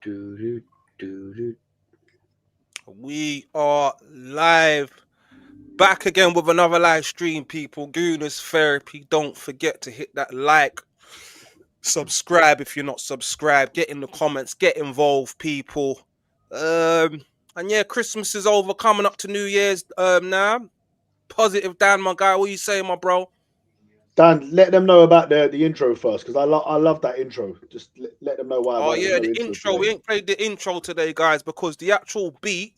Do, do, do, do. We are live. Back again with another live stream, people. Gooners Therapy. Don't forget to hit that like, subscribe if you're not subscribed. Get in the comments, get involved, people. And yeah, Christmas is over, coming up to New Year's now. Positive Dan, my guy. What you saying, my bro? Dan, let them know about the intro first because I love that intro. Just let them know Oh why there's yeah, no the intro intro. We today. ain't played the intro today, guys, because the actual beat,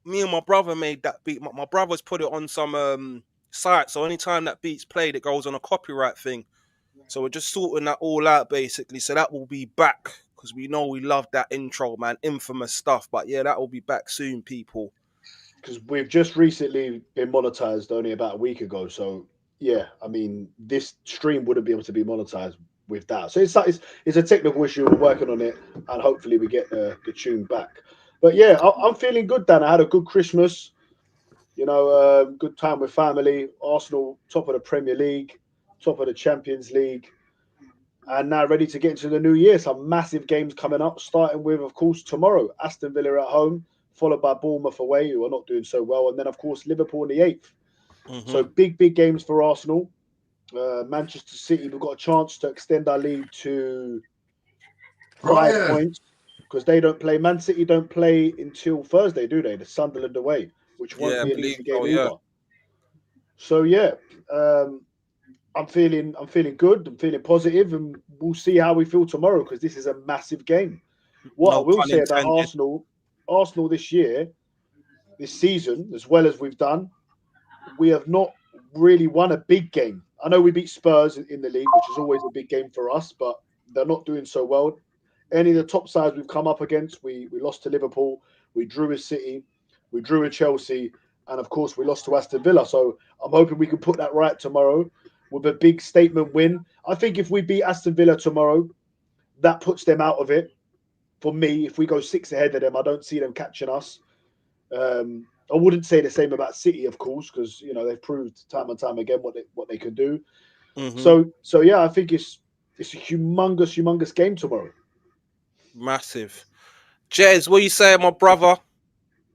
me and my brother made that beat. My brother's put it on some site, so anytime that beat's played, it goes on a copyright thing. So we're just sorting that all out basically. So that will be back because we know we love that intro, man. Infamous stuff. But yeah, that will be back soon, people. Because we've just recently been monetized only about a week ago. So yeah, I mean this stream wouldn't be able to be monetized with that. So it's a technical issue. We're working on it, and hopefully we get the tune back. But yeah, I'm feeling good, Dan. I had a good Christmas. Good time with family. Arsenal top of the Premier League, top of the Champions League, and now ready to get into the new year. Some massive games coming up, starting with, of course, tomorrow, Aston Villa at home, followed by Bournemouth away, who are not doing so well, and then, of course, Liverpool in the 8th. Hmm. So big games for Arsenal. Manchester City, we've got a chance to extend our lead to Oh 5 points because they don't play. Man City don't play until Thursday, do they? The Sunderland away, which won't Yeah, I be an believe easy so. game Yeah, either. So yeah, um, I'm feeling good. I'm feeling positive, and we'll see how we feel tomorrow because this is a massive game. What I no will pun say about intended. Arsenal this year, this season, as well as we've done, we have not really won a big game. I know we beat Spurs in the league, which is always a big game for us, but they're not doing so well. Any of the top sides we've come up against, we lost to Liverpool, we drew with City, we drew with Chelsea, and of course we lost to Aston Villa. So I'm hoping we can put that right tomorrow with a big statement win. I think if we beat Aston Villa tomorrow, that puts them out of it. For me, if we go six ahead of them, I don't see them catching us. I wouldn't say the same about City, of course, because they've proved time and time again what they can do. Hmm. So yeah, I think it's a humongous game tomorrow. Massive. Jez, what you saying, my brother?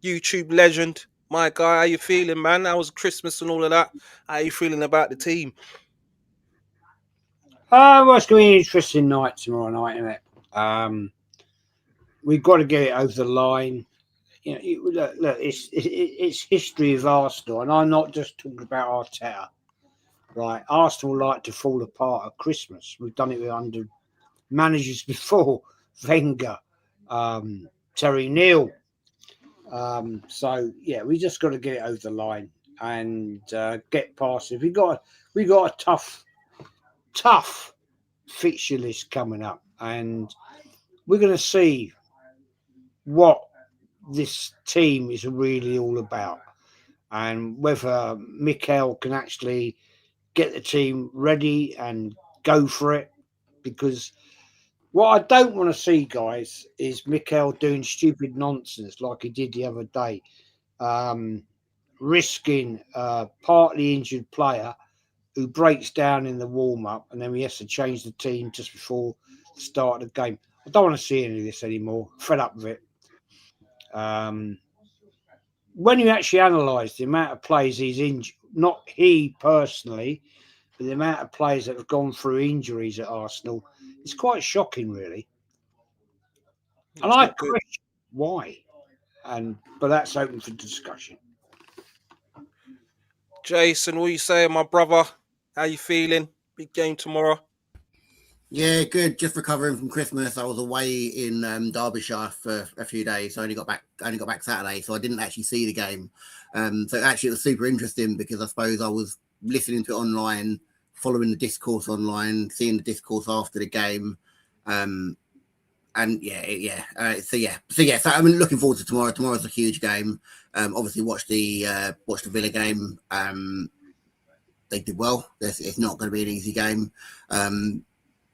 YouTube legend, my guy. How you feeling, man? How was Christmas and all of that? How you feeling about the team? well, it's going to be an interesting night tomorrow night, isn't it? We've got to get it over the line. Look, it's history of Arsenal, and I'm not just talking about Arteta. Right, Arsenal like to fall apart at Christmas. We've done it with under managers before, Wenger, Terry Neal. So yeah, we just got to get it over the line and get past it. We got a tough fixture list coming up, and we're going to see what this team is really all about, and whether Mikel can actually get the team ready and go for it. Because what I don't want to see, guys, is Mikel doing stupid nonsense like he did the other day, um, risking a partly injured player who breaks down in the warm up, and then we have to change the team just before the start of the game. I don't want to see any of this anymore. Fed up with it. Um, when you actually analyse the amount of players he's injured, not he personally, but the amount of players that have gone through injuries at Arsenal, it's quite shocking, really. And It's I not good. question why. But that's open for discussion. Jason, what you saying, my brother? How you feeling? Big game tomorrow. Yeah, good. Just recovering from Christmas. I was away in Derbyshire for a few days. I only got back Saturday, so I didn't actually see the game. So actually, it was super interesting because I suppose I was listening to it online, following the discourse online, seeing the discourse after the game, and So I'm looking forward to tomorrow. Tomorrow's a huge game. Obviously, watch the Villa game. They did well. It's not going to be an easy game.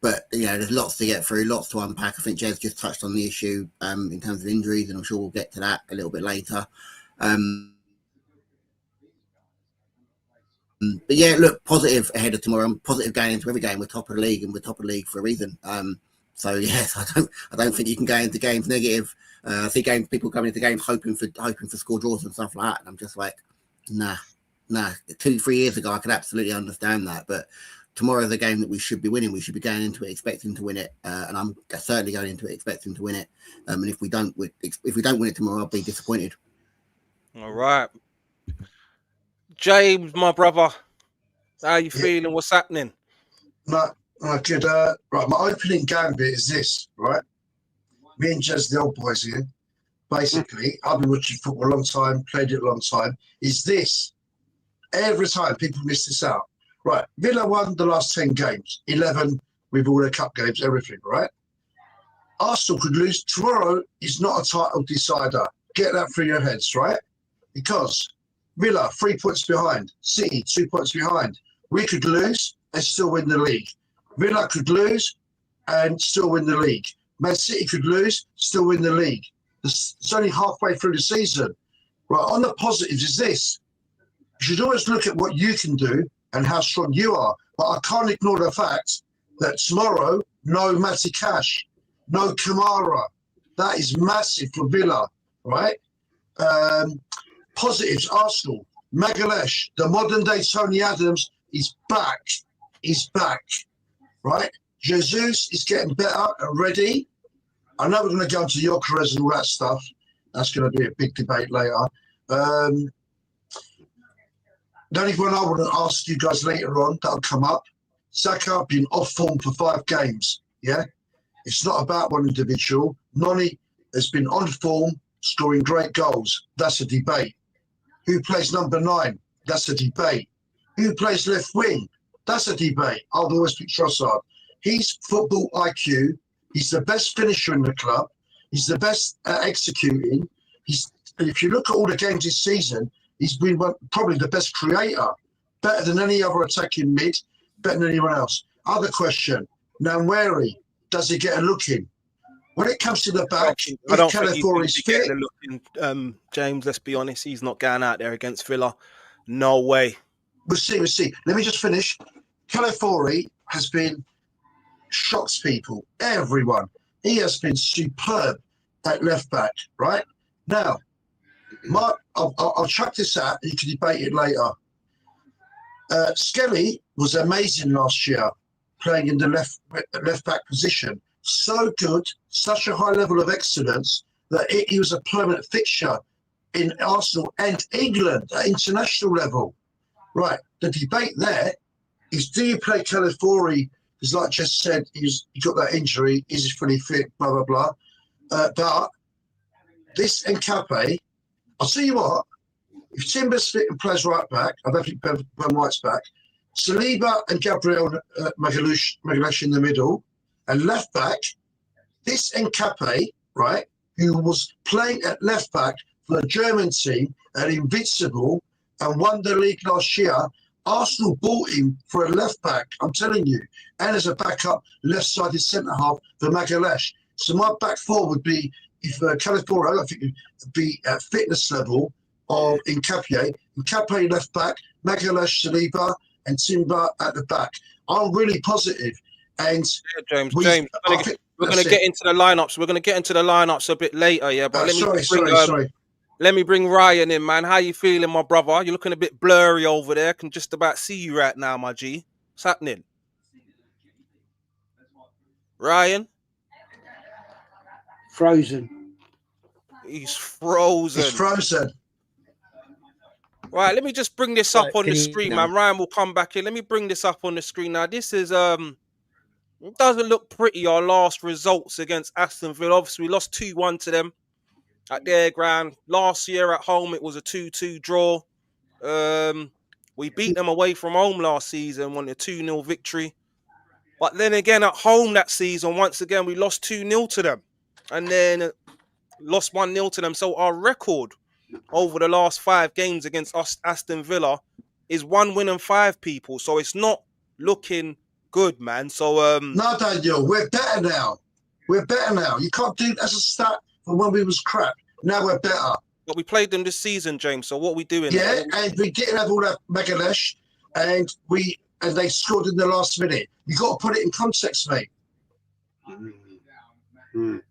But there's lots to get through, lots to unpack. I think Jez just touched on the issue in terms of injuries, and I'm sure we'll get to that a little bit later. But yeah, look, positive ahead of tomorrow. I'm positive going into every game. We're top of the league, and we're top of the league for a reason. So yes, I don't think you can go into games negative. I see people coming into games hoping for score draws and stuff like that, and I'm just like, nah. 2-3 years ago, I could absolutely understand that, but tomorrow's a game that we should be winning. We should be going into it expecting to win it, and I'm certainly going into it expecting to win it. And if we don't win it tomorrow, I'll be disappointed. All right, James, my brother, how you feeling? What's happening? No, good. Right, my opening gambit is this. Right, me and Jez, the old boys here. Basically, I've been watching football a long time, played it a long time. Is this every time people miss this out? Right, Villa won the last 10 games, 11 with all their cup games, everything, right? Arsenal could lose. Tomorrow is not a title decider. Get that through your heads, right? Because Villa, 3 points behind. City, 2 points behind. We could lose and still win the league. Villa could lose and still win the league. Man City could lose, still win the league. It's only halfway through the season. Right, on the positives is this. You should always look at what you can do and how strong you are. But I can't ignore the fact that tomorrow, no Matty Cash, no Kamara. That is massive for Villa, right? Positives, Arsenal. Magalhaes, the modern day Tony Adams, is back. He's back, right? Jesus is getting better and ready. I know we're going to go into Gyökeres and all that stuff. That's going to be a big debate later. The only one I want to ask you guys later on, that'll come up. Saka been off form for 5 games, yeah? It's not about one individual. Noni has been on form, scoring great goals. That's a debate. Who plays number 9? That's a debate. Who plays left wing? That's a debate. I'll always pick Trossard. He's football IQ. He's the best finisher in the club. He's the best at executing. If you look at all the games this season, he's been probably the best creator, better than any other attacking mid, better than anyone else. Other question, Nwaneri, does he get a look in? When it comes to the back, I don't if Calafiori's fit, James, let's be honest, he's not going out there against Villa. No way. We'll see. Let me just finish. Calafiori has been shocks people, everyone. He has been superb at left back, right? Now, I'll chuck this out. You can debate it later. Skelly was amazing last year, playing in the left back position. So good, such a high level of excellence that he was a permanent fixture in Arsenal and England at international level. Right. The debate there is: do you play Calafiori? Because, like just said, he got that injury. Is he fully fit? Blah blah blah. But this Nkape, I'll tell you what. If Timber's fit and plays right back, I don't think Ben White's back. Saliba and Gabriel Magalhaes in the middle, and left back. This Nkape, right, who was playing at left back for the German team at Invincible and won the league last year. Arsenal bought him for a left back, I'm telling you, and as a backup left-sided centre half for Magalhaes. So my back four would be, if Calafiori, I think would be at fitness level of Nkape left back, Magalhaes, Saliba, and Timber at the back. I'm really positive. And James, we're going to get into the lineups. We're going to get into the lineups a bit later, yeah. But sorry. Let me bring Ryan in, man. How you feeling, my brother? You're looking a bit blurry over there. Can just about see you right now, my G. What's happening? Ryan? Frozen. He's frozen. He's frozen. Right, let me just bring this up on the screen, man. Ryan will come back in. Let me bring this up on the screen now. This is it doesn't look pretty. Our last results against Aston Villa. Obviously, we lost 2-1 to them at their ground. Last year at home, it was a 2-2 draw. We beat them away from home last season, won a 2-0 victory. But then again, at home that season, once again, we lost 2-0 to them. And then lost 1-0 to them. So our record over the last 5 games against Aston Villa is 1 win and 5 people. So it's not looking good, man. So no, Daniel, we're better now. We're better now. You can't do that as a stat from when we was crap. Now we're better. But we played them this season, James. So what are we doing? Yeah, and we didn't have all that Magalhaes, and they scored in the last minute. You got to put it in context, mate. Thing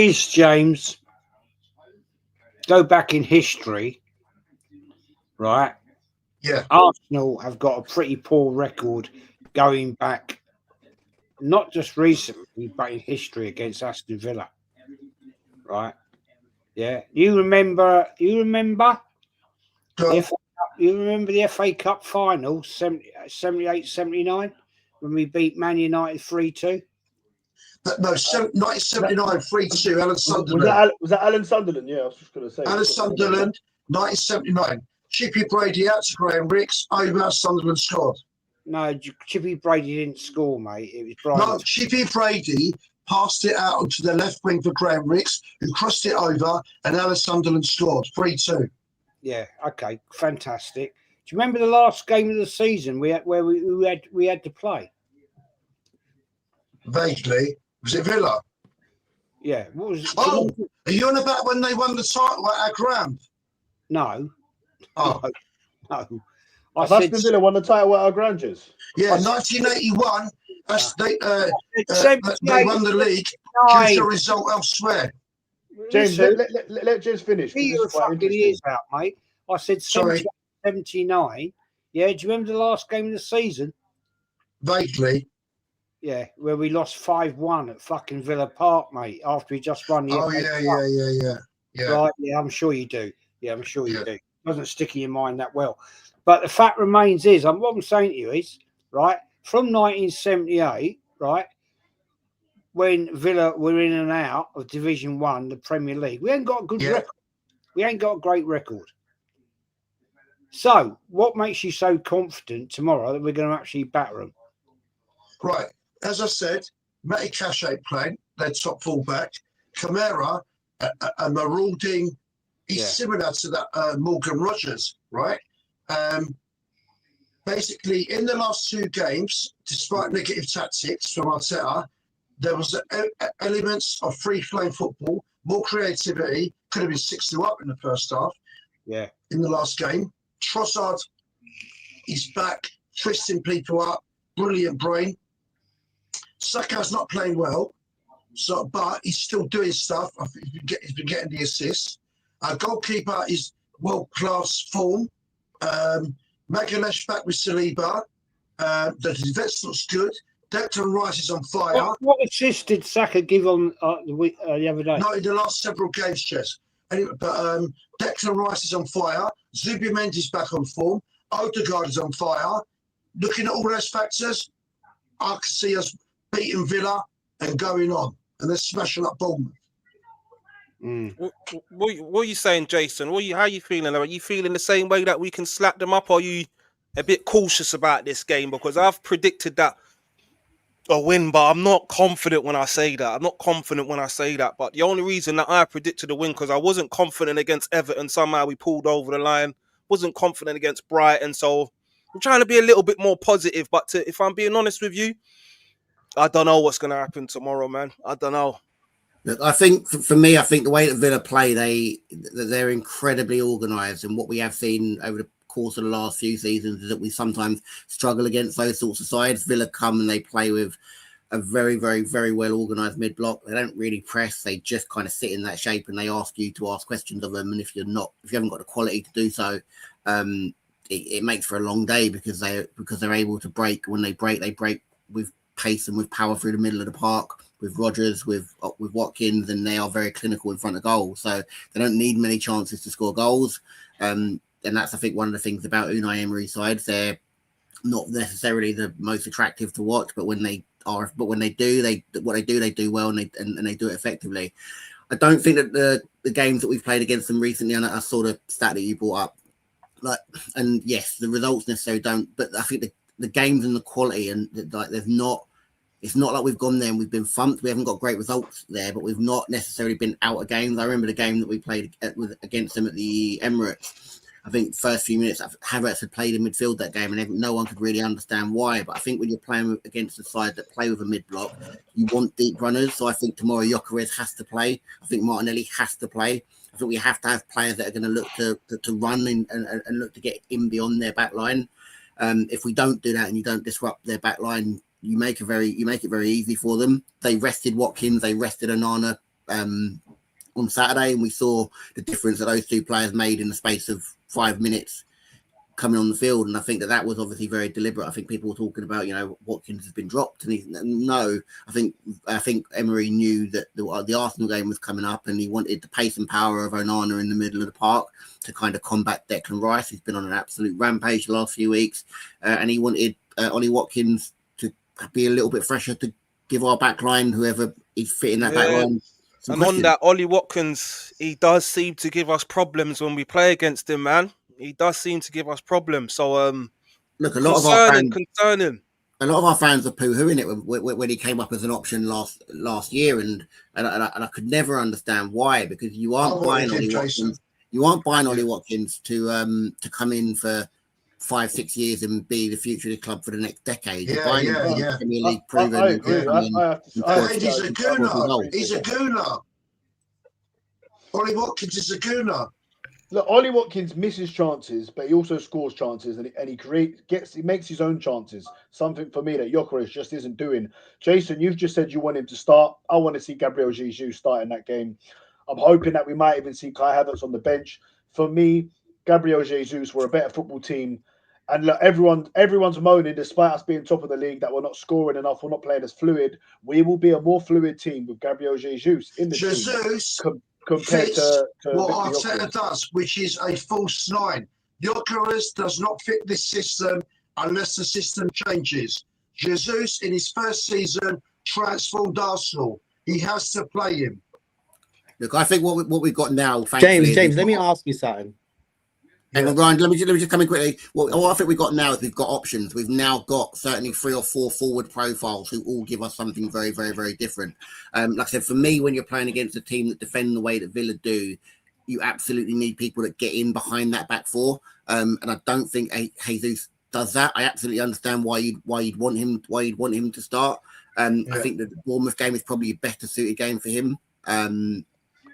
is, James, go back in history, right? Yeah. Arsenal have got a pretty poor record going back, not just recently, but in history against Aston Villa, right? Yeah, you remember? Go on. You remember the FA Cup final, 78-79, when we beat Man United 3-2? No, 1979, 3-2, Alan Was Sunderland. that Alan Sunderland? Yeah, I was just going to say. Alan Sunderland, 1979. Chippy Brady out to Graham Ricks, over Sunderland scored. No, Chippy Brady didn't score, mate. It was Brian. No, Chippy Brady passed it out onto the left wing for Graham Ricks, who crossed it over, and Alan Sunderland scored 3-2. Yeah, okay, fantastic. Do you remember the last game of the season we had to play? Vaguely. Was it Villa? Yeah. What was it? Oh, are you on about when they won the title at Ground? No. Oh, No. Aston Villa won the title at our Grangers. yeah, 1981. They won the league due to a result elsewhere. James, let James finish. Get your fucking ears out, mate. I said Sorry. 79. Yeah, do you remember the last game of the season? Vaguely. Yeah, where we lost 5-1 at fucking Villa Park, mate, after we just won the Oh, FA yeah. Cup. Right, yeah, I'm sure you do. Yeah, I'm sure you do. Doesn't stick in your mind that well. But the fact remains is, what I'm saying to you is, right, from 1978, right, when Villa were in and out of Division 1, the Premier League, we ain't got a good record. We ain't got a great record. So, what makes you so confident tomorrow that we're going to actually batter them? Right. As I said, Matty Cash ain't playing, their top fullback. Camara, a marauding, he's similar to that Morgan Rogers, right? Basically, in the last two games, despite negative tactics from Arteta, there was elements of free-flowing football, more creativity. Could have been 6-2 up in the first half. Yeah. In the last game, Trossard, he's back, twisting people up, brilliant brain. Saka's not playing well, but he's still doing stuff. I think he's been getting the assists. Our goalkeeper is world-class form. Magalesh back with Saliba. The defence looks good. Declan Rice is on fire. What assist did Saka give on the other day? Not in the last several games, Jess. Anyway, but Declan Rice is on fire. Zubimendi's back on form. Odegaard is on fire. Looking at all those factors, I can see us beating Villa and going on, and then smashing up Bournemouth. What are you saying, Jason? How are you feeling? Are you feeling the same way that we can slap them up, or are you a bit cautious about this game? Because I've predicted that a win, but I'm not confident when I say that. But the only reason that I predicted a win, because I wasn't confident against Everton. Somehow we pulled over the line. Wasn't confident against Brighton. So I'm trying to be a little bit more positive. But if I'm being honest with you, I don't know what's going to happen tomorrow, man. I don't know. Look, I think for me, I think the way that Villa play, they're incredibly organised, and what we have seen over the course of the last few seasons is that we sometimes struggle against those sorts of sides. Villa come and they play with a very, very, very well organised mid block. They don't really press; they just kind of sit in that shape, and they ask you to ask questions of them. And if you haven't got the quality to do so, it makes for a long day because they're able to break. When they break with pace and with power through the middle of the park. With Rodgers, with Watkins, and they are very clinical in front of goal. So they don't need many chances to score goals. And that's, I think, one of the things about Unai Emery's sides. They're not necessarily the most attractive to watch, but when they do, they do well, and they do it effectively. I don't think that the games that we've played against them recently, and I saw the stat that you brought up, and yes, the results necessarily don't, but I think the games and the quality, and it's not like we've gone there and we've been thumped. We haven't got great results there, but we've not necessarily been out of games. I remember the game that we played against them at the Emirates. I think the first few minutes, Havertz had played in midfield that game, and no one could really understand why. But I think when you're playing against a side that play with a mid-block, you want deep runners. So I think tomorrow Gyökeres has to play. I think Martinelli has to play. I think we have to have players that are going to look to run and look to get in beyond their back line. If we don't do that and you don't disrupt their back line, you make it very easy for them. They rested Watkins, they rested Onana on Saturday, and we saw the difference that those two players made in the space of 5 minutes coming on the field. And I think that was obviously very deliberate. I think people were talking about, Watkins has been dropped, and I think Emery knew that the Arsenal game was coming up, and he wanted the pace and power of Onana in the middle of the park to kind of combat Declan Rice, who's been on an absolute rampage the last few weeks, and he wanted Ollie Watkins to be a little bit fresher to give our back line, whoever is fitting that back line. And on that, Ollie Watkins, he does seem to give us problems when we play against him, man. He does seem to give us problems. So, look, a lot of our fans, concerning. A lot of our fans are poo-hooing it when he came up as an option last year, and I could never understand why, because you aren't buying Ollie Watkins. You aren't buying Ollie Watkins to come in for 5-6 years and be the future of the club for the next decade. Yeah. Premier League proven. I agree. He's a gooner. He's a gooner. Ollie Watkins is a gooner. Look, Ollie Watkins misses chances, but he also scores chances, and he makes his own chances. Something for me that Gyökeres just isn't doing. Jason, you've just said you want him to start. I want to see Gabriel Jesus start in that game. I'm hoping that we might even see Kai Havertz on the bench. For me, Gabriel Jesus were a better football team. And look, everyone's moaning, despite us being top of the league, that we're not scoring enough, we're not playing as fluid. We will be a more fluid team with Gabriel Jesus in the team compared to what Arteta does, which is a false nine. Gyökeres does not fit this system unless the system changes. Jesus, in his first season, transformed Arsenal. He has to play him. Look, I think what we've got now, James, let me ask you something. Hang on, Ryan, let me just come in quickly. What I think we've got now is we've got options. We've now got certainly 3 or 4 forward profiles who all give us something very, very, very different. Like I said, for me, when you're playing against a team that defend the way that Villa do, you absolutely need people that get in behind that back four. And I don't think Jesus does that. I absolutely understand why you'd want him to start. I think that the Bournemouth game is probably a better suited game for him.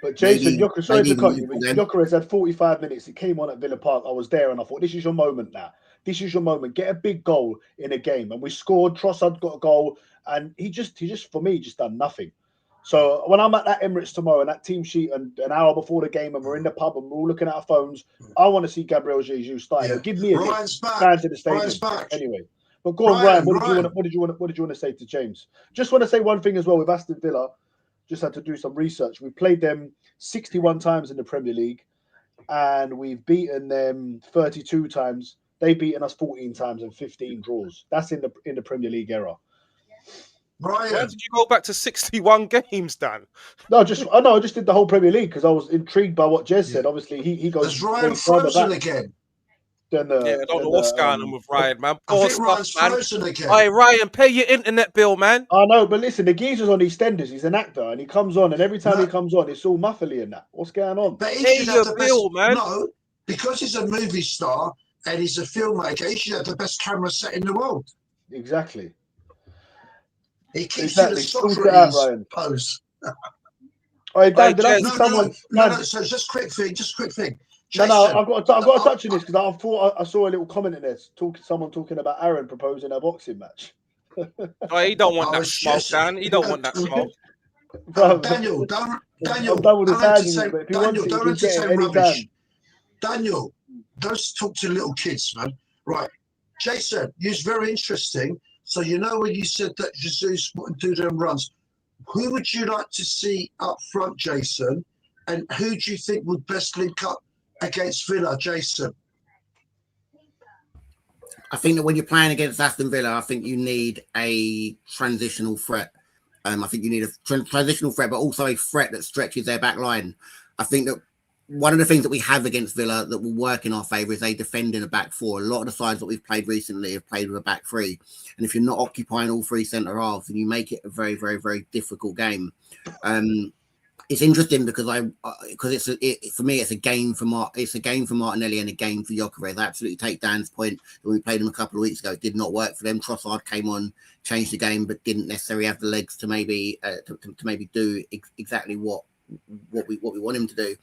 But Jason, Gyökeres had 45 minutes. It came on at Villa Park. I was there, and I thought, this is your moment now. This is your moment. Get a big goal in a game. And we scored. Trossard got a goal, and he just for me, just done nothing. So when I'm at that Emirates tomorrow and that team sheet and an hour before the game and we're in the pub and we're all looking at our phones, I want to see Gabriel Jesus starting. Give me a fan to the stadium anyway. But go on, Ryan. What did you want to say to James? Just want to say one thing as well with Aston Villa. Just had to do some research. We played them 61 times in the Premier League, and we've beaten them 32 times. They've beaten us 14 times and 15 draws. That's in the Premier League era. Brian, why did you go back to 61 games, Dan? I just did the whole Premier League because I was intrigued by what Jez said. Obviously, he goes. Is Ryan frozen again? I don't know what's going on with Ryan, man. I think Ryan's frozen again. Hey, Ryan, pay your internet bill, man. I know, but listen, the geezer's on EastEnders. He's an actor, and he comes on, and every time he comes on, it's all muffly and that. What's going on? But he should have the best, man. No, because he's a movie star and he's a filmmaker, he should have the best camera set in the world. Exactly. He keeps in the Socrates pose. All right, Dan, did I see someone? No, so just quick thing. Jason, I've got to touch on this because I thought I saw a little comment in there. Someone talking about Aaron proposing a boxing match. He don't want that smoke, Dan. He don't want that smoke. Daniel, don't entertain rubbish. Daniel, don't talk to little kids, man. Right, Jason, you're very interesting. So when you said that Jesus wouldn't do them runs, who would you like to see up front, Jason? And who do you think would best link up against Villa, Jason? I think that when you're playing against Aston Villa, I think you need a transitional threat. I think you need a transitional threat, but also a threat that stretches their back line. I think that one of the things that we have against Villa that will work in our favour is they defend in a back four. A lot of the sides that we've played recently have played with a back three. And if you're not occupying all 3 centre halves, then you make it a very, very, very difficult game. It's interesting because for me it's a game for Martinelli and a game for Gyökeres. I absolutely take Dan's point that when we played them a couple of weeks ago, it did not work for them. Trossard came on, changed the game, but didn't necessarily have the legs to maybe to maybe do exactly what we want him to do.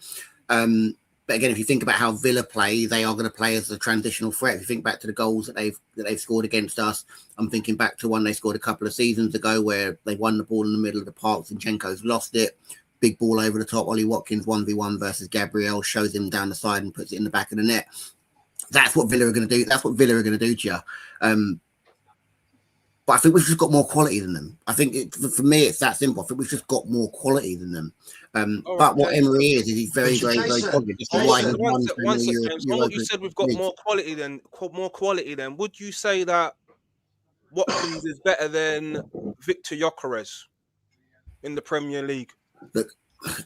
But again, if you think about how Villa play, they are going to play as a transitional threat. If you think back to the goals that they've scored against us, I'm thinking back to one they scored a couple of seasons ago where they won the ball in the middle of the park. Zinchenko's lost it. Big ball over the top. Ollie Watkins 1v1 versus Gabriel, shows him down the side and puts it in the back of the net. That's what Villa are going to do. That's what Villa are going to do to you. But I think we've just got more quality than them. I think for me, it's that simple. I think we've just got more quality than them. But what Emery is he's very, very, very positive. Once what you said, we've got more quality than. Would you say that Watkins is better than Victor Gyökeres in the Premier League? Look, I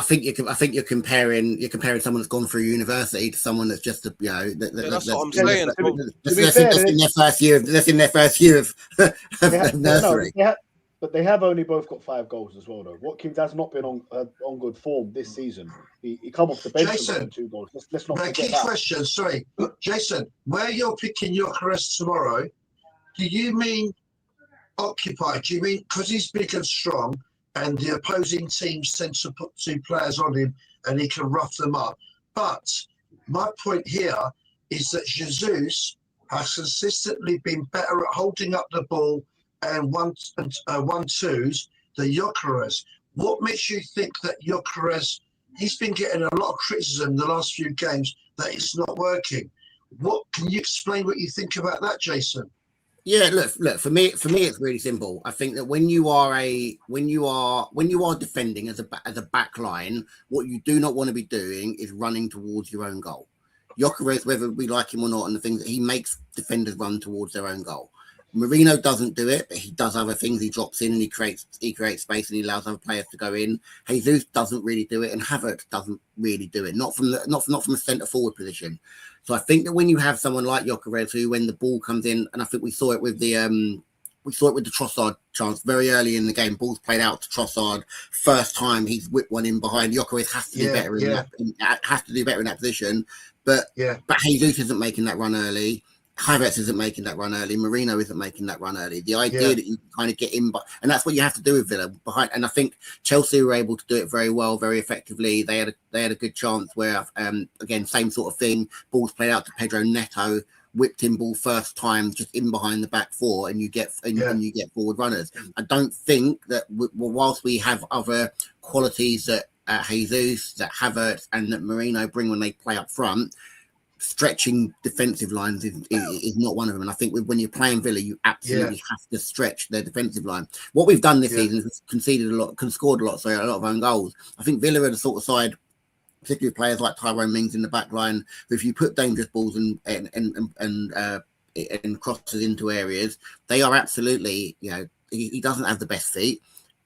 think you're comparing someone that's gone through university to someone that's just that's what I'm saying. That's in their first year of nursery. But they have only both got 5 goals as well, though. Watkins has not been on good form this season. He come off the bench and got 2 goals. Let's not forget that. Question, sorry, Jason. Where you're picking Gyökeres tomorrow? Do you mean occupied? Do you mean because he's big and strong? And the opposing teams tend to put 2 players on him and he can rough them up. But my point here is that Jesus has consistently been better at holding up the ball and one-twos than Gyökeres. What makes you think that Gyökeres, he's been getting a lot of criticism the last few games that it's not working. What can you explain what you think about that, Jason? Yeah, look. For me, it's really simple. I think that when you are defending as a back line, what you do not want to be doing is running towards your own goal. Gyökeres, whether we like him or not, and the things that he makes defenders run towards their own goal. Marino doesn't do it, but he does other things. He drops in and he creates space and he allows other players to go in. Jesus doesn't really do it, and Havertz doesn't really do it. Not from a centre forward position. So I think that when you have someone like Gyökeres, who when the ball comes in, and I think we saw it with the Trossard chance very early in the game. Ball's played out to Trossard. First time he's whipped one in behind. Gyökeres has to do better. Has to do better in that position. But Jesus isn't making that run early. Havertz isn't making that run early. Marino isn't making that run early. The idea that you kind of get in, and that's what you have to do with Villa behind. And I think Chelsea were able to do it very well, very effectively. They had a good chance where, again, same sort of thing. Balls played out to Pedro Neto, whipped in ball first time, just in behind the back 4, and you get forward runners. I don't think that whilst we have other qualities that Jesus, that Havertz, and that Marino bring when they play up front, stretching defensive lines is not one of them. And I think when you're playing Villa, you absolutely have to stretch their defensive line. What we've done this season is scored a lot of own goals. I think Villa are the sort of side, particularly with players like Tyrone Mings in the back line, who if you put dangerous balls and crosses into areas, they are absolutely, he doesn't have the best feet.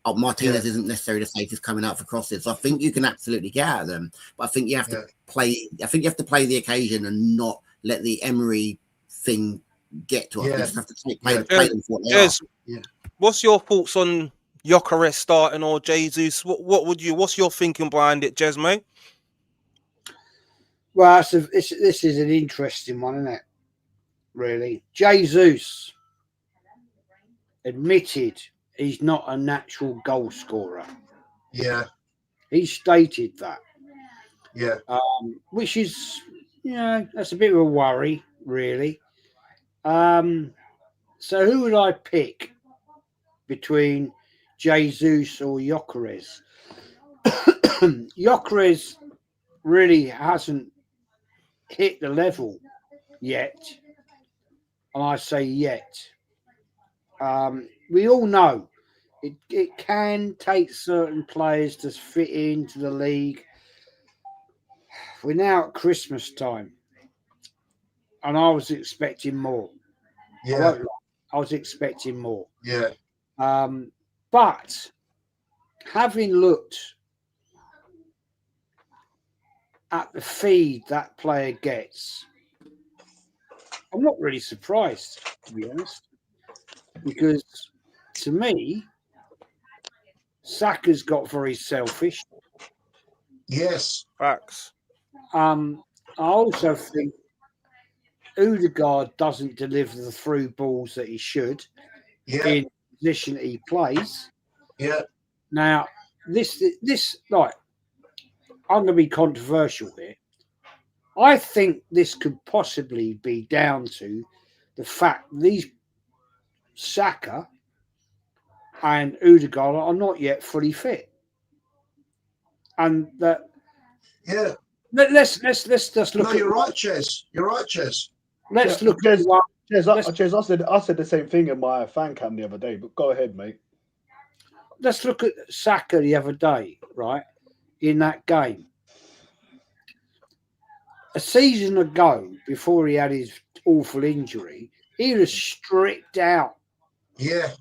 Martinez isn't necessarily the safest coming out for crosses. So I think you can absolutely get at them. But I think you have to play. I think you have to play the occasion and not let the Emery thing get to us. You just have to play them for what they are. Yeah. What's your thoughts on Gyökeres starting or Jesus? What's your thinking behind it, Jez, mate? Well, this is an interesting one, isn't it? Really, Jesus admitted he's not a natural goal scorer. Yeah. He stated that. Yeah. Which is, that's a bit of a worry, really. So who would I pick between Jesus or Gyökeres? Gyökeres really hasn't hit the level yet. And I say yet. We all know it can take certain players to fit into the league. We're now at Christmas time, and I was expecting more. Yeah, I was expecting more. Yeah. But having looked at the feed that player gets, I'm not really surprised, to be honest, because to me, Saka's got very selfish. Yes. Facts. I also think Odegaard doesn't deliver the through balls that he should in the position he plays. Yeah. Now, this like I'm going to be controversial here. I think this could possibly be down to the fact these Saka and Odegaard are not yet fully fit, and that Yeah. let's just look. No, you're right, Ches. You're right, Ches. Let's Yeah, look at Jez, one. Jez, I said the same thing in my fan cam the other day, but go ahead, mate. Let's look at Saka the other day, right? In that game, a season ago, before he had his awful injury, he was stripped out. Yeah.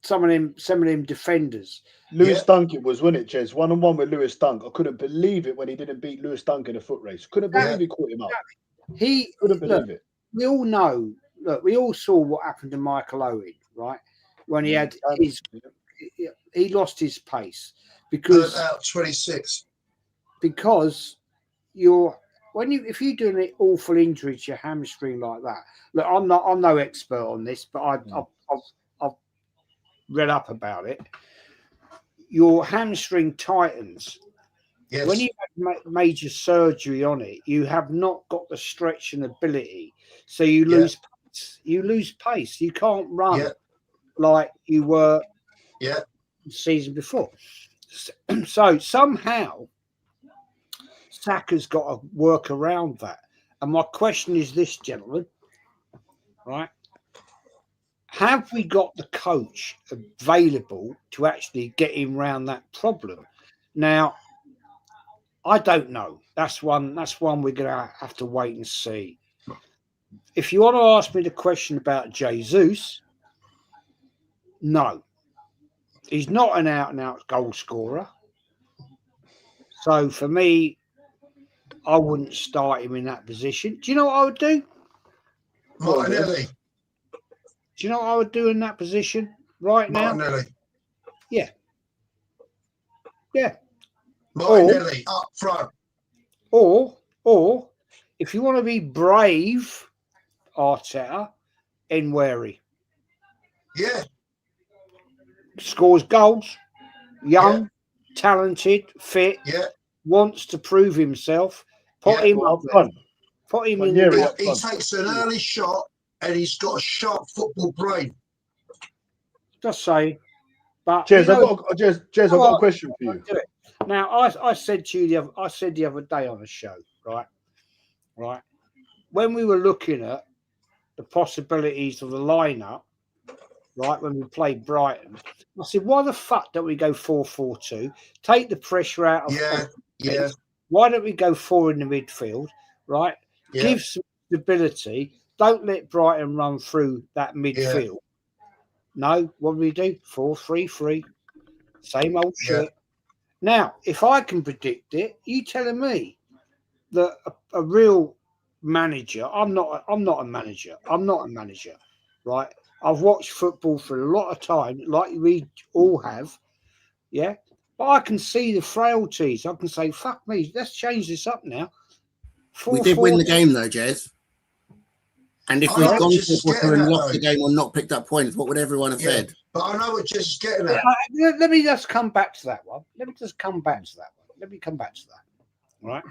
Some of them defenders. Lewis Dunk it was, wasn't it, Jez? 1-on-1 with Lewis Dunk. I couldn't believe it when he didn't beat Lewis Dunk in a foot race. Couldn't believe he caught him up. He Couldn't believe it. We all know. Look, we all saw what happened to Michael Owen, right? When he had he lost his pace because out 26. Because if you're doing an awful injury to your hamstring like that. Look, I'm no expert on this, but I've read up about it. Your hamstring tightens. Yes. When you have major surgery on it, you have not got the stretching ability, so you lose pace. You lose pace. You can't run like you were the season before. So somehow Saka's got to work around that. And my question is this, gentlemen, right? Have we got the coach available to actually get him around that problem? Now, I don't know. That's one we're going to have to wait and see. If you want to ask me the question about Jesus, no. He's not an out-and-out goal scorer. So for me, I wouldn't start him in that position. Do you know what I would do? Martinelli. Do you know what I would do in that position right now? Martinelli. Yeah. Martinelli up front. Or if you want to be brave, Arteta, Nweri. Yeah. Scores goals, young, talented, fit, wants to prove himself. Put him up front. Put him in there. He takes an early shot and he's got a sharp football brain. Just say. But Jez, I've got a question for you. Now, I said to you the other day on a show, right? When we were looking at the possibilities of the lineup, right, when we played Brighton, I said, why the fuck don't we go 4-4-2? Take the pressure out of Why don't we go 4 in the midfield, right? Yeah. Give some stability. Don't let Brighton run through that midfield. Yeah. No, what do we do? 4-3-3. Same old shit. Now, if I can predict it, you telling me that a real manager, I'm not a manager. I'm not a manager, right? I've watched football for a lot of time, like we all have, yeah? But I can see the frailties. I can say, fuck me, let's change this up now. We did win the game, though, Jez. And if we'd gone 4-4-2 and lost the game or not picked up points, what would everyone have said? But I know what Jez is getting at. Let me just come back to that one. Let me come back to that. Right?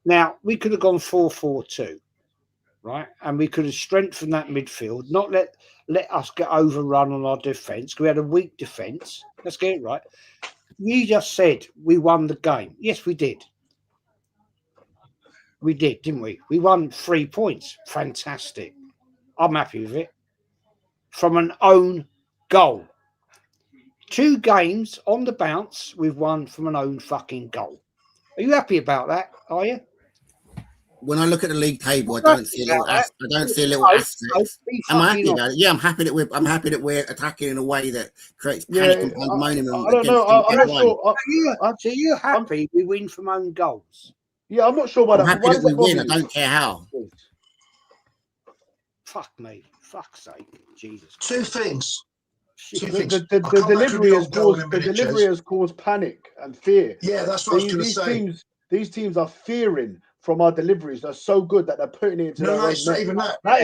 Now, we could have gone 4-4-2, right? And we could have strengthened that midfield, not let us get overrun on our defence. We had a weak defence. Let's get it right. You just said we won the game. Yes, we did. We did, didn't we? We won 3 points. Fantastic. I'm happy with it. From an own goal. 2 games on the bounce, we've won from an own fucking goal. Are you happy about that? Are you? When I look at the league table, I don't see a little asterisk. I'm happy about it. Yeah, I'm happy that we're attacking in a way that creates panic and pandemonium. I don't know. I'm not sure. So you're happy we win from own goals? Yeah, I'm not sure why I'm happy that we win. I don't care how. Fuck me. Fuck's sake. Jesus. 2 things. The delivery has caused panic and fear. Yeah, that's what I was going to say. These teams are fearing from our deliveries. They're so good that they're putting it into No, it's not even that. That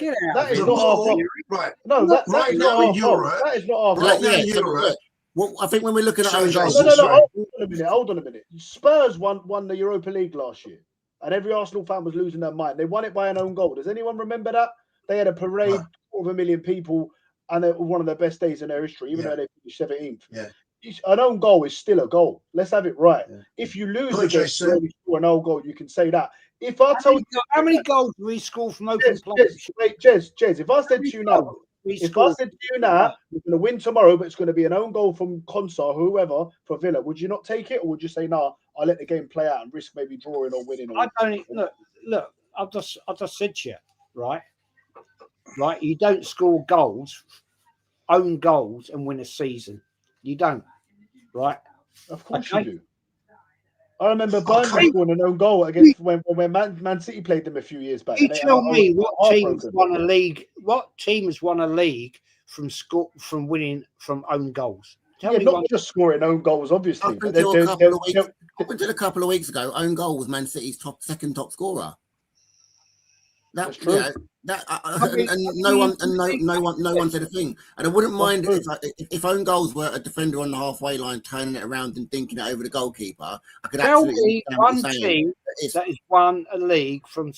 is not our fault. Right. No, that is not our fault. That is not our fault. Right now in Europe, Well, I think when we're looking at So, own Jason, goals, No. Sorry. Hold on a minute. Spurs won the Europa League last year, and every Arsenal fan was losing their mind. They won it by an own goal. Does anyone remember that? They had a parade, quarter of a million people, and it was one of their best days in their history, even though they finished 17th. Yeah. An own goal is still a goal. Let's have it right. Yeah. If you lose Good, a game, Jason. you only score an own goal. You can say that. If I told you How many goals do we score from open play? Jez, if I said to you now, if I said to you now, we're going to win tomorrow, but it's going to be an own goal from Consa or whoever for Villa, would you not take it, or would you say, "Nah, I'll let the game play out and risk maybe drawing or winning"? Or I don't look. I've just said to you, right. You don't score goals, own goals, and win a season. You don't, right? Of course Okay. you do. I remember Burnley scoring an own goal against when Man City played them a few years back. You and they- tell I me was what team has heartbroken. won a league? What team has won a league from winning from own goals? Tell Yeah, me not one. just scoring own goals, obviously. up But until a couple of weeks ago, own goal was Man City's second top scorer. That's true. Yeah, no one said a thing. And I wouldn't mind if own goals were a defender on the halfway line turning it around and dinking it over the goalkeeper. I could Tell absolutely me understand what one you're saying. team that has won a league from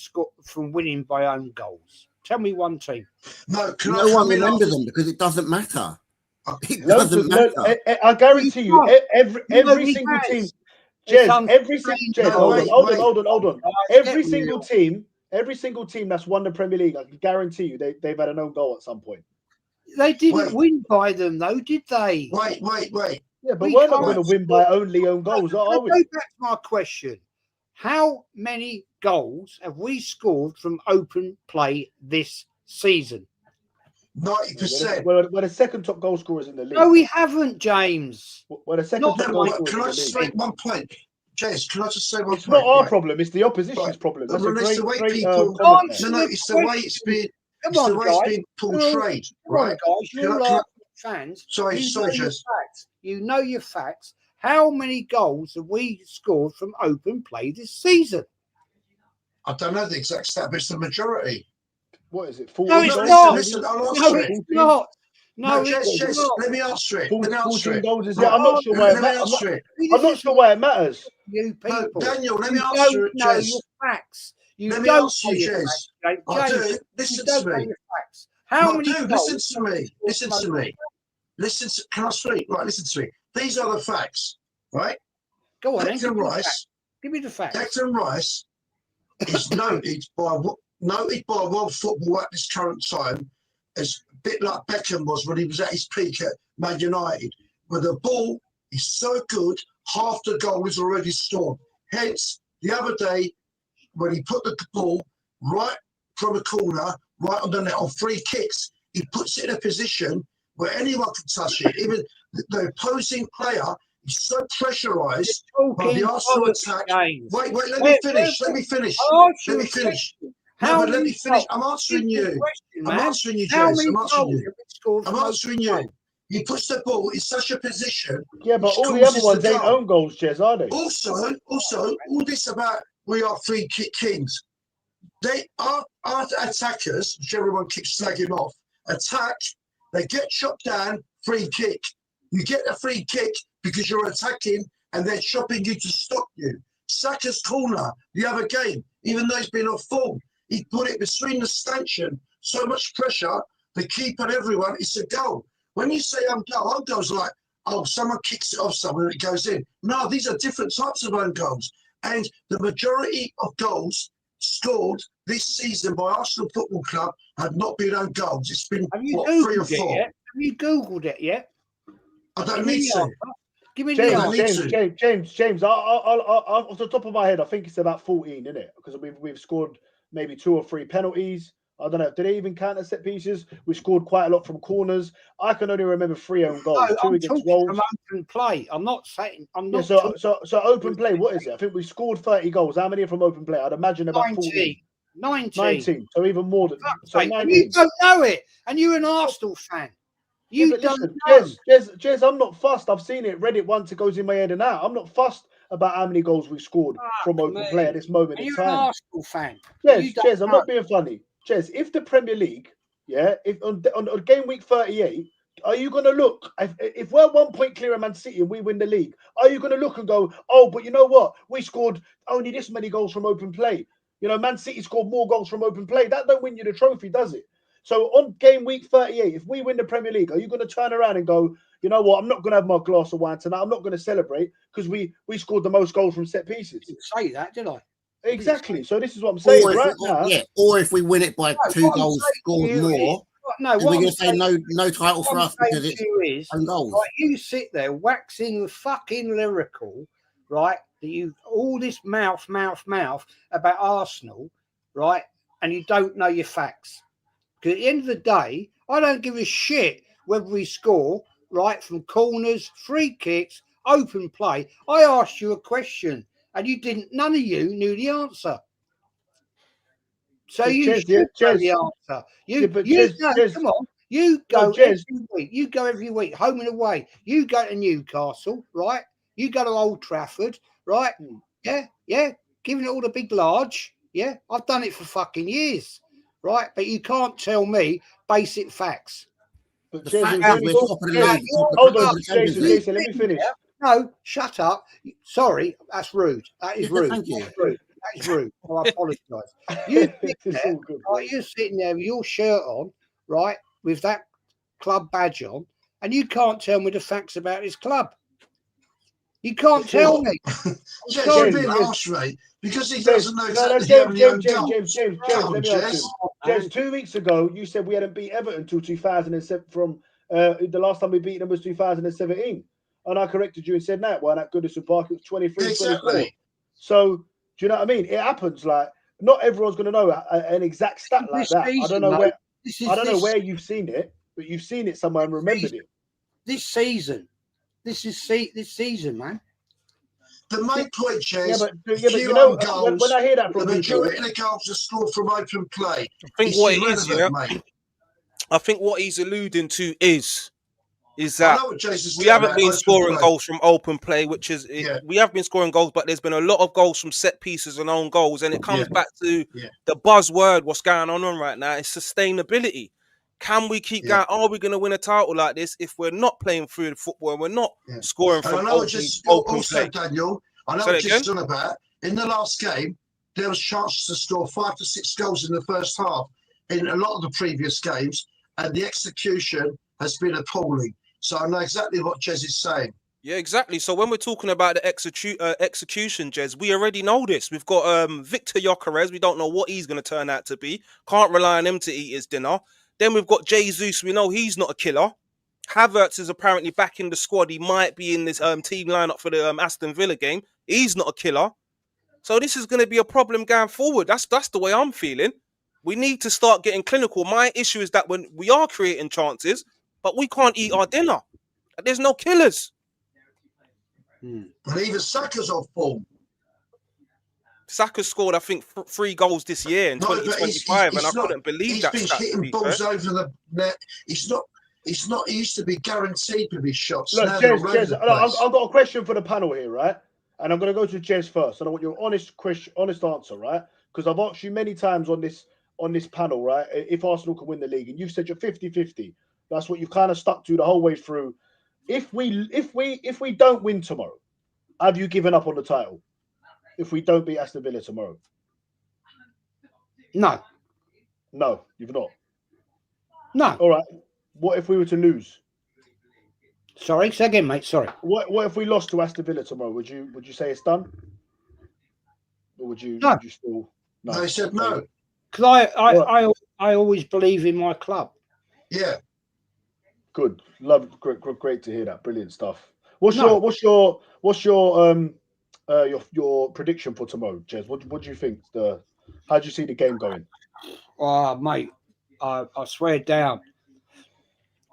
winning by own goals. Tell me one team. No, No one remembers them because it doesn't matter. It Loads doesn't of, matter. I guarantee you, every single team, Jez, hold on. Every single team that's won the Premier League, I can guarantee you, they've had an own goal at some point. They didn't win by them, though, did they? Wait. Yeah, but we're not going to win by only own goals, are we? Go back to my question. How many goals have we scored from open play this season? 90%. We're the second top goal scorers in the league. No, we haven't, James. We're the second top goal scorers Can in I the just league. make one point? Jez, can I just say one point? It's not our problem, it's the opposition's problem. That's a It's great, the way great people. comment there. No, it's the way it's been. It's the way it's been portrayed, right? Guys, you're all fans. Sorry, Jez. You know your facts. How many goals have we scored from open play this season? I don't know the exact stat, but it's the majority. What is it? 40 No, it's goals? not. Listen, I'll No, answer it. it's not. No, Jez, it's not. let me answer it. 14 goals is it? I'm not sure why it matters. I'm not This sure why it matters. You people. No, Daniel, let me You answer it, don't know Jez. your facts. You Let me don't answer know you, your Jez. facts, I James, do. Listen you don't to know me. your facts. How many Dude, goals? listen to me. Listen to me. Can I speak? Right, listen to me. These are the facts, right? Go on, then, Declan Rice. give me the facts. Declan Rice is noted by world football at this current time as a bit like Beckham was when he was at his peak at Man United, where the ball is so good, half the goal is already scored. Hence, the other day, when he put the ball right from a corner, right on the net, on free kicks, he puts it in a position where anyone can touch it. Even the opposing player is so pressurised by the Arsenal attack. Wait, let me finish. Let me finish. No, but let me finish. I'm answering you. I'm answering you, Jez. I'm answering you. He puts the ball in such a position. Yeah, but all the other ones ain't own goals, Jez, are they? Also, all this about we are free kick kings. They are attackers, which everyone keeps slagging off. Attack, they get chopped down, free kick. You get a free kick because you're attacking and they're chopping you to stop you. Saka's corner, the other game, even though he's been off form, he put it between the stanchion, so much pressure, the keeper and everyone, it's a goal. When you say own goals like, oh, someone kicks it off someone and it goes in. No, these are different types of own goals. And the majority of goals scored this season by Arsenal Football Club have not been own goals. It's been, what, 3 or 4? Have you Googled it yet? I don't need to. Give me the answer. James, I'll, off the top of my head, I think it's about 14, isn't it? Because we've scored maybe 2 or 3 penalties. I don't know. Did they even count as set pieces? We scored quite a lot from corners. I can only remember 3 own goals. No, 2 I'm against talking Wolves. from open play. I'm not saying. I'm not. Yeah, so open play. What is it? I think we scored 30 goals. How many are from open play? I'd imagine about 19. So even more than. So 19. You don't know it, and you're an Arsenal fan. You don't know. Jez, I'm not fussed. I've seen it, read it once. It goes in my head and out. I'm not fussed about how many goals we scored from open play at this moment in time. You're an Arsenal fan. Jez, I'm not being funny. Jez, if the Premier League, if on game week 38, Are you going to look, if we're 1 point clear of Man City and we win the league, are you going to look and go, oh, but you know what? We scored only this many goals from open play. You know, Man City scored more goals from open play. That don't win you the trophy, does it? So on game week 38, if we win the Premier League, are you going to turn around and go, you know what? I'm not going to have my glass of wine tonight. I'm not going to celebrate because we scored the most goals from set pieces. I didn't say that, did I? Exactly. So this is what I'm saying or if we win it by 2 goals scored more. No, we're going to say no title for us because it's own goals. Like, you sit there waxing fucking lyrical, right? That you all this mouth about Arsenal, right? And you don't know your facts. Because at the end of the day, I don't give a shit whether we score right from corners, free kicks, open play. I asked you a question, and you didn't. None of you knew the answer. So you should know the answer. Come on. You go every week. You go every week, home and away. You go to Newcastle, right? You go to Old Trafford, right? Yeah. Giving it all the big large. Yeah, I've done it for fucking years, right? But you can't tell me basic facts. But the fact is we're top of the league. Hold on, Jason, let me finish. No, shut up. Sorry, that's rude. That is rude. Thank you. That is rude. I apologise. You're sitting there with your shirt on, right, with that club badge on, and you can't tell me the facts about this club. You can't tell me. James, being harsh, mate, because he doesn't know exactly how many own goals. James, let me ask you. James, 2 weeks ago, you said we hadn't beat Everton until 2007. From the last time we beat them was 2017. And I corrected you and said, no, well, that Goodison Park, it was 23, 24. So, do you know what I mean? It happens. Like, not everyone's going to know an exact stat like that. I don't know where you've seen it, but you've seen it somewhere and remembered it. This season, man. The main point, Chaz, but you know, goals, when I hear that from the majority of the goals are scored from open play. I think what it is, mate. I think what he's alluding to is that we haven't been scoring goals from open play, which is we have been scoring goals, but there's been a lot of goals from set pieces and own goals, and it comes back to the buzzword. What's going on right now is sustainability. Can we keep going? Are we going to win a title like this if we're not playing through the football and we're not scoring from open play? Daniel, I know what you're talking about. In the last game, there was chances to score 5 to 6 goals in the first half in a lot of the previous games, and the execution has been appalling. So I know exactly what Jez is saying. Yeah, exactly. So when we're talking about the execution, Jez, we already know this. We've got Victor Gyökeres. We don't know what he's going to turn out to be. Can't rely on him to eat his dinner. Then we've got Jesus. We know he's not a killer. Havertz is apparently back in the squad. He might be in this team lineup for the Aston Villa game. He's not a killer. So this is going to be a problem going forward. That's the way I'm feeling. We need to start getting clinical. My issue is that when we are creating chances, but we can't eat our dinner. There's no killers. But even Saka's off form. Saka scored, I think, 3 goals this year in 2025, and I couldn't believe that. He's been hitting balls over the net. He's not. He used to be guaranteed to be shots. Look, Jez, I've got a question for the panel here, right? And I'm going to go to Jez first, and I want your honest answer, right? Because I've asked you many times on this panel, right? If Arsenal can win the league, and you've said you're 50-50. That's what you've kind of stuck to the whole way through. If we don't win tomorrow, have you given up on the title? If we don't beat Aston Villa tomorrow? No, you've not. No. All right. What if we were to lose? Sorry, say again, mate. Sorry. What if we lost to Aston Villa tomorrow? Would you say it's done? Or would you? No. Would you still? No. They said no. Because I always believe in my club. Yeah. Good. Great to hear that. Brilliant stuff. What's your prediction for tomorrow, Jez? What do you think? How do you see the game going? Oh, mate, I swear down.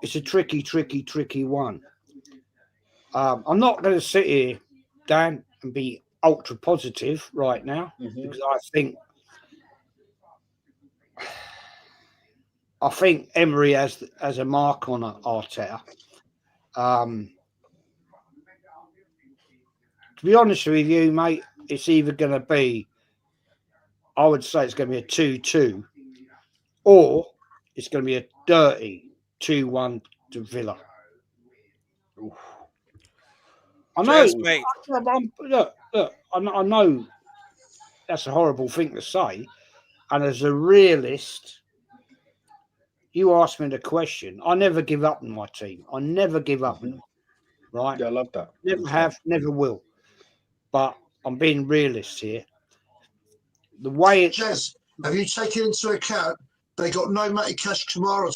It's a tricky one. I'm not going to sit here, Dan, and be ultra positive right now because I think Emery has a mark on Arteta. To be honest with you, mate, it's either going to be, I would say it's going to be a 2-2, or it's going to be a dirty 2-1 to Villa. Oof. I know, Cheers, mate. look, I know that's a horrible thing to say, and as a realist, you asked me the question. I never give up on my team. I never give up on them, right? Yeah, I love that. Never have, never will. But I'm being realist here. The way it's Jez, have you taken into account they got no Matty Cash tomorrow?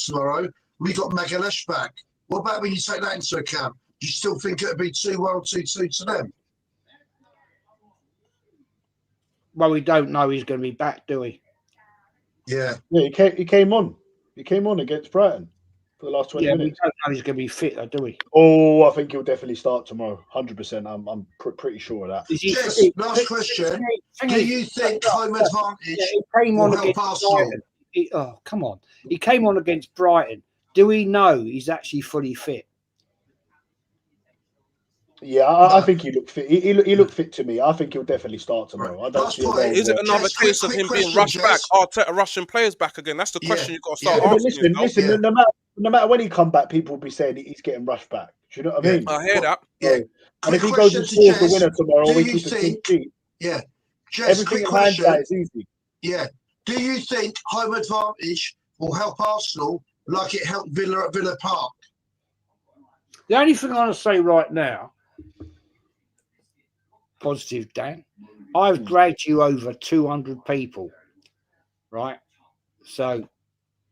We got Magalesh back. What about when you take that into account? Do you still think it'd be 2-1, 2-2 to them? well, we don't know he's going to be back, do we? Yeah. Yeah, he came on. He came on against Brighton for the last 20 Yeah, we minutes. don't know he's going to be fit, though, do we? Oh, I think he'll definitely start tomorrow. 100%. I'm pretty sure of that. Is he Yes, fit? last question. Thing Do is, you think home advantage he came will on help against Arsenal? Brighton. Oh, come on. He came on against Brighton. Do we know he's actually fully fit? Yeah, I think he looked fit. He looked fit to me. I think he'll definitely start tomorrow. I don't Last see a point. way. Is it where- another Jez, case of quick him being question, rushed back? Jez. Arteta rushing players back again. That's the question you've got to Yeah, start Yeah, but asking listen, yourself. no matter when he come back, people will be saying he's getting rushed back. Do you know what I Yeah. mean? I hear that. Yeah. So, and Quick if he goes question and to scores the Jez. winner tomorrow, Do we you keep a clean think? sheet. Yeah. Jez, Everything quick in question. hindsight is easy. Yeah. Do you think home advantage will help Arsenal like it helped Villa at Villa Park? The only thing I want to say right now, Positive Dan, I've dragged you over 200 people, right? So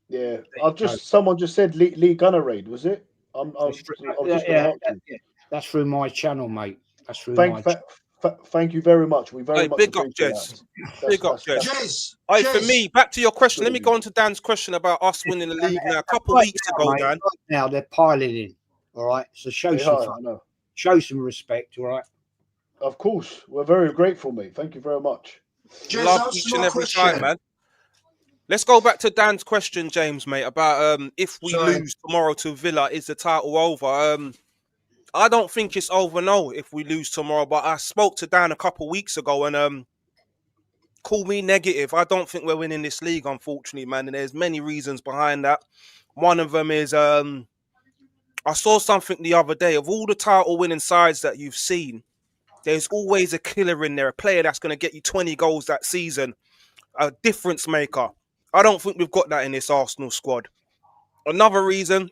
Yeah, go. someone just said Lee Gunner raid, was it? I'm just going to help you. That's through my channel, mate. That's through Thank you very much. We very Hey, much big up, appreciate Jez. that. Big up, Jez. Jez. Hey, for Jez. me, back to your question. Let me Good. go on to Dan's question about us winning the league now. A couple of Right weeks now, ago, mate, Dan. right now they're piling in. All right. So They are, I know. show some respect, all right? Of course, we're very grateful, mate. Thank you very much. Jez, Love answer each my and every question. time, man. Let's go back to Dan's question, James, mate, about if we Sorry. lose tomorrow to Villa, is the title over? I don't think it's over, no, if we lose tomorrow. But I spoke to Dan a couple weeks ago and call me negative. I don't think we're winning this league, unfortunately, man. And there's many reasons behind that. One of them is I saw something the other day. Of all the title-winning sides that you've seen, there's always a killer in there, a player that's going to get you 20 goals that season, a difference maker. I don't think we've got that in this Arsenal squad. Another reason,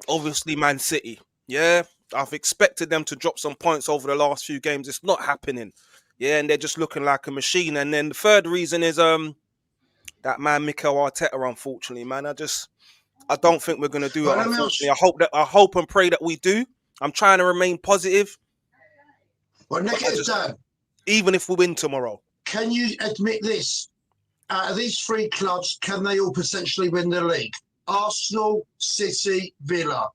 obviously, Man City. Yeah, I've expected them to drop some points over the last few games. It's not happening. Yeah, and they're just looking like a machine. And then the third reason is that man Mikel Arteta, unfortunately, man. I don't think we're gonna do it, Well, let me unfortunately. I hope and pray that we do. I'm trying to remain positive. Well, negative Dan, Even if we win tomorrow. can you admit this? Out of these three clubs, can they all potentially win the league? Arsenal, City, Villa.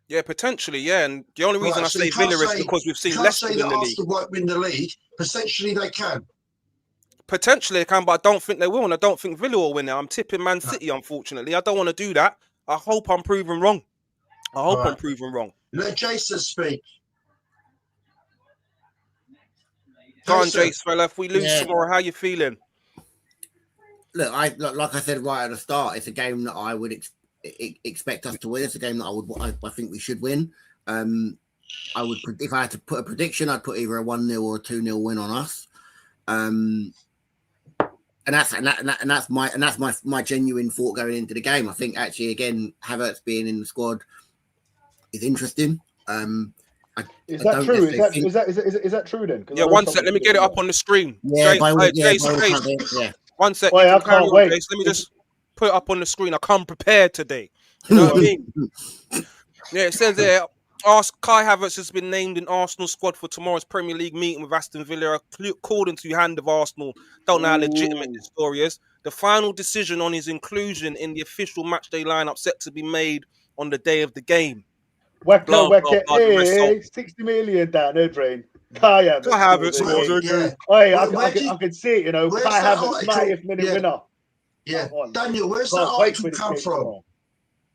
Yeah, potentially, yeah. And the only reason Right, I so say you can't Villa is say- because we've seen Can't Leicester say win that the league. Arsenal won't win the league. Potentially they can. Potentially they can, but I don't think they will, and I don't think Villa will win it. I'm tipping Man City, unfortunately. I don't want to do that. I hope I'm proven wrong. I'm Right. proven wrong. Let Jason speak. Go on, Jason. Jace, fella. If we lose Yeah. tomorrow, how you feeling? Look, like I said right at the start, it's a game that I would expect us to win. It's a game that I think we should win. I would, if I had to put a prediction, I'd put either a 1-0 or a 2-0 win on us. And that's my genuine thought going into the game. I think actually again Havertz being in the squad is interesting. Is that true? Is that true then? 'Cause Yeah, I know one some sec. Let me people get it don't up know. on the screen. Yeah, Jace. yeah. One sec. Wait, You I can carry can't on, wait. Jace. Let me just put it up on the screen. I come prepared today. You know what I mean? Yeah, it says there, Kai Havertz has been named in Arsenal squad for tomorrow's Premier League meeting with Aston Villa, according to Hand of Arsenal. Don't know how legitimate this story is. The final decision on his inclusion in the official matchday lineup set to be made on the day of the game. Whack Blah, it, blah, blah, the result. hey, 60 million down there, drain. Kai Havertz. Kai Havertz scores scores again. again. Hey, Where I can see it, you know. where's Kai that Havertz, article? 90th minute Yeah. winner. Yeah. Come on. Daniel, where's that Can't wait article for this come game from? tomorrow.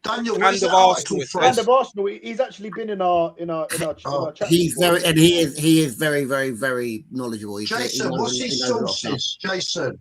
Daniel, Hand where's of that Arsenal, article it from? And of Arsenal, he's actually been in our chat. He's before. he is very, very, very knowledgeable. Jason, what's his knows a lot of stuff. sources? Jason.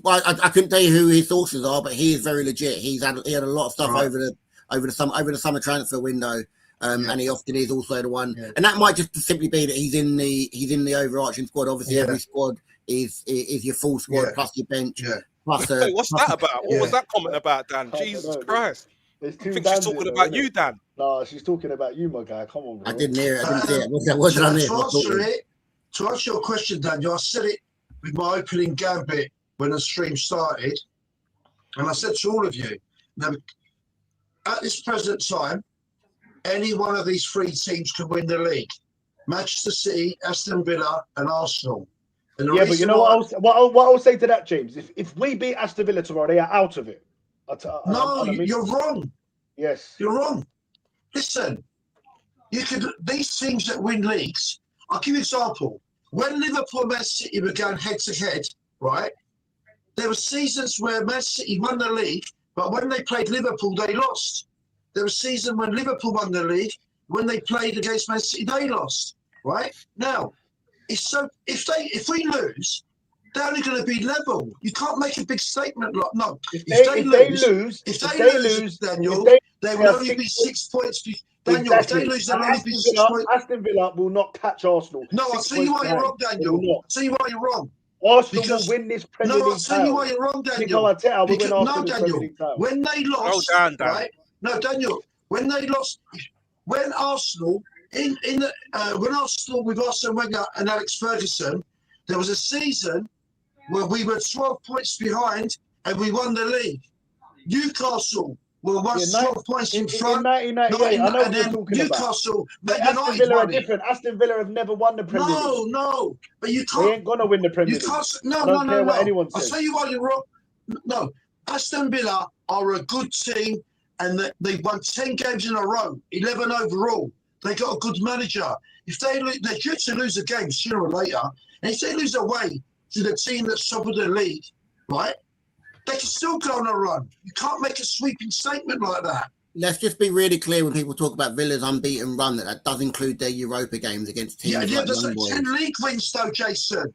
I couldn't tell you who his sources are, but he is very legit. He had a lot of stuff Right. over over the summer transfer window. And he often is also the one, Yeah. and that might just simply be that he's in the overarching squad. Obviously, Yeah. every squad is your full squad Yeah. plus your bench. Yeah. Plus, Hey, what's plus that about? What was Yeah. that comment about, Dan? I don't Jesus know. Christ. There's I two think she's Dans talking in there, about innit? you, Dan. Nah, she's talking about you, my guy. Come on, bro. I didn't hear it. I didn't see it. What did I miss? To answer your question, Daniel, I said it with my opening gambit when the stream started, and I said to all of you, now, at this present time, any one of these three teams can win the league: Manchester City, Aston Villa, and Arsenal. And the Yeah, but you reason know why- what I'll say to that, James. If we beat Aston Villa tomorrow, they are out of it. No, you're wrong. Yes. You're wrong. Listen, these teams that win leagues. I'll give you an example. When Liverpool and Man City were going head to head, right? There were seasons where Man City won the league, but when they played Liverpool, they lost. There was a season when Liverpool won the league. When they played against Man City, they lost. Right now, it's so if we lose, they're only going to be level. You can't make a big statement like no. If they lose, Daniel, they will only be 6 points. Daniel, exactly. if they lose, they'll only be 6 points. Aston Villa will not catch Arsenal. No, I'll tell you why you're wrong, Daniel. I'll tell you why you're wrong. Arsenal will win this Premier League. No, I'll tell you why you're wrong, Daniel. No, Daniel, when they lost, right? No, Daniel, when they lost, when Arsenal when Arsenal with Arsene Wenger and Alex Ferguson, there was a season where we were 12 points behind and we won the league. Newcastle were 12 points in front. In 1998, I know what you're talking Newcastle, about. Aston Villa are different. Aston Villa have never won the Premier League. No, but you can't. They ain't gonna win the Premier League. No. What anyone says. I'll tell you why you're wrong. No, Aston Villa are a good team, and they've won 10 games in a row, 11 overall. They got a good manager. If they're due to lose a game sooner or later, and if they lose away to the team that's top of the league, right? They can still go on a run. You can't make a sweeping statement like that. Let's just be really clear when people talk about Villa's unbeaten run that does include their Europa games against teams like there's Young Boys. 10 league wins though, Jason.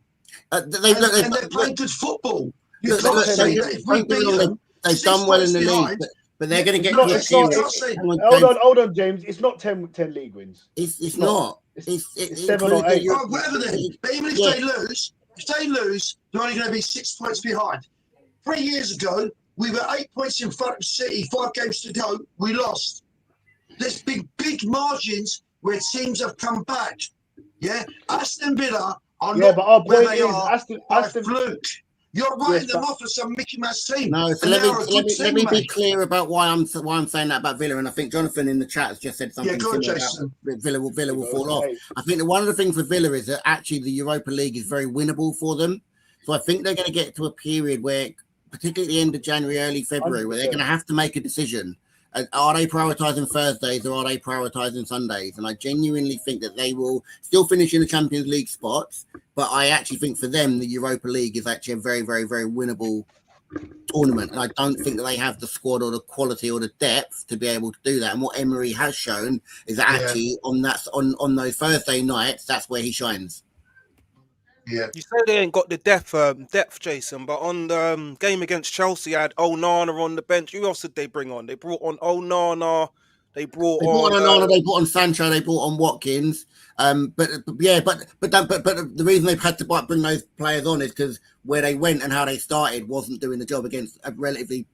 And they're playing good football. You can't say that if we beat them, they've done well in the league, but they're going to get to a period. Hold on, James. It's not 10 league wins. It's not. It's 7 or 8. Whatever then. But even if they lose, they're only going to be 6 points behind. 3 years ago, we were 8 points in front of City, 5 games to go. We lost. There's been big margins where teams have come back. Yeah, Aston Villa are not but our where point they is are Aston fluke. You're writing them off as some Mickey Mouse team. No, so let me be clear about why I'm saying that about Villa, and I think Jonathan in the chat has just said something similar about Villa will fall off. I think that one of the things with Villa is that actually the Europa League is very winnable for them. So I think they're going to get to a period where, particularly at the end of January, early February, where they're going to have to make a decision. Are they prioritising Thursdays or are they prioritising Sundays? And I genuinely think that they will still finish in the Champions League spots, but I actually think for them, the Europa League is actually a very, very, very winnable tournament. And I don't think that they have the squad or the quality or the depth to be able to do that. And what Emery has shown is that actually on those Thursday nights, that's where he shines. Yeah. You say they ain't got the depth, Jason, but on the game against Chelsea, I had Onana on the bench. Who else did they bring on? They brought on Onana. They brought on Onana. They brought on Sancho. They brought on Watkins. But the reason they've had to bring those players on is because where they went and how they started wasn't doing the job against a relatively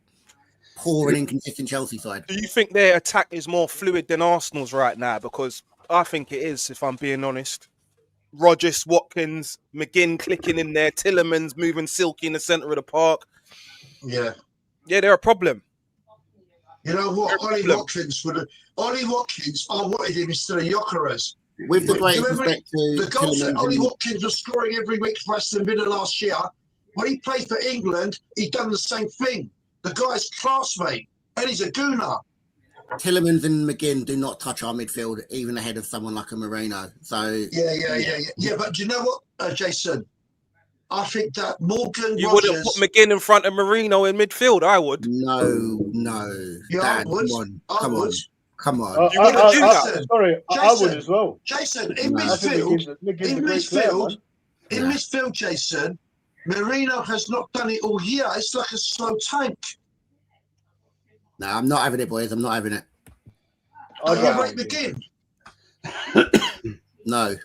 poor and inconsistent Chelsea side. Do you think their attack is more fluid than Arsenal's right now? Because I think it is, if I'm being honest. Rodgers, Watkins, McGinn clicking in there, Tillemans moving silky in the centre of the park. Yeah, they're a problem. You know what? Ollie Watkins, I wanted him instead of Gyökeres. With the great respect to the goals that Ollie Watkins was scoring every week for Aston Villa last year, when he played for England, he'd done the same thing. The guy's classmate, and he's a gooner. Tillemans and McGinn do not touch our midfield, even ahead of someone like a Moreno. So Yeah. But do you know what, Jason? I think that Morgan. You wouldn't put McGinn in front of Marino in midfield. I would. No. Yeah, Dad, I would. Come on. You wouldn't do that. Sorry, I would as well. Jason, in midfield, Jason, Marino has not done it all year. It's like a slow tank. No, I'm not having it, boys. I'm not having it. I'd Don't you rather rate McGinn. McGinn? No.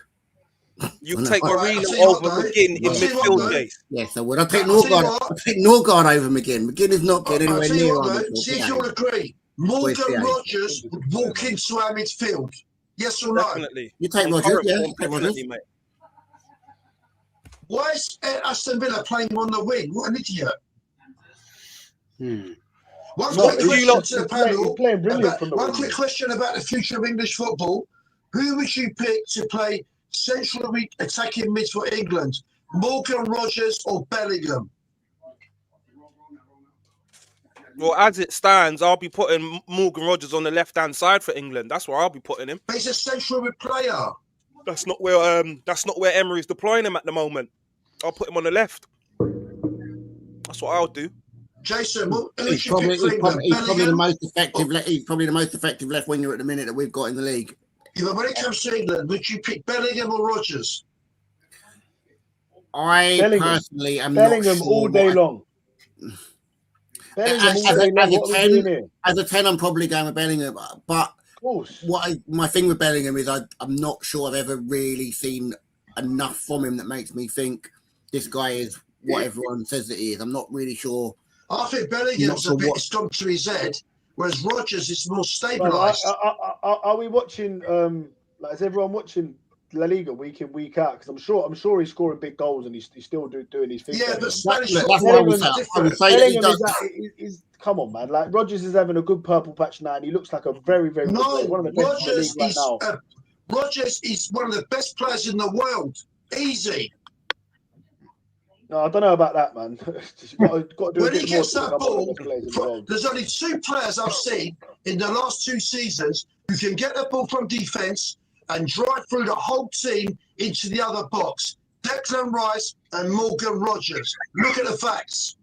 You Oh, no. take All right, I'll Marino tell you what, over though. McGinn in I'll tell you what, midfield, though. Jace. Yes, I would. I'd take I'll tell you Norgard. what. I'd take Norgard over McGinn. McGinn is not good I'll anywhere tell you near what, our though. midfield. See if Yeah. you'll agree. Boys, Morgan yeah. Rogers would walk into our midfield. Yes or no? Definitely. You take On Rogers, current yeah. form, You take Rogers. definitely, mate. Why is Aston Villa playing him on the wing? What an idiot. One No, quick if you question lot- to the he's panel. playing brilliant about- from the one wing. quick question about the future of English football. Who would you pick to play central attacking mid for England? Morgan Rogers or Bellingham? Well, as it stands, I'll be putting Morgan Rogers on the left-hand side for England. That's where I'll be putting him. He's a central player. That's not where Emery's deploying him at the moment. I'll put him on the left. That's what I'll do. Jason, who He's would you pick for England? probably the Bellingham? most effective. He's probably the most effective left winger at the minute that we've got in the league. Yeah, but when it comes to England, would you pick Bellingham or Rogers? I Bellingham. personally am Bellingham not sure all day what- long. Bellingham all As a- day long. as a What are we 10, doing here? As a 10, I'm probably going with Bellingham. But Of course. my thing with Bellingham is I'm not sure I've ever really seen enough from him that makes me think this guy is what everyone says that he is. I'm not really sure. I think Bellingham's Not a bit for what- it's gone to his head, whereas Rogers is more Well, stabilised. are we watching? Like, is everyone watching La Liga week in week out? Because I'm sure he's scoring big goals and he's still doing his thing. Yeah, but Bellingham. Spanish That's football what I would is say. I would different. say that he Bellingham does. is come on, man. Like Rogers is having a good purple patch now, and he looks like a very, very good No, player. One of the best in the Rogers league right is now. Rogers is one of the best players in the world. Easy. No, I don't know about that, man. You've got to do When a he bit more gets to that become one of ball, the best players in the world. there's only two players I've seen in the last 2 seasons who can get the ball from defence and drive through the whole team into the other box. Declan Rice and Morgan Rogers. Look at the facts.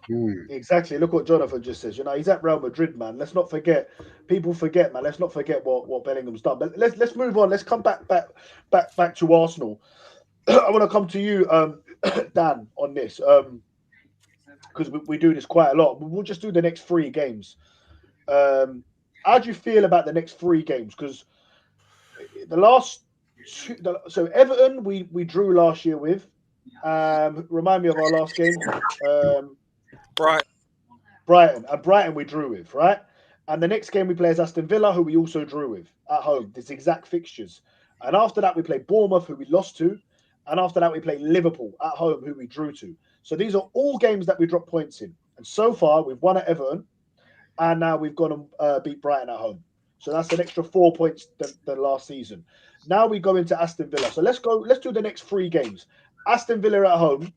Exactly. Look what Jonathan just says. You know, he's at Real Madrid, man. Let's not forget. People forget, man. Let's not forget what Bellingham's done. But let's move on. Let's come back to Arsenal. I want to come to you, Dan, on this because we do this quite a lot. We'll just do the next 3 games. How do you feel about the next 3 games? Because the last so Everton we drew last year with. Remind me of our last game. Brighton. And Brighton we drew with, right? And the next game we play is Aston Villa, who we also drew with at home. This exact fixtures. And after that we play Bournemouth, who we lost to. And after that we play Liverpool at home, who we drew to. So these are all games that we drop points in. And so far we've won at Everton, and now we've gone and beat Brighton at home. So that's an extra 4 points than last season. Now we go into Aston Villa. So let's do the next 3 games. Aston Villa at home,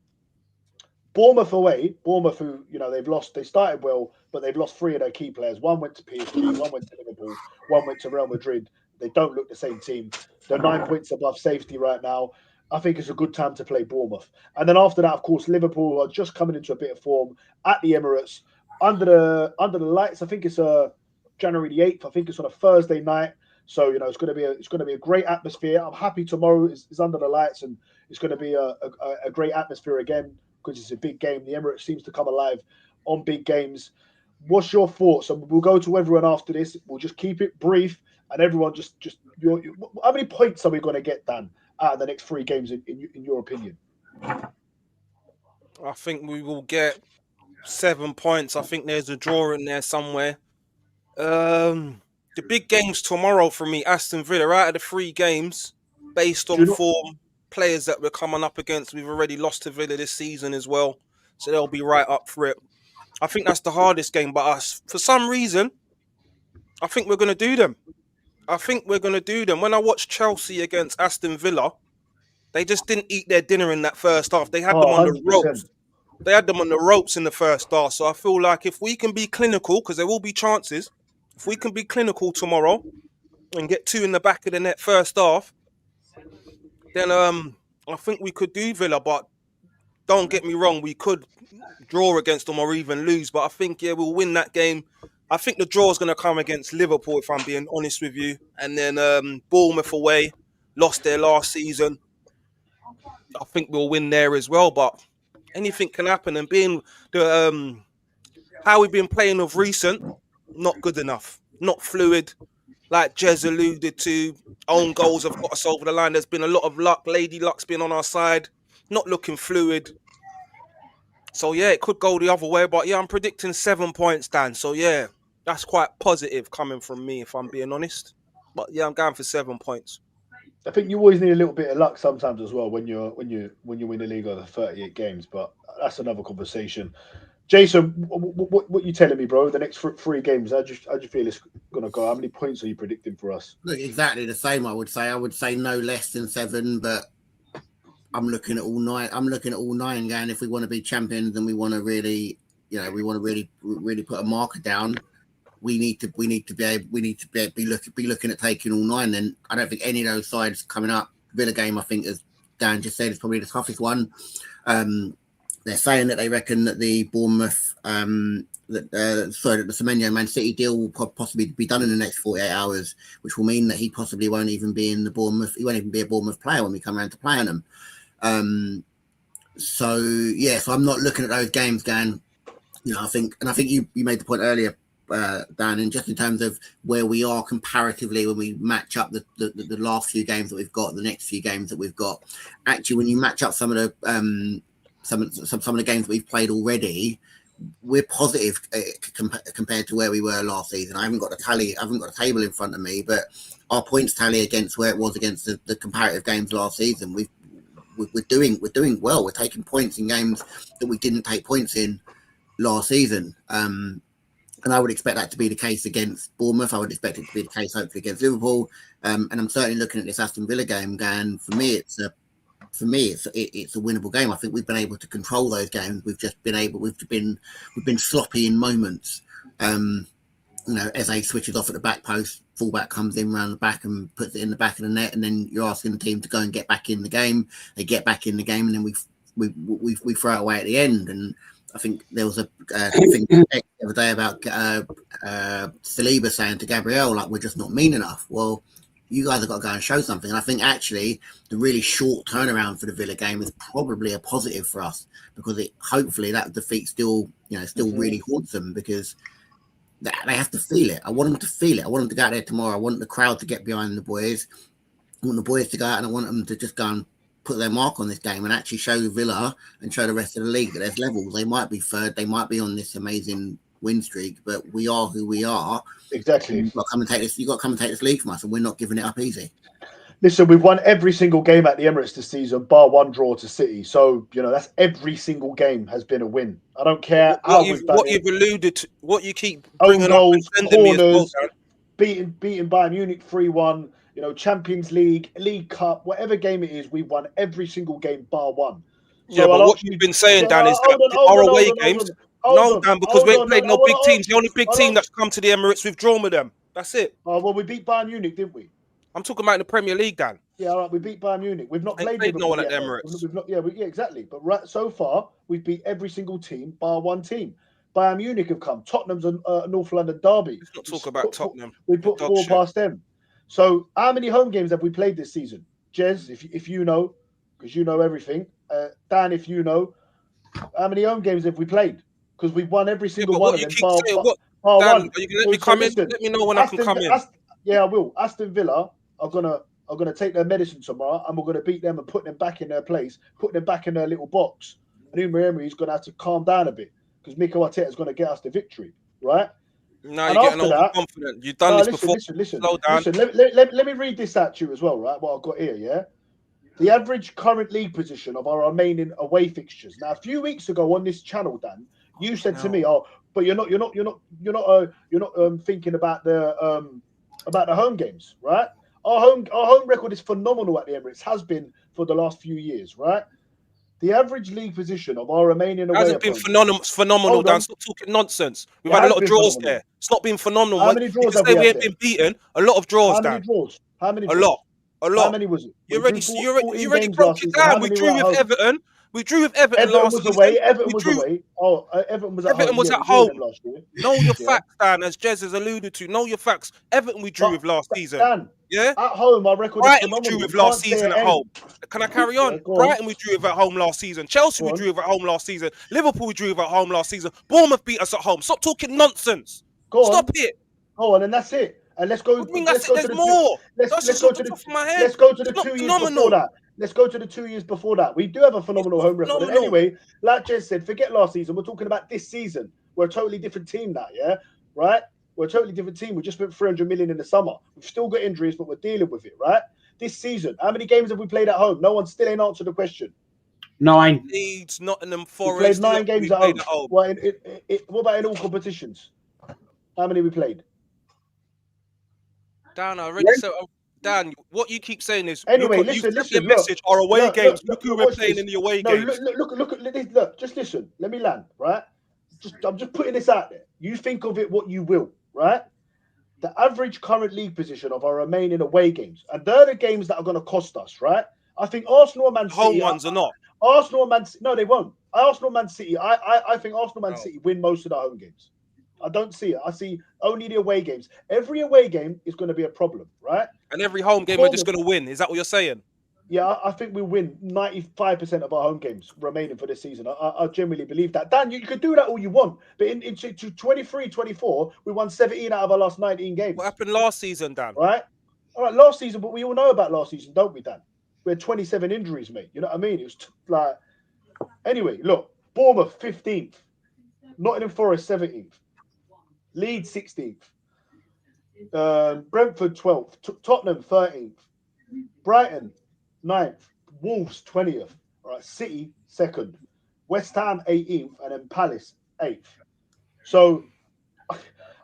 Bournemouth away. Bournemouth, who they've lost. They started well, but they've lost 3 of their key players. One went to PSG, one went to Liverpool, one went to Real Madrid. They don't look the same team. They're 9 points above safety right now. I think it's a good time to play Bournemouth. And then after that, of course, Liverpool are just coming into a bit of form at the Emirates under the lights. I think it's January the 8th. I think it's on a Thursday night. So it's going to be a great atmosphere. I'm happy tomorrow is under the lights, and it's going to be a great atmosphere again because it's a big game. The Emirates seems to come alive on big games. What's your thoughts? And we'll go to everyone after this. We'll just keep it brief, and everyone just how many points are we going to get, Dan, out of the next 3 games in your opinion? I think we will get 7 points. I think there's a draw in there somewhere. The big games tomorrow for me, Aston Villa, out of the 3 games, based on form, players that we're coming up against, we've already lost to Villa this season as well. So they'll be right up for it. I think that's the hardest game, but for some reason, I think we're going to do them. When I watched Chelsea against Aston Villa, they just didn't eat their dinner in that first half. They had them on 100%. the ropes. They had them on the ropes in the first half. So I feel like if we can be clinical, because there will be chances, if we can be clinical tomorrow and get 2 in the back of the net first half, then I think we could do Villa. But don't get me wrong, we could draw against them or even lose. But I think, we'll win that game. I think the draw is going to come against Liverpool, if I'm being honest with you. And then Bournemouth away, lost their last season. I think we'll win there as well. But anything can happen. And being how we've been playing of recent, not good enough. not fluid, like Jez alluded to. Own goals have got us over the line. There's been a lot of luck. Lady Luck's been on our side, not looking fluid. So yeah, it could go the other way, but yeah, I'm predicting 7 points, Dan. So yeah, that's quite positive coming from me, if I'm being honest. But yeah, I'm going for 7 points. I think you always need a little bit of luck sometimes as well when you win the league over 38 games, but that's another conversation. Jason, what you telling me, bro? The next 3 games, how do you feel it's gonna go? How many points are you predicting for us? Look, exactly the same. I would say no less than 7, but I'm looking at all 9. I'm looking at all 9 going. If we want to be champions and we want to really, really put a marker down, we need to be looking at taking all 9. Then I don't think any of those sides coming up. Villa game, I think, as Dan just said, is probably the toughest one. They're saying that they reckon that the Bournemouth, that the Semenyo Man City deal will possibly be done in the next 48 hours, which will mean that he possibly won't even be in the Bournemouth. He won't even be a Bournemouth player when we come around to playing them. So I'm not looking at those games going. I think you made the point earlier, Dan, and just in terms of where we are comparatively when we match up the last few games that we've got, the next few games that we've got. Actually, when you match up some of the some of the games that we've played already, we're positive compared to where we were last season. I haven't got a table in front of me, but our points tally against where it was against the comparative games last season, we're doing well. We're taking points in games that we didn't take points in last season. And I would expect that to be the case against Bournemouth. I would expect it to be the case hopefully against Liverpool. And I'm certainly looking at this Aston Villa game going, for me it's a winnable game. I think we've been able to control those games. We've been sloppy in moments. Eze switches off at the back post, fullback comes in round the back and puts it in the back of the net, and then you're asking the team to go and get back in the game. They get back in the game, and then we throw it away at the end. And I think there was a thing the other day about Saliba saying to Gabriel, like, we're just not mean enough. Well, you guys have got to go and show something. And I think actually the really short turnaround for the Villa game is probably a positive for us, because hopefully that defeat still really haunts them, because they have to feel it. I want them to feel it. I want them to go out there tomorrow. I want the crowd to get behind the boys. I want the boys to go out, and I want them to just go and put their mark on this game and actually show Villa and show the rest of the league that there's levels. They might be third. They might be on this amazing win streak, but we are who we are. Exactly. You've got to come and take this league from us, and we're not giving it up easy. Listen, we've won every single game at the Emirates this season, bar 1 draw to City. So, that's every single game has been a win. I don't care what you've alluded to, what you keep bringing goals, up, corners, beating Bayern Munich 3-1, Champions League, League Cup, whatever game it is, we've won every single game bar 1. So but what you've been saying, Dan, is that our away games. No, Dan, because we ain't played no big teams. The only big team that's come to the Emirates, we've drawn with them. That's it. Well, we beat Bayern Munich, didn't we? I'm talking about in the Premier League, Dan. Yeah, all right. We beat Bayern Munich. We've not played no one at the Emirates. We've not. Yeah, exactly. But so far, we've beat every single team bar 1 team. Bayern Munich have come. Tottenham's a North London derby. Let's not talk about Tottenham. We put 4 past them. So, how many home games have we played this season? Jez, if you know, because you know everything. Dan, if you know, how many home games have we played? Because we've won every single one of them. Bar Dan, 1. Are you gonna let me come in? Let me know when I can come in. Yeah, I will. Aston Villa are gonna take their medicine tomorrow, and we're gonna beat them and put them back in their place, put them back in their little box. And Unai Emery's gonna have to calm down a bit, because Mikel Arteta's gonna get us the victory, right? No, you're getting overconfident. You've done this before. Listen. Let me read this out to you as well, right? What I've got here, yeah. The average current league position of our remaining away fixtures. Now, a few weeks ago on this channel, Dan, you said to me, "Oh, but you're not thinking about the home games, right? Our home record is phenomenal at the Emirates. Has been for the last few years, right? The average league position of our remaining away hasn't been phenomenal, Dan. Stop talking nonsense. We've had a lot of draws there. It's not been phenomenal. How many draws have we ain't been beaten? A lot of draws, Dan. How many? A lot. How many was it? You already broke it down. We drew with Everton. We drew with Everton last season. Everton was away. Oh, Everton was at home. Everton was at home. Know your facts, Dan, as Jez has alluded to. Know your facts. Everton we drew with last season. Dan, yeah? At home, our record Brighton we drew with last season at home. Can I carry on? Brighton we drew with at home last season. Chelsea we drew with at home last season. Liverpool we drew with at home last season. Bournemouth beat us at home. Stop talking nonsense. Stop it. Oh, and then that's it. And let's go. What do you mean Let's that's it? go There's to the more. let's That's let's just go off to the the top of my head. let's go to the It's not 2 years phenomenal. before that. Let's go to the 2 years before that. We do have a phenomenal home record. And phenomenal. anyway, like Jez said, forget last season. We're talking about this season. We're a totally different team now, yeah? Right? We're a totally different team. We just spent 300 million in the summer. We've still got injuries, but we're dealing with it, right? This season, how many games have we played at home? No one still ain't answered the question. 9. Leeds, Nottingham We Forest. played 9 games at home. At home. Well, what about in all competitions? How many we played? Dan, I already said. Dan, what you keep saying is, Anyway, look, listen, you sent me a look, message. Our away games. Look who we're watch playing this. in the away No, games. look. Just listen. Let me land, right? I'm just putting this out there. You think of it what you will, right? The average current league position of our remaining away games, and they're the games that are going to cost us, right? I think Arsenal and Man The City. home ones are not. Arsenal and Man City. No, they won't. Arsenal and Man City. I think Arsenal and Man No. City win most of the home games. I don't see it. I see only the away games. Every away game is going to be a problem, right? And every home game we're just going to win. Is that what you're saying? Yeah, I think we win 95% of our home games remaining for this season. I genuinely believe that. Dan, you could do that all you want. But in 23, 24, we won 17 out of our last 19 games. What happened last season, Dan? Right? All right, last season, but we all know about last season, don't we, Dan? We had 27 injuries, mate. You know what I mean? It was like... Anyway, look. Bournemouth, 15th. Nottingham Forest, 17th. Leeds, 16th. Brentford, 12th. Tottenham, 13th. Brighton, 9th. Wolves, 20th. All right, City, 2nd. West Ham, 18th. And then Palace, 8th. So,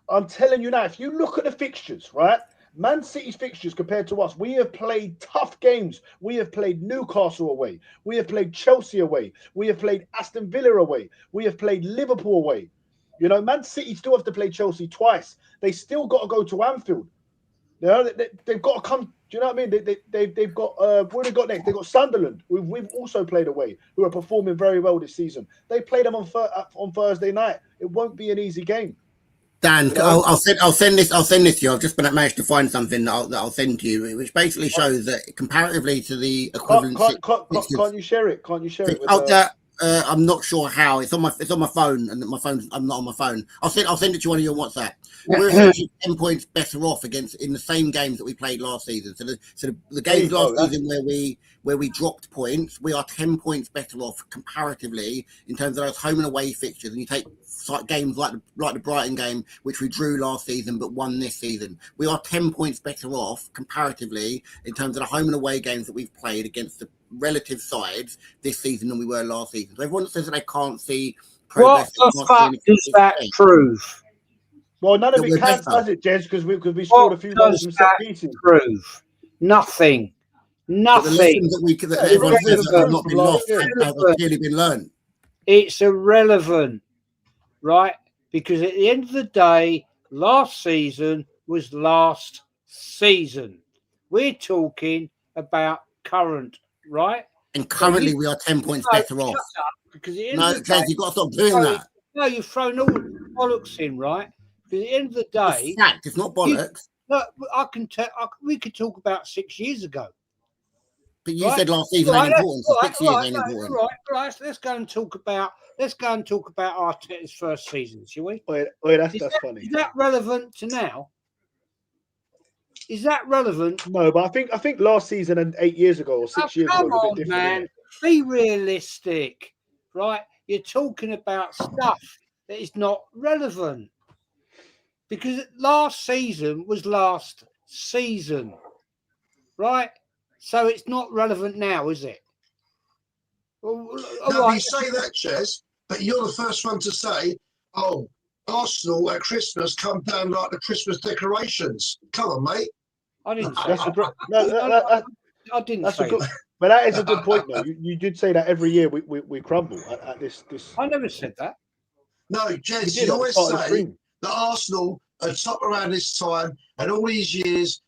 I'm telling you now, if you look at the fixtures, right? Man City's fixtures compared to us, we have played tough games. We have played Newcastle away. We have played Chelsea away. We have played Aston Villa away. We have played Liverpool away. You know, Man City still have to play Chelsea twice. They still got to go to Anfield. You know, they've got to come. Do you know what I mean? They've got what they got next? They've got Sunderland, who we've also played away, who are performing very well this season. They played them on Thursday night. It won't be an easy game. Dan, You know? I'll send this to you. I've just managed to find something that I'll send to you, which basically shows that comparatively to the equivalent. Can't you share it? Can't you share it? I'm not sure how. It's on my phone, and I'm not on my phone. I'll send it to one of you on WhatsApp. We're essentially 10 points better off in the same games that we played last season. So the games last season where we dropped points, we are 10 points better off comparatively in terms of those home and away fixtures. And you take games like the Brighton game, which we drew last season but won this season. We are 10 points better off comparatively in terms of the home and away games that we've played against the relative sides this season than we were last season. So everyone says that they can't see progress. What the fuck does that prove? Well, none of it counts, does it, Jez? Because we scored a few goals from set pieces. Prove nothing. The lessons that everyone says that have not been lost have clearly been learned. It's irrelevant, right? Because at the end of the day, last season was last season. We're talking about current, right? And currently we are 10 points better off. Because Jez, you've got to stop doing that. No, you've thrown all the bollocks in, right? Because at the end of the day, it's fact, it's not bollocks. We could talk about 6 years ago. But you said last season ain't important, so 6 years ain't important. Right. Let's go and talk about Arteta's first season, shall we? That's funny. Is that relevant to now? Is that relevant? No, but I think last season and 8 years ago or 6 years ago was a bit different. Man. Be realistic, right? You're talking about stuff that is not relevant. Because last season was last season, right? So it's not relevant now, is it? You say that, Jez, but you're the first one to say, oh, Arsenal at Christmas come down like the Christmas decorations. Come on, mate. I didn't say I didn't say that. But that is a good point, though. You did say that every year we crumble at this. I never said that. No, Jez, you always say that Arsenal are top around this time, and all these years.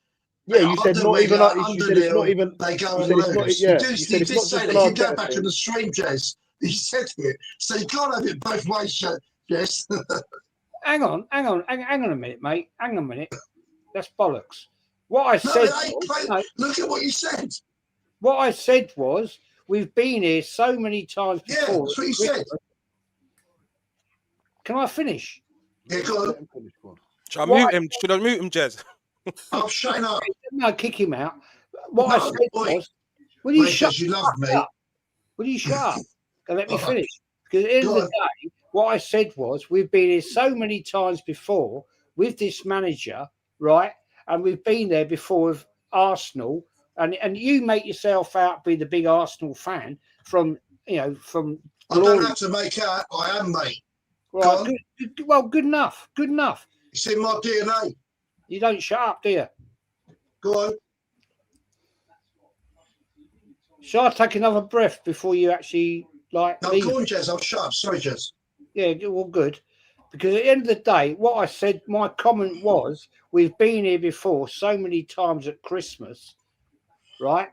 Yeah, you said not even. You said it's not even. They go and lose. You did say that. You go back in the stream, Jez. You said it. So you can't have it both ways, Jez. Hang on a minute, mate. Hang on a minute. That's bollocks. What I said. Look at what you said. What I said was we've been here so many times before. Yeah, that's what you said. Can I finish? Yeah, go on. Should I mute him? Should I mute him, Jez? I'm shutting up. No, kick him out. What I No, said oi. was, will you Mate, shut because you love me. up? Will you shut up and let me Alright. finish? Because at the end of Go the day, what I said was, we've been here so many times before with this manager, right? And we've been there before with Arsenal, and you make yourself out be the big Arsenal fan from from. I don't have to make out. I am, mate. Right, good, well, good enough. Good enough. It's in my DNA. You don't shut up, do you? Go on. Shall I take another breath before you actually like? No, leave? go on, Jez. I'll shut up. Sorry, Jez. Yeah, well, good. Because at the end of the day, what I said, my comment was, we've been here before so many times at Christmas, right?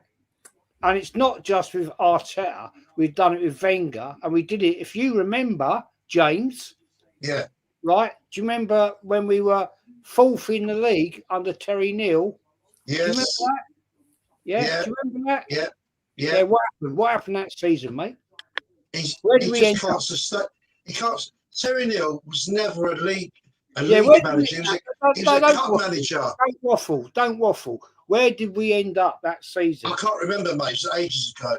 And it's not just with Arteta. We've done it with Wenger, and we did it. If you remember, James. Yeah. Right? Do you remember when we were 4th in the league under Terry Neal? Yes. Do you remember that? Yeah. Do you remember that? Yeah. Yeah. What happened? What happened that season, mate? Where did we end up? He can't. Terry Neal was never a league manager. He was a cup manager. Don't waffle. Where did we end up that season? I can't remember, mate. It was ages ago.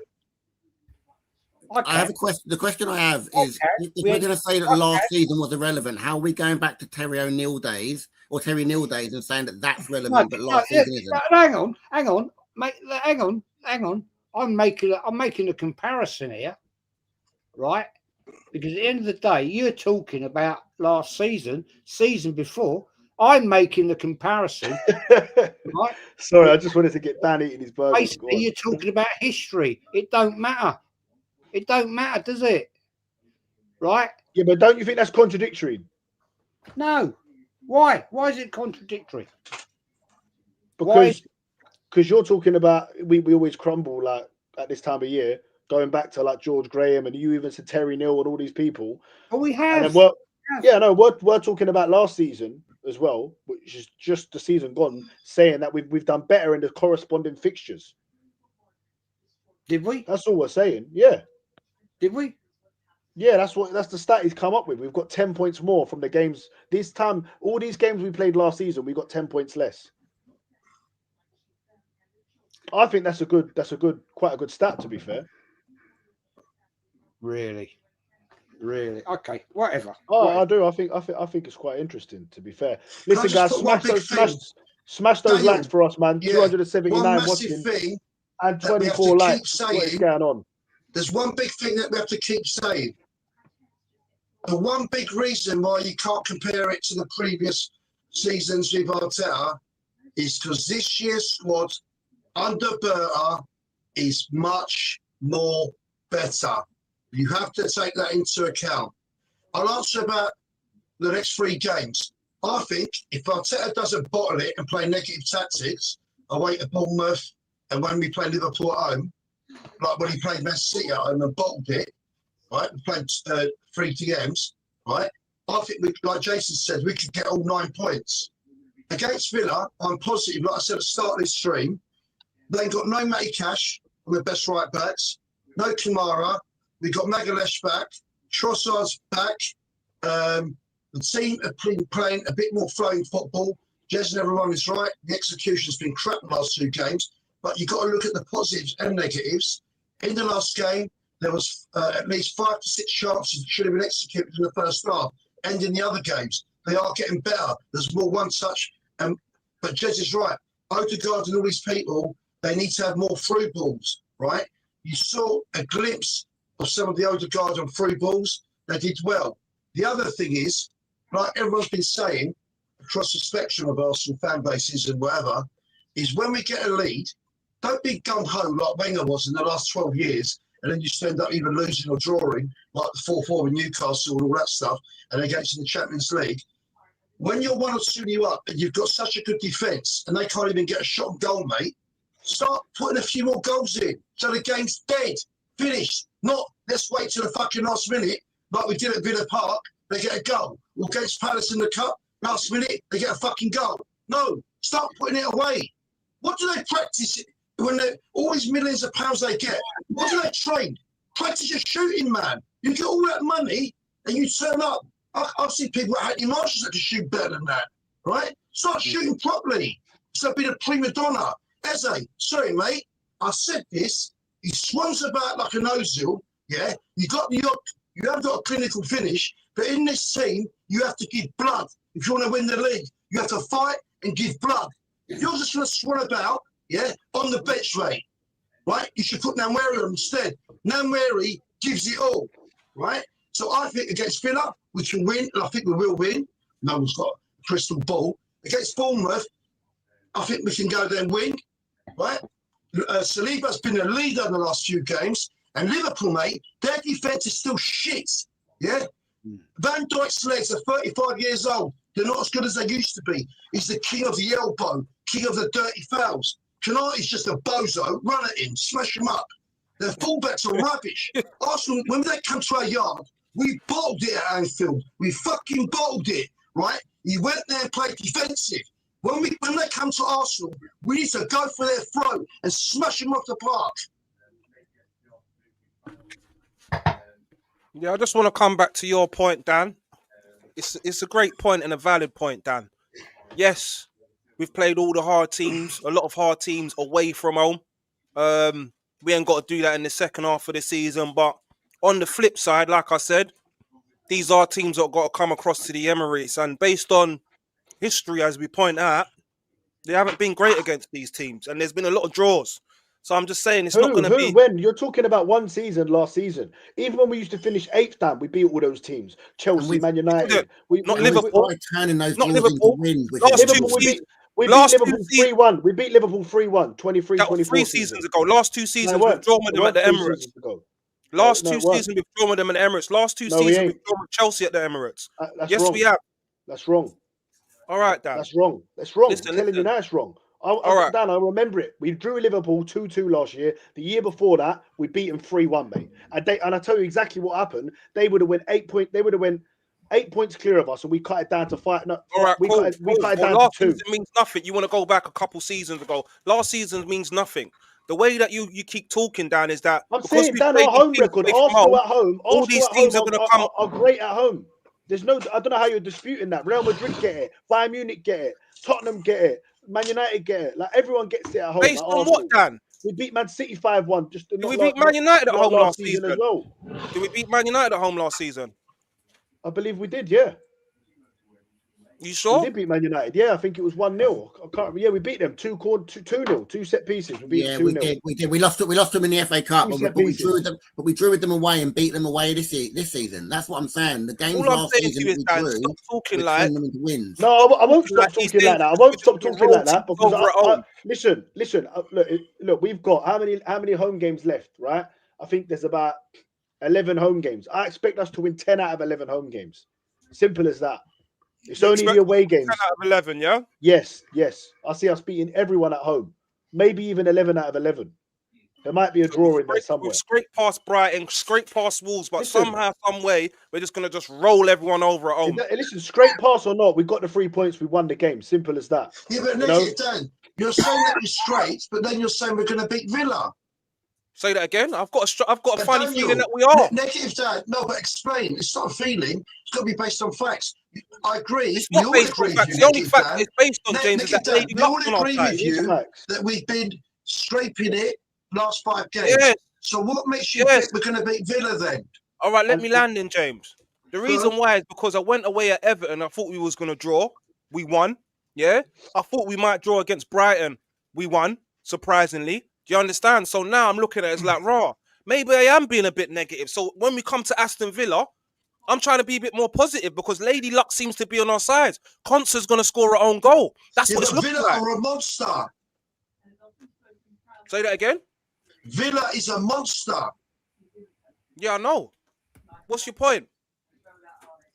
I have a question. The question I have is, if we're going to say that last season was irrelevant, how are we going back to Terry O'Neill days or Terry Neal days and saying that that's relevant, but last season isn't? Hang on, mate. Hang on. I'm making a comparison here, right? Because at the end of the day, you're talking about last season before. I'm making the comparison. Right? Sorry, I just wanted to get Dan eating his burger. Basically, you're talking about history. It don't matter. It don't matter, does it? Right? Yeah, but don't you think that's contradictory? No. Why? Why is it contradictory? Because you're talking about we always crumble like at this time of year, going back to like George Graham, and you even said Terry Neal and all these people. Oh, we have. We're talking about last season as well, which is just the season gone, saying that we've done better in the corresponding fixtures. Did we? That's all we're saying. Yeah. Did we? Yeah, that's the stat he's come up with. We've got 10 points more from the games this time. All these games we played last season, we got 10 points less. I think that's quite a good stat, to be fair. Really? Okay, whatever. I do. I think it's quite interesting, to be fair. Listen, guys, smash those likes for us, man. Yeah. 279 watching thing and 24 likes. What is going on? There's one big thing that we have to keep saying. The one big reason why you can't compare it to the previous seasons with Arteta is because this year's squad under Berta is much more better. You have to take that into account. I'll answer about the next 3 games. I think if Arteta doesn't bottle it and play negative tactics away to Bournemouth and when we play Liverpool at home, like when he played Man City at home and bottled it, right? We played 3 games, right? I think, like Jason said, we could get all 9 points. Against Villa, I'm positive, like I said at the start of this stream, they ain't got no Matty Cash on the best right backs, no Kamara, we got Magalhaes back, Trossard's back. The team have been playing a bit more flowing football. Jez and everyone is right. The execution's been crap the last 2 games, but you've got to look at the positives and negatives. In the last game, there was at least 5 to 6 chances that should have been executed in the first half. And in the other games, they are getting better. There's more one touch. But Jez is right. Odegaard and all these people, they need to have more through balls, right? You saw a glimpse of some of the Odegaard on through balls. They did well. The other thing is, like everyone's been saying across the spectrum of Arsenal fan bases and whatever, is when we get a lead, don't be gung-ho like Wenger was in the last 12 years, and then you end up either losing or drawing, like the 4-4 with Newcastle and all that stuff, and against in the Champions League. When you're 1 or 2 up and you've got such a good defence and they can't even get a shot on goal, mate, start putting a few more goals in so the game's dead, finished. Not let's wait till the fucking last minute like we did at Villa Park, they get a goal. Or against Palace in the Cup, last minute, they get a fucking goal. No, start putting it away. What do they practice when all these millions of pounds they get? What do they train? Practice your shooting, man. You get all that money and you turn up. I've seen people at Hackney Marshalls that can shoot better than that, right? Start shooting properly. So be a prima donna. Eze, sorry, mate, I said this. He swans about like an ozil, yeah? You haven't got a clinical finish, but in this team, you have to give blood. If you want to win the league, you have to fight and give blood. If you're just going to swan about, yeah, on the bench rate, right? You should put Namweri on instead. Namweri gives it all, right? So I think against Villa, we can win, and I think we will win. No one's got a crystal ball. Against Bournemouth, I think we can go there and win, right? Saliba's been a leader in the last few games, and Liverpool, mate, their defence is still shit, yeah? Van Dijk's legs are 35 years old. They're not as good as they used to be. He's the king of the elbow, king of the dirty fouls. Tonight is just a bozo. Run at him, smash him up. Their fullbacks are rubbish. Arsenal, when they come to our yard, we bottled it at Anfield. We fucking bottled it, right? He went there and played defensive. When they come to Arsenal, we need to go for their throat and smash them off the park. Yeah, I just want to come back to your point, Dan. It's a great point and a valid point, Dan. Yes, we've played all the hard teams, a lot of hard teams away from home. We ain't got to do that in the second half of the season. But on the flip side, like I said, these are teams that have got to come across to the Emirates. And based on history, as we point out, they haven't been great against these teams. And there's been a lot of draws. So I'm just saying it's not going to be... When? You're talking about one season, last season. Even when we used to finish 8th down, we beat all those teams. Chelsea, Man United. Not Liverpool. Not Liverpool. We beat Liverpool 3-1. We beat Liverpool 3-1, 23, 24 3 seasons ago. Last 2 seasons, we've drawn with them at the Emirates. Last 2 seasons, we've drawn with them at the Emirates. Last 2 seasons, we've drawn with Chelsea at the Emirates. Yes, wrong. we have. That's wrong. All right, Dan. That's wrong. That's wrong. I'm telling you now it's wrong. Dan, I remember it. We drew Liverpool 2-2 last year. The year before that, we beat them 3-1, mate. And I tell you exactly what happened. They would have went 8 points. They would have went 8 points clear of us, and we cut it down to 5. No, all right, we cut it down last to 2. Season means nothing. You want to go back a couple seasons ago. Last season means nothing. The way that you keep talking, Dan, is that I'm saying, Dan, our home record, Arsenal at home, all these teams are going to come are great at home. There's no, I don't know how you're disputing that. Real Madrid get it, Bayern Munich get it, Tottenham get it, Man United get it. Like everyone gets it at home. Based on what, Dan? We beat Man City 5-1. Did we beat Man United at home last season as well? Did we beat Man United at home last season? I believe we did, yeah. You sure? We did beat Man United. Yeah, I think it was 1-0. I can't remember. Yeah, we beat them 2-0, 2 set pieces. We beat them 2-0. We did. We lost them in the FA Cup, but we drew with them away and beat them away this season. That's what I'm saying. The games last season we drew, stop talking like them into wins. No, I won't stop talking like that. I won't stop talking like that because listen. Look, we've got how many home games left, right? I think there's about 11 home games. I expect us to win 10 out of 11 home games. Simple as that. It's only the away games. 10 out of 11, yeah? Yes. I see us beating everyone at home. Maybe even 11 out of 11. There might be a draw in there somewhere. We've scraped past Brighton, scraped past Wolves, but somehow, some way, we're just going to just roll everyone over at home. Listen, scrape pass or not, we got the 3 points, we won the game. Simple as that. Yeah, but Dan, you're saying that we're straight, but then you're saying we're going to beat Villa. Say that again. I've got a funny feeling that we are. Negative, Dan. No, but explain. It's not a feeling. It's got to be based on facts. I agree. It's not based on facts. The only fact it's based on, James, is that Lady Luck's on our side. With you that we've been scraping it last 5 games. Yes. So what makes you think we're going to beat Villa then? All right, let me land in, James. The reason why is because I went away at Everton. I thought we was going to draw. We won. Yeah. I thought we might draw against Brighton. We won, surprisingly. Do you understand? So now I'm looking at it as like, raw. Maybe I am being a bit negative. So when we come to Aston Villa, I'm trying to be a bit more positive because Lady Luck seems to be on our side. Concer's going to score her own goal. That's what it's looking Villa like. Villa are a monster. Say that again. Villa is a monster. Yeah, I know. What's your point?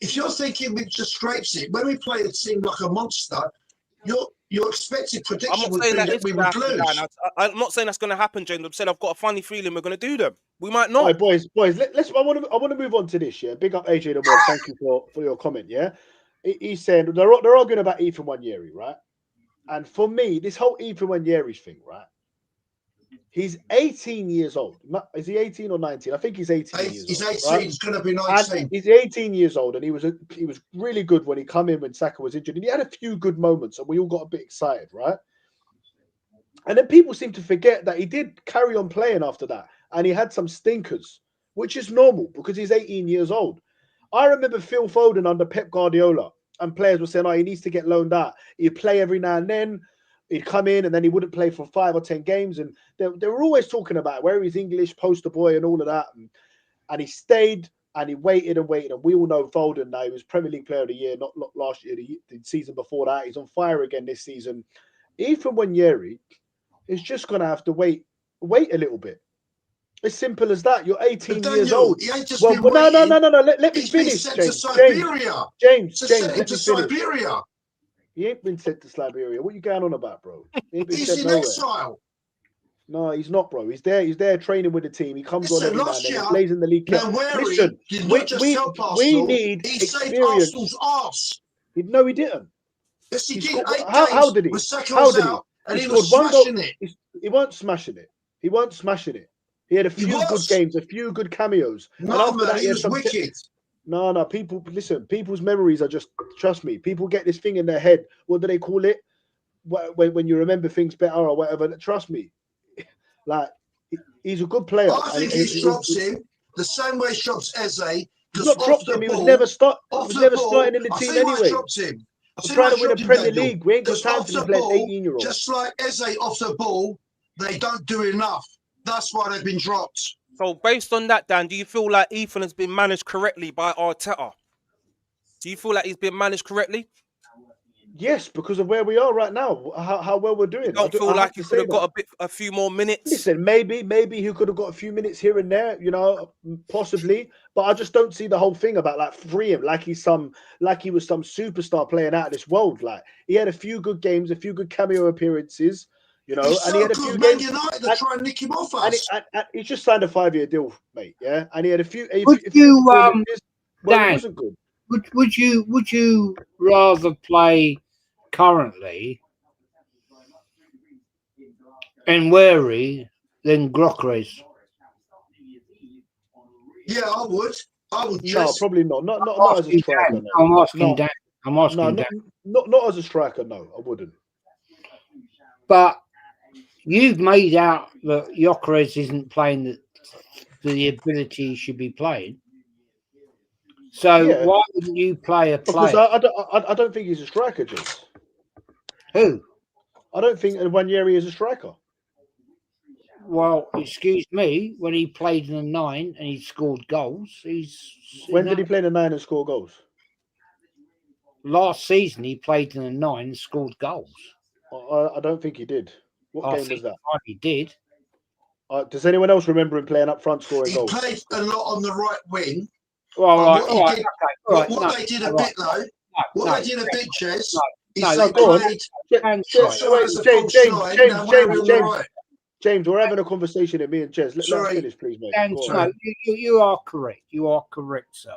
If you're thinking we just scrapes it, when we play a team like a monster, your expected prediction would be that we would lose. I'm not saying that's going to happen, James. I'm saying I've got a funny feeling we're going to do them. We might not. All right, boys. I want to move on to this. Yeah, big up AJ the World. Thank you for your comment. Yeah, he's saying they're arguing about Ethan Wanyeri, right? And for me, this whole Ethan Wanyeri thing, right? He's 18 years old. Is he 18 or 19? I think he's 18 years He's old. 18. Right? He's going to be And 19. he's 18 years old, and he was really good when he come in when Saka was injured, and he had a few good moments, and we all got a bit excited, right? And then people seem to forget that he did carry on playing after that, and he had some stinkers, which is normal because he's 18 years old. I remember Phil Foden under Pep Guardiola, and players were saying, "Oh, he needs to get loaned out. He'd play every now and then. He'd come in, and then he wouldn't play for 5 or 10 games." And they were always talking about where he's English, poster boy, and all of that. And he stayed, and he waited and waited. And we all know Foden now. He was Premier League Player of the Year, not last year, the season before that. He's on fire again this season. Ethan Nwaneri is just going to have to wait a little bit. As simple as that. You're 18 years old. He ain't just No. Let me He's been finish, sent James. to Siberia. James, To let send me him to finish. Siberia. He ain't been sent to Siberia. What are you going on about, bro? He ain't been He's sent in nowhere. exile. No, he's not, bro. He's there training with the team. He comes on Listen, every now and last then. He year, plays in the league. Nwaneri Listen, did not just help we Arsenal. need He saved experience. Arsenal's arse. No, he didn't. Yes, he He did. scored- 8 how games did he? when Saka How was did he? out, and He he was scored one goal. smashing it. He weren't smashing it. He weren't smashing it. He had a few good was. games, a few good cameos. And No, after man, that, he had was some wicked. No, people, listen, people's memories are just, trust me, people get this thing in their head. What do they call it? When you remember things better or whatever. Trust me. Like, he's a good player. I think he drops him the same way he drops Eze. He's not dropped him. He was never starting in the team anyway. Dropped him. We're trying to win a Premier League. We ain't got time to be playing 18-year-olds. Just like Eze off the ball, they don't do enough. That's why they've been dropped. So based on that, Dan, do you feel like Ethan has been managed correctly by Arteta? Do you feel like he's been managed correctly? Yes, because of where we are right now, how well we're doing. You don't feel like he could have got a few more minutes? Listen, maybe he could have got a few minutes here and there, possibly. But I just don't see the whole thing about like free him, like he was some superstar playing out of this world. Like he had a few good games, a few good cameo appearances, He's and so he had a good. few Man games. United to try and nick him off us. And he just signed a 5-year deal, mate. Yeah, and he had a few. Would you, Dan, it wasn't good. Would you rather play currently Nwaneri than Gyökeres? Yeah, I would. No, Just probably not. Not as a striker. No. I'm asking Dan. I'm asking Dan. Not as a striker. No, I wouldn't. But you've made out that Gyökeres isn't playing the ability he should be playing. So why wouldn't you play a player? Because I don't think he's a striker, James. Who? I don't think Nwaneri is a striker. Well, excuse me, when he played in the 9 and he scored goals, When did he play in the 9 and score goals? Last season he played in the 9 and scored goals. I don't think he did. What game was that? He did. Does anyone else remember him playing up front scoring goals? He played a lot on the right wing. Well, What they did a bit though, they did a bit, Jez. James, we're having a conversation at me and Jez. Let's finish, please, mate. No, you are correct. You are correct, sir.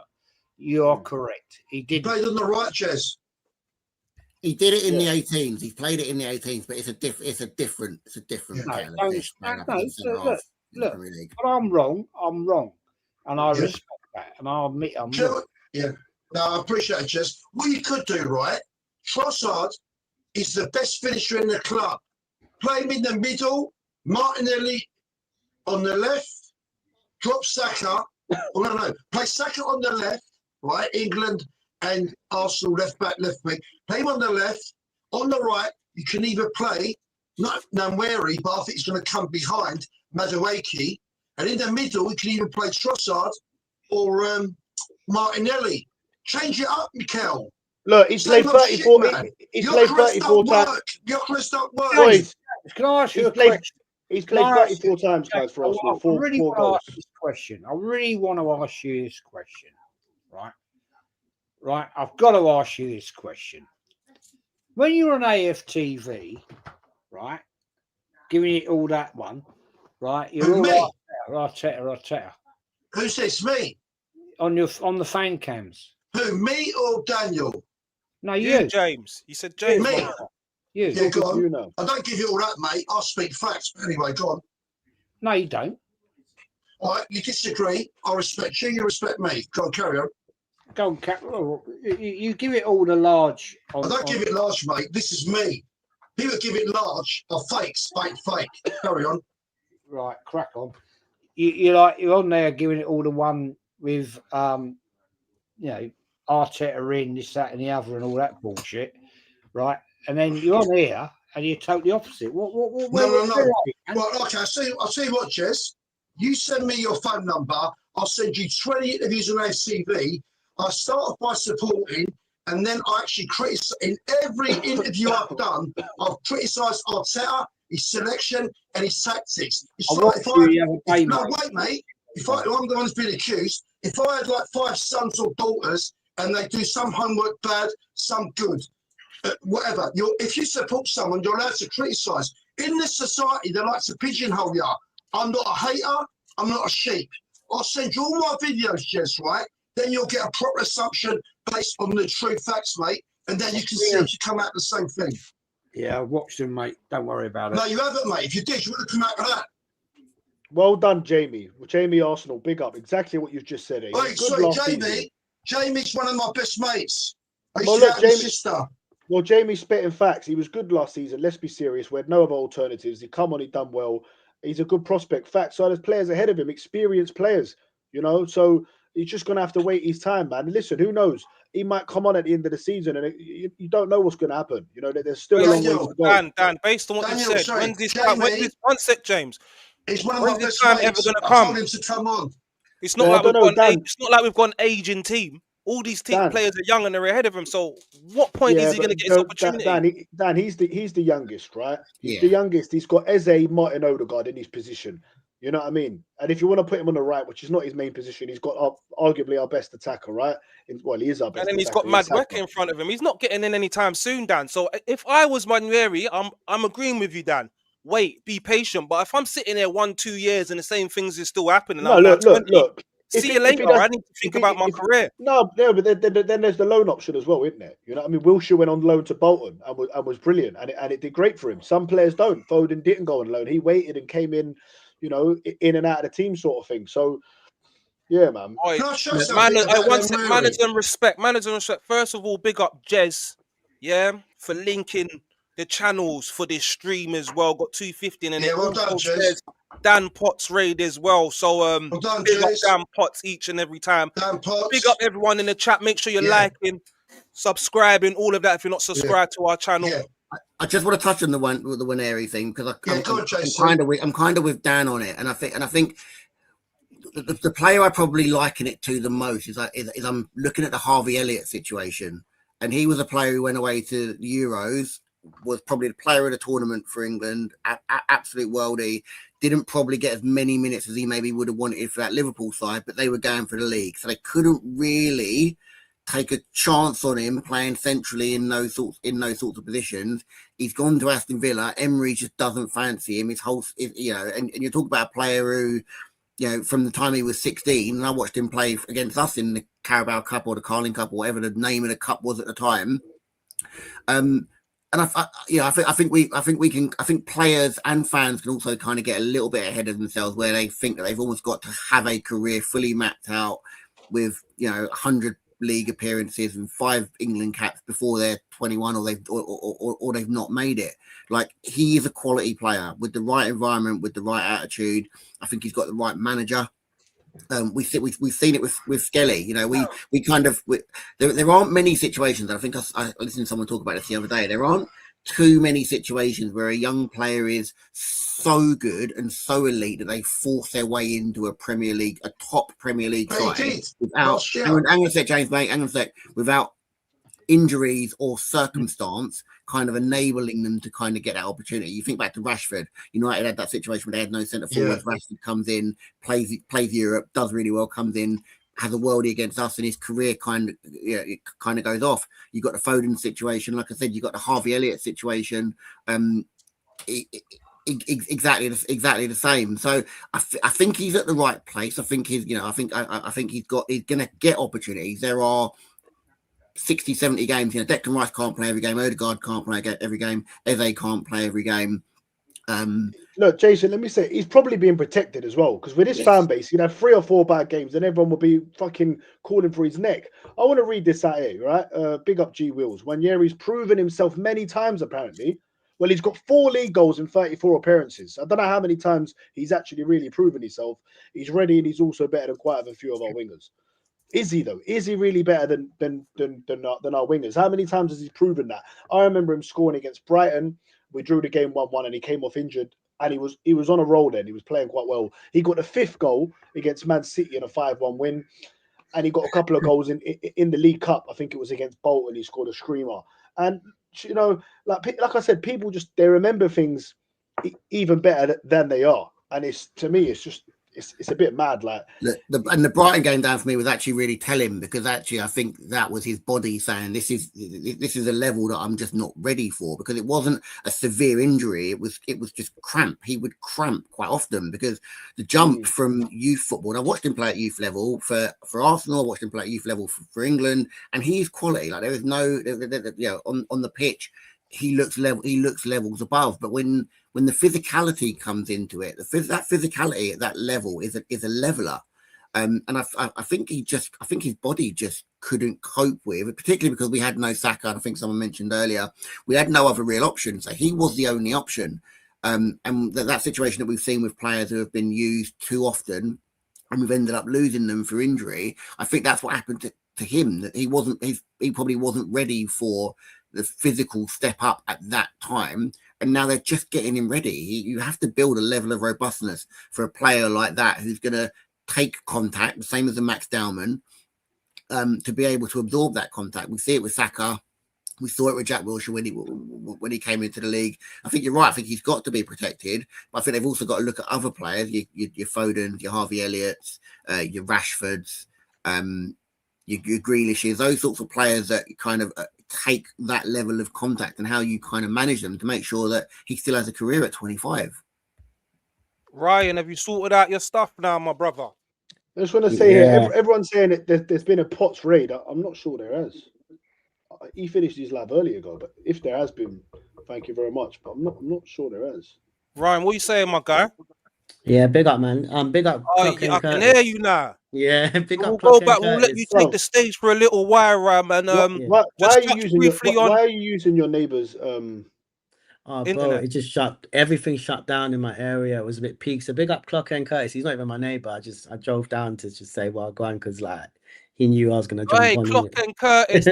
You are correct. He did. Played on the right, Jez. He did it in the 18s. He played it in the 18s, but it's a different kind of fish. Look, but I'm wrong, and I respect that, and I'll admit I'm wrong. Yeah, no, I appreciate it, Jez. What you could do, right? Trossard is the best finisher in the club. Play him in the middle, Martinelli on the left, drop Saka. Play Saka on the left, right? England and Arsenal left back, left wing. Play him on the left. On the right, you can either play not Nwaneri, but I think he's going to come behind Madueke. And in the middle, you can either play Trossard or Martinelli. Change it up, Mikel. Look, he's played 34. He's played 34 times. Gyökeres don't work. Boys, can I ask you a question? He's played 34 times, guys, for Arsenal. I really want to ask this question. I really want to ask you this question, right? Right, I've got to ask you this question. When you're on AFTV, right, giving it all that one, right? You're all Arteta. Who says me? On the fan cams. Who, me or Daniel? No, you. James. You said James. Me. You. Yeah, go on. You know. I don't give you all that, mate. I'll speak facts. Anyway, go on. No, you don't. All right, you disagree. I respect you. You respect me. Go on, carry on. Go on, Cap. You give it all the large. I don't give it large, mate. This is me. People that give it large are fakes. Fake. Carry on. Right, crack on. You're on there giving it all the one with Arteta in this, that, and the other, and all that bullshit, right? And then you're on here and you're totally opposite. What No. Well, okay, I'll tell you what, Jez. You send me your phone number. I'll send you 20 interviews on ACV. I start off by supporting, and then I actually criticize. In every interview I've done, I've criticised Arteta, his selection, and his tactics. It's like wait, mate. I'm the one who's been accused. If I had like 5 sons or daughters and they do some homework bad, some good, whatever. If you support someone, you're allowed to criticise. In this society, they like to pigeonhole you. I'm not a hater. I'm not a sheep. I'll send you all my videos, Jez, right? Then you'll get a proper assumption based on the true facts, mate. And then you can see if you come out the same thing. Yeah, I watched them, mate. Don't worry about it. No, you haven't, mate. If you did, you would have come out with that. Well done, Jamie. Jamie Arsenal, big up. Exactly what you've just said. Wait, sorry, Jamie. Jamie's one of my best mates. I used Well, to look, have his Jamie- sister. Well, Jamie's spitting facts. He was good last season. Let's be serious. We had no other alternatives. He come on, he done well. He's a good prospect. Facts. So there's players ahead of him, experienced players, So he's just going to have to wait his time, man. Listen, who knows? He might come on at the end of the season, and you don't know what's going to happen. There's still a long way to go. Dan, based on what you said, sorry, when's this time? One sec, James. He's one of When's my this best time mates. ever going to I come? told him to come on. It's not Yeah, I like don't know, Dan. it's not like we've got an aging team. All these Dan. players are young and they're ahead of him. So, what point is he going to get his opportunity? Dan, he's the youngest, right? He's Yeah. the youngest. He's got Eze, Martin Odegaard in his position. You know what I mean? And if you want to put him on the right, which is not his main position, he's got arguably our best attacker, right? Well, he is our best. And then he's attacker. got Madueke in front of him. He's not getting in anytime soon, Dan. So if I was Manueri, I'm agreeing with you, Dan. Wait, be patient. But if I'm sitting there 1-2 years and the same things is still happening, No, look. See you later. I need to think about my career. No, but then there's the loan option as well, isn't there? You know what I mean? Wilshere went on loan to Bolton and was brilliant, and it did great for him. Some players don't. Foden didn't go on loan. He waited and came in, in and out of the team sort of thing. So, yeah, man. Manners and respect. First of all, big up Jez, for linking the channels for this stream as well. Got 250 and well done, Jez. Dan Potts raid as well. So well done, big up Jez. Dan Potts each and every time. Dan Potts. Big up everyone in the chat. Make sure you're liking, subscribing, all of that if you're not subscribed to our channel. Yeah. I just want to touch on the Waneri thing because I'm kind of with Dan on it, and I think the player I probably liken it to the most is I'm looking at the Harvey Elliott situation, and he was a player who went away to the Euros, was probably the player of the tournament for England, absolute worldie. Didn't probably get as many minutes as he maybe would have wanted for that Liverpool side, but they were going for the league, so they couldn't really take a chance on him playing centrally in those sorts of positions. He's gone to Aston Villa. Emery just doesn't fancy him. His whole, and you talk about a player who, from the time he was 16, and I watched him play against us in the Carabao Cup or the Carling Cup or whatever the name of the cup was at the time. And I think players and fans can also kind of get a little bit ahead of themselves where they think that they've almost got to have a career fully mapped out with 100 league appearances and 5 England caps before they're 21 or they've not made it. Like, he is a quality player with the right environment, with the right attitude. I think he's got the right manager. We've seen it with Skelly. We kind of there aren't many situations. I think I listened to someone talk about this the other day. There aren't too many situations where a young player is so good and so elite that they force their way into a top Premier League side without. I'm going to say, James, mate. I'm going to say without injuries or circumstance kind of enabling them to kind of get that opportunity. You think back to Rashford. United had that situation where they had no centre forwards. Rashford comes in, plays Europe, does really well, comes in, has a worldie against us, and his career kind of goes off. You got the Foden situation, like I said. You got the Harvey Elliott situation. Exactly the same. So I think he's at the right place. I think he's he's going to get opportunities. There are 60, 70 games. Declan Rice can't play every game. Odegaard can't play every game. Eze can't play every game. Look, Jason, let me say, he's probably being protected as well, because with his fan base, he'd have 3 or 4 bad games and everyone will be fucking calling for his neck. I want to read this out here, right? Big up G Wills. Wanyeri's proven himself many times, apparently. Well, he's got 4 league goals in 34 appearances. I don't know how many times he's actually really proven himself. He's ready and he's also better than quite a few of our wingers. Is he though? Is he really better than our wingers? How many times has he proven that? I remember him scoring against Brighton. We drew the game 1-1 and he came off injured. And he was on a roll then. He was playing quite well. He got the 5th goal against Man City in a 5-1 win. And he got a couple of goals in the League Cup. I think it was against Bolton. He scored a screamer. And, you know, like I said, people they remember things even better than they are. And to me, it's just, it's a bit mad. Like and the Brighton game down for me was actually really telling, because actually I think that was his body saying this is a level that I'm just not ready for, because it wasn't a severe injury. It was just cramp. He would cramp quite often because the jump from youth football. And I watched him play at youth level for Arsenal. I watched him play at youth level for England, and he's quality. Like there is no, you know, on the pitch. He looks levels above, but when the physicality comes into it, that physicality at that level is a leveler, and I think his body just couldn't cope with it, particularly because we had no Saka. I think someone mentioned earlier we had no other real option, so he was the only option, and that situation that we've seen with players who have been used too often, and we've ended up losing them for injury. I think that's what happened to him. That he probably wasn't ready for the physical step up at that time, and now they're just getting him ready. You have to build a level of robustness for a player like that who's going to take contact, the same as a Max Dowman, to be able to absorb that contact. We see it with Saka. We saw it with Jack Wilshere when he came into the league. I think you're right. I think he's got to be protected, but I think they've also got to look at other players, your Foden, your Harvey Elliott's, your Rashfords, your Grealishes, those sorts of players that kind of take that level of contact, and how you kind of manage them to make sure that he still has a career at 25. Ryan, have you sorted out your stuff now, my brother? I just want to say here, everyone's saying that there's been a Potts raid. I'm not sure there has. He finished his lab earlier ago, but if there has been, thank you very much. But I'm not sure there has. Ryan, what are you saying, my guy? Yeah, big up, man. Big up. Oh, I can hear you now. Yeah, big up. We'll go back. We'll let you take the stage for a little while, Ryan, man. Why are you using your neighbour's Oh, bro, internet? it just everything shut down in my area. It was a bit peak. So big up Clock and Curtis. He's not even my neighbor. I drove down to just say, well, go on, because like he knew I was gonna jump on. Clock and Curtis,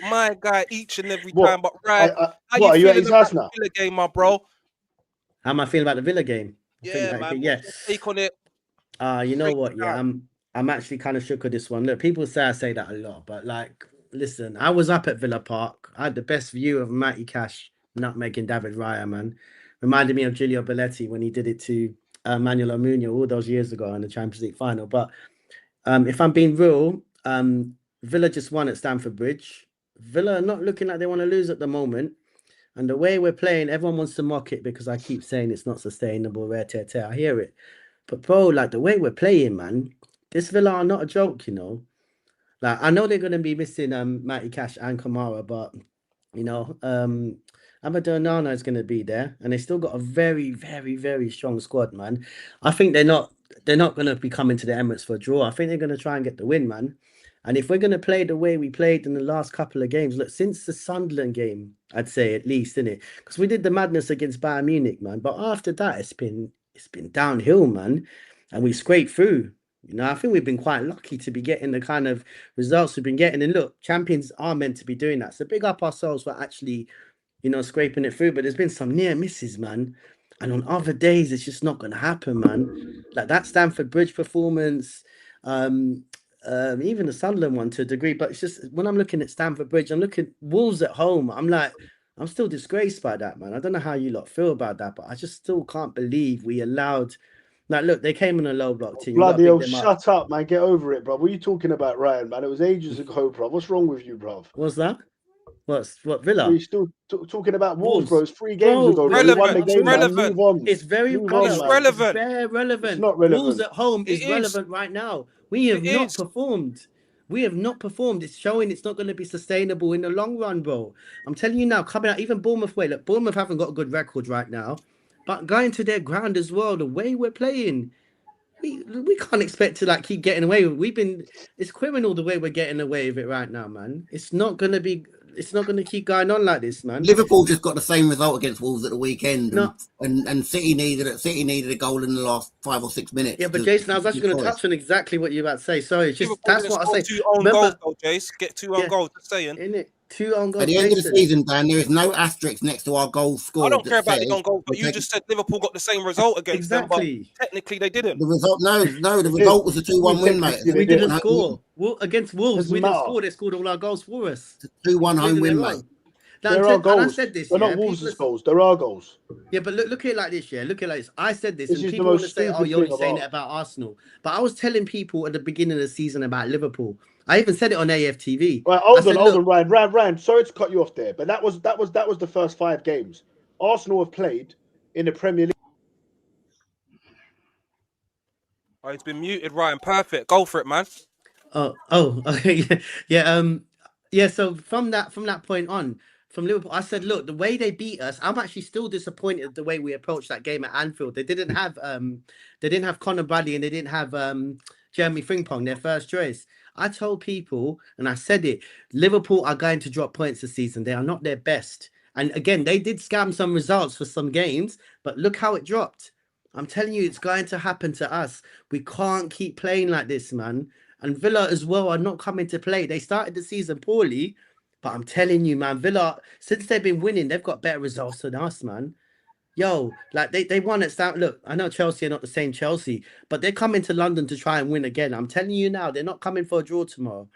my guy, each and every time. But right, how are you at feeling his about house the now? Villa game, my bro? How am I feeling about the Villa game? Yeah, man. Yeah. Take on it. You know what? Yeah, I'm actually kind of shook with this one. Look, people say I say that a lot, but like, listen, I was up at Villa Park. I had the best view of Matty Cash nutmegging David Raya, man. Reminded me of Giulio Belletti when he did it to Manuel Almunia all those years ago in the Champions League final. But if I'm being real, Villa just won at Stamford Bridge. Villa are not looking like they want to lose at the moment. And the way we're playing, everyone wants to mock it because I keep saying it's not sustainable, rare tear. I hear it. But bro, like the way we're playing, man, this Villa are not a joke, you know. Like I know they're going to be missing Matty Cash and Kamara, but you know, Amadou Onana is going to be there, and they still got a very, very, very strong squad, man. I think they're not going to be coming to the Emirates for a draw. I think they're going to try and get the win, man. And if we're going to play the way we played in the last couple of games, look, since the Sunderland game, I'd say at least, innit? Because we did the madness against Bayern Munich, man. But after that, it's been downhill, man. And we scraped through. You know, I think we've been quite lucky to be getting the kind of results we've been getting. And look, champions are meant to be doing that. So big up ourselves for actually, you know, scraping it through. But there's been some near misses, man. And on other days, it's just not going to happen, man. Like that Stamford Bridge performance, even the Sunderland one to a degree. But it's just when I'm looking at Stamford Bridge, I'm looking at Wolves at home. I'm like, I'm still disgraced by that, man. I don't know how you lot feel about that, but I just still can't believe we allowed. Like, look, they came in a low block team. Bloody hell, shut up, man. Get over it, bro. What are you talking about, Ryan, man? It was ages ago, bro. What's wrong with you, bro? What's that? What Villa? You're still talking about Wolves, bro. It's 3 games ago. Relevant. We won the game, relevant. Man. Move on. It's very relevant. It's relevant. It's very relevant. It's not relevant. Wolves at home is relevant right now. We have not performed. We have not performed. It's showing it's not going to be sustainable in the long run, bro. I'm telling you now, coming out, even Bournemouth way. Look, Bournemouth haven't got a good record right now. But going to their ground as well, the way we're playing, we can't expect to like keep getting away with. It's criminal the way we're getting away with it right now, man. It's not gonna keep going on like this, man. Liverpool just got the same result against Wolves at the weekend, No. and City needed a goal in the last 5 or 6 minutes. Yeah, but Jason, I was actually going to touch on exactly what you're about to say. Sorry, it's just Liverpool that's didn't what I say. score 2 own goals though, Jace. Get 2 own goals. Just saying. In it, 2 own goals. At the end of the season, Dan, there is no asterisk next to our goals scored. I don't care about the own goals, but you just said Liverpool got the same result against them, but technically they didn't. The result, no, the result was a 2-1 win, mate. We didn't score. Against Wolves, we didn't score. They scored all our goals for us. It's a 2-1 home win, mate. There are goals. I said this, They're not Wolves' goals. There are goals. Yeah, but look at it like this, yeah. Look at it like this. I said this, This and is the people want to most say, "Oh, stupid you're only thing saying it about- about Arsenal." But I was telling people at the beginning of the season about Liverpool. I even said it on AFTV. Right, hold on, Ryan. Sorry to cut you off there, but that was the first 5 games Arsenal have played in the Premier League. Oh, he's been muted, Ryan. Perfect. Go for it, man. Okay, yeah. So from that point on, from Liverpool, I said, look, the way they beat us, I'm actually still disappointed the way we approached that game at Anfield. They didn't have Conor Bradley and they didn't have Jeremy Frimpong, their first choice. I told people, and I said it, Liverpool are going to drop points this season. They are not their best. And again, they did scam some results for some games, but look how it dropped. I'm telling you, it's going to happen to us. We can't keep playing like this, man. And Villa as well are not coming to play. They started the season poorly, but I'm telling you, man, Villa, since they've been winning, they've got better results than us, man. Yo, like they won at Stamford. Look, I know Chelsea are not the same Chelsea, but they're coming to London to try and win again. I'm telling you now, they're not coming for a draw tomorrow.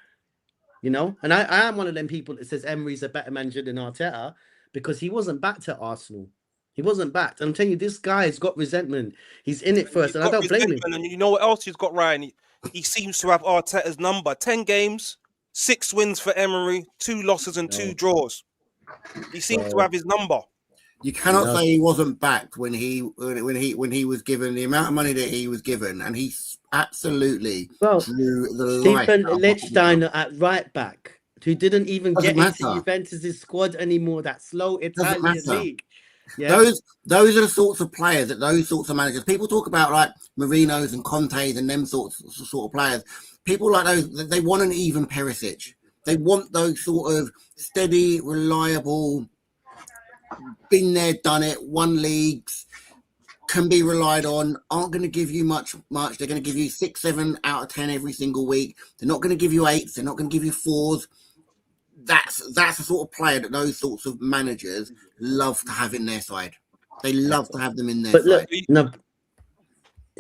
You know, and I am one of them people that says Emery's a better manager than Arteta because he wasn't backed at Arsenal. He wasn't backed. I'm telling you, this guy's got resentment. He's in it first, and I don't blame him. And you know what else he's got, Ryan? He seems to have Arteta's number. 10 games, 6 wins for Emery, 2 losses and 2 draws. He seems to have his number. You cannot say he wasn't backed when he was given the amount of money that he was given, and he absolutely drew the Stephen Lichtsteiner at right back, who didn't even get into Juventus' squad anymore. That slow Italian league. Yeah. Those are the sorts of players that those sorts of managers. People talk about like Marinos and Contes and them sorts of players. People like those, they want an even Perisic. They want those sort of steady, reliable, been there, done it, won leagues, can be relied on, aren't going to give you much. They're going to give you 6, 7 out of 10 every single week. They're not going to give you 8s. They're not going to give you 4s. That's the sort of player that those sorts of managers love to have in their side. They love to have them in their side. Look, no,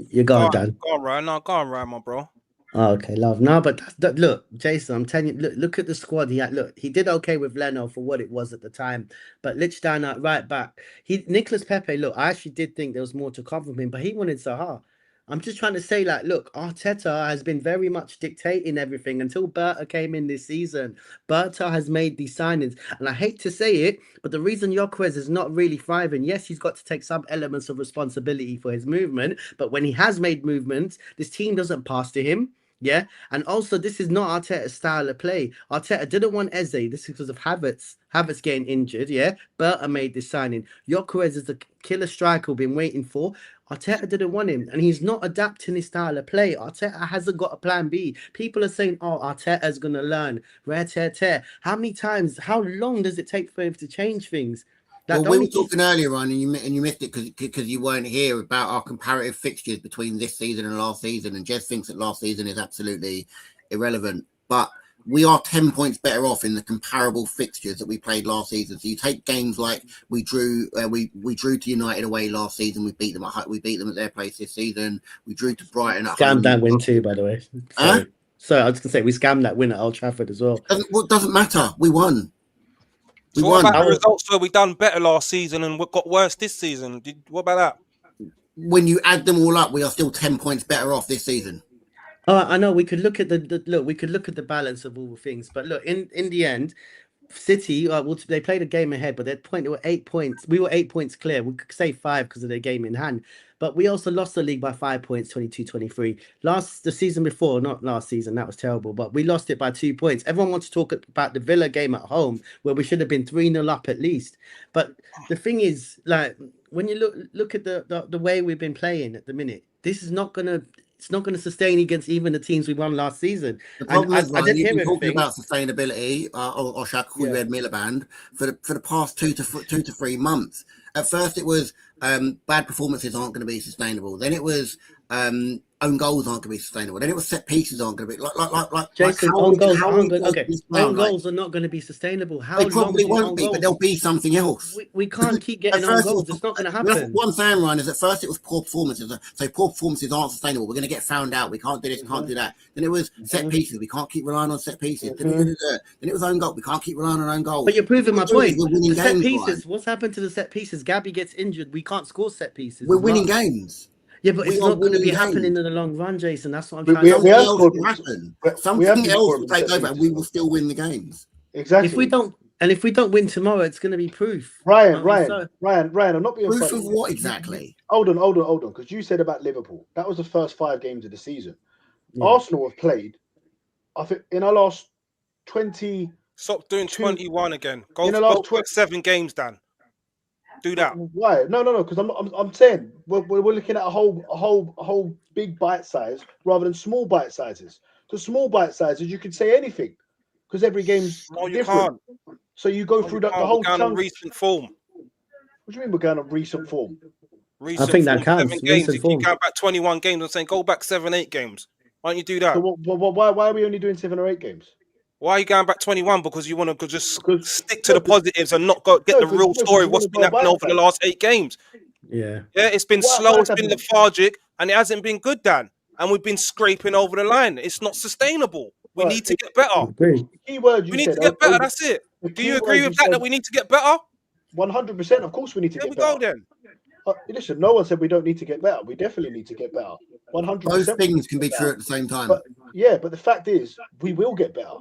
you're going, Dan. Go on, Ryan, my bro. Oh, okay, love. No, but look, Jason, I'm telling you, look at the squad he had. Look, he did okay with Leno for what it was at the time, but Lichtsteiner right back. Nicolas Pepe, look, I actually did think there was more to come from him, but he wanted Zaha. I'm just trying to say, like, look, Arteta has been very much dictating everything until Berta came in this season. Berta has made these signings, and I hate to say it, but the reason Gyökeres is not really thriving, yes, he's got to take some elements of responsibility for his movement, but when he has made movements, this team doesn't pass to him. Yeah, and also this is not Arteta's style of play. Arteta didn't want Eze. This is because of Havertz getting injured. Yeah, Berta made this signing. Gyökeres is the killer striker we've been waiting for. Arteta didn't want him, and he's not adapting his style of play. Arteta hasn't got a plan B. People are saying, "Oh, Arteta's gonna learn." How many times? How long does it take for him to change things? Well, we were talking earlier on, and you missed it because you weren't here, about our comparative fixtures between this season and last season. And Jez thinks that last season is absolutely irrelevant, but we are 10 points better off in the comparable fixtures that we played last season. So you take games like we drew to United away last season. We beat them at their place this season. We drew to Brighton at home. Scammed that win too, by the way. So I was gonna say we scammed that win at Old Trafford as well. Doesn't matter. We won. So what about the results where we done better last season and what got worse this season? What about that? When you add them all up, we are still 10 points better off this season. Oh, I know. We could look at the balance of all things, but look, in the end, City, they played a game ahead, but they were 8 points. We were 8 points clear. We could say 5 because of their game in hand. but we also lost the league by 5 points, 22-23. The season before, not last season, that was terrible, but we lost it by 2 points. Everyone wants to talk about the Villa game at home, where we should have been 3-0 up at least. But the thing is, like, when you look at the way we've been playing at the minute, this is not gonna. It's not going to sustain against even the teams we won last season. The problem is, I didn't you've hear been talking everything. about sustainability, or shall I call you Ed Miliband, for the past 2 to 3 months. At first, it was bad performances aren't going to be sustainable. Then it was own goals aren't going to be sustainable. Then it was set pieces aren't going to be like Jason. like Own goals own goals are not going to be sustainable. How they long probably will won't be, goals? but there'll be something else. We can't keep getting own goals. It's not going to happen. What I'm saying, Ryan, is at first it was poor performances. So poor performances aren't sustainable. We're going to get found out. We can't do this, can't do that. Then it was set pieces. We can't keep relying on set pieces. Then it was own goal. We can't keep relying on own goals. But you're proving my point. We're winning The set games, pieces. Ryan. What's happened to the set pieces? Gabby gets injured. We can't score set pieces. We're winning games. Yeah, but it's not going to be winning happening games. in the long run, Jason. That's what I'm We- trying we to have say. scored- Something else will take over and we will still win the games. Exactly. If we don't win tomorrow, it's going to be proof. Ryan, So- I'm not being Proof funny. of what exactly? Hold on, because you said about Liverpool. That was the first 5 games of the season. Yeah. Arsenal have played, I think, in our last 20. Stop doing 21 again. In the Go last for 7 games, Dan. Do that. Why? No, because I'm saying we're looking at a whole big bite size rather than small bite sizes. Because small bite sizes, you can say anything because every game's No, you different. can't. So you go through the whole We're going on chunk. recent form. What do you mean we're going on recent form? Recent I think that form, counts. 7 games. Recent If you form. go back 21 games, I'm saying go back 7, 8 games. Why don't you do that? So why are we only doing 7 or 8 games? Why are you going back 21? Because you want to just Because- stick to the positives and not get No, the real because story you of what's wanna been go happening by over the that. last 8 games. Yeah. Yeah, it's been What- slow, what's it's been happened? lethargic, and it hasn't been good, Dan. And we've been scraping over the line. It's not sustainable. We Right. need to get better. Agree. The key word you We need said. to get better. That's it. the Do key you agree word with that? said, That we need to get better? 100%. Of course, we need to There get we go better. then. Listen, no one said we don't need to get better. We definitely need to get better. 100%. Both things can be true at the same time. But but the fact is, we will get better.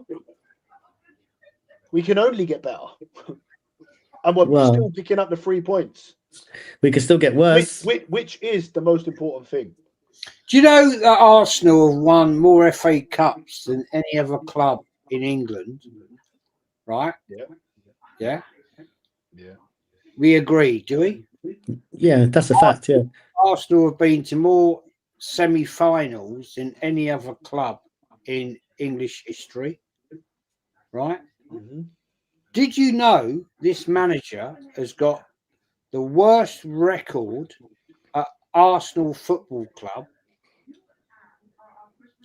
We can only get better, and we're Well, still picking up the 3 points, we can still get worse. which is the most important thing. Do you know that Arsenal have won more FA Cups than any other club in England? Right? Yeah. We agree, do we? Yeah, that's a fact. Yeah. Arsenal have been to more semi-finals than any other club in English history. Right? Mm-hmm. Did you know this manager has got the worst record at Arsenal Football Club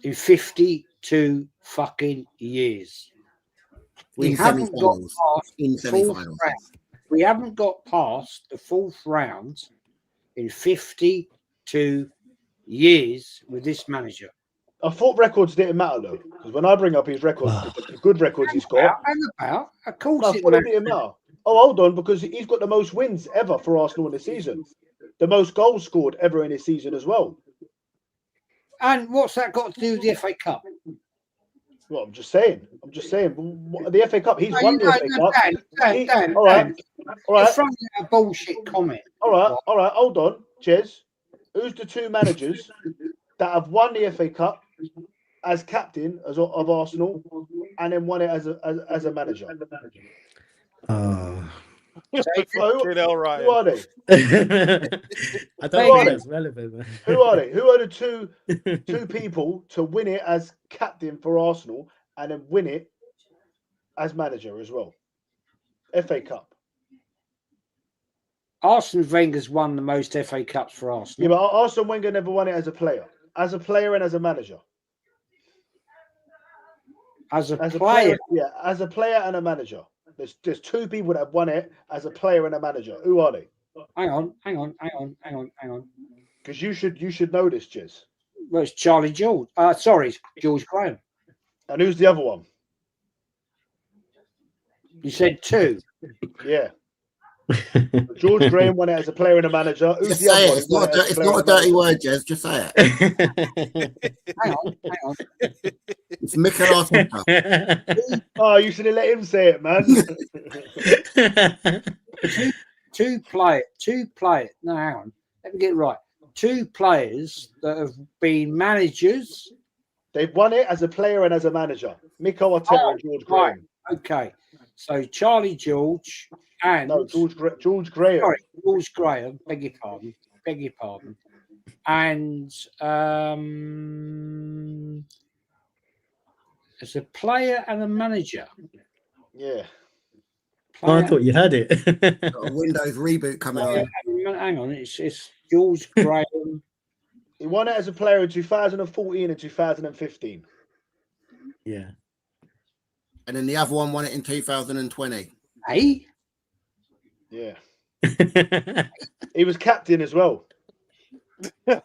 in 52 fucking years? We In haven't got semi-finals. past In the fourth semi-finals. round. We haven't got past the fourth round in 52 years with this manager. I thought records didn't matter though, because when I bring up his records, the good records he's got, Of course I it thought it matters. didn't matter. Oh, hold on, because he's got the most wins ever for Arsenal in the season, the most goals scored ever in his season as well. And what's that got to do with the FA Cup? Well, I'm just saying. The FA Cup, he's won the FA Cup. Dan, All right. You're throwing out a bullshit comment. All right. Hold on, Jez. Who's the 2 managers that have won the FA Cup as captain of Arsenal and then won it as a manager? Fucking hell, right. Who are they? I don't think that's relevant. Man. Who are they? Who are the two people to win it as captain for Arsenal and then win it as manager as well? FA Cup. Arsene Wenger's won the most FA Cups for Yeah, Arsenal. but Arsene Wenger never won it as a player and as a manager. As a As a player, player, as a player and a manager. There's 2 people that have won it as a player and a manager. Who are they? hang on. Because you should know this, Jez. Well, it's Charlie George. It's George Graham. And who's the other one? You said 2. Yeah. George Graham won it as a player and a manager. Who's Just the other say one? it. It's not a dirty word, Jez. Just say it. Hang on. It's Mikel Arteta. Oh, you should have let him say it, man. Two play it. No, hang on. Let me get it right. two players that have been managers. They've won it as a player and as a manager. Mikel Arteta and George Right. Graham. Okay. So Charlie George and No, George Graham. sorry, George Graham. Beg your pardon. And as a player and a manager. Yeah. Oh, I thought you had it. Got a Windows reboot coming on. Hang on, it's George Graham. He won it as a player in 2014 and 2015. Yeah. And then the other one won it in 2020. Hey? Yeah. He was captain as well. Player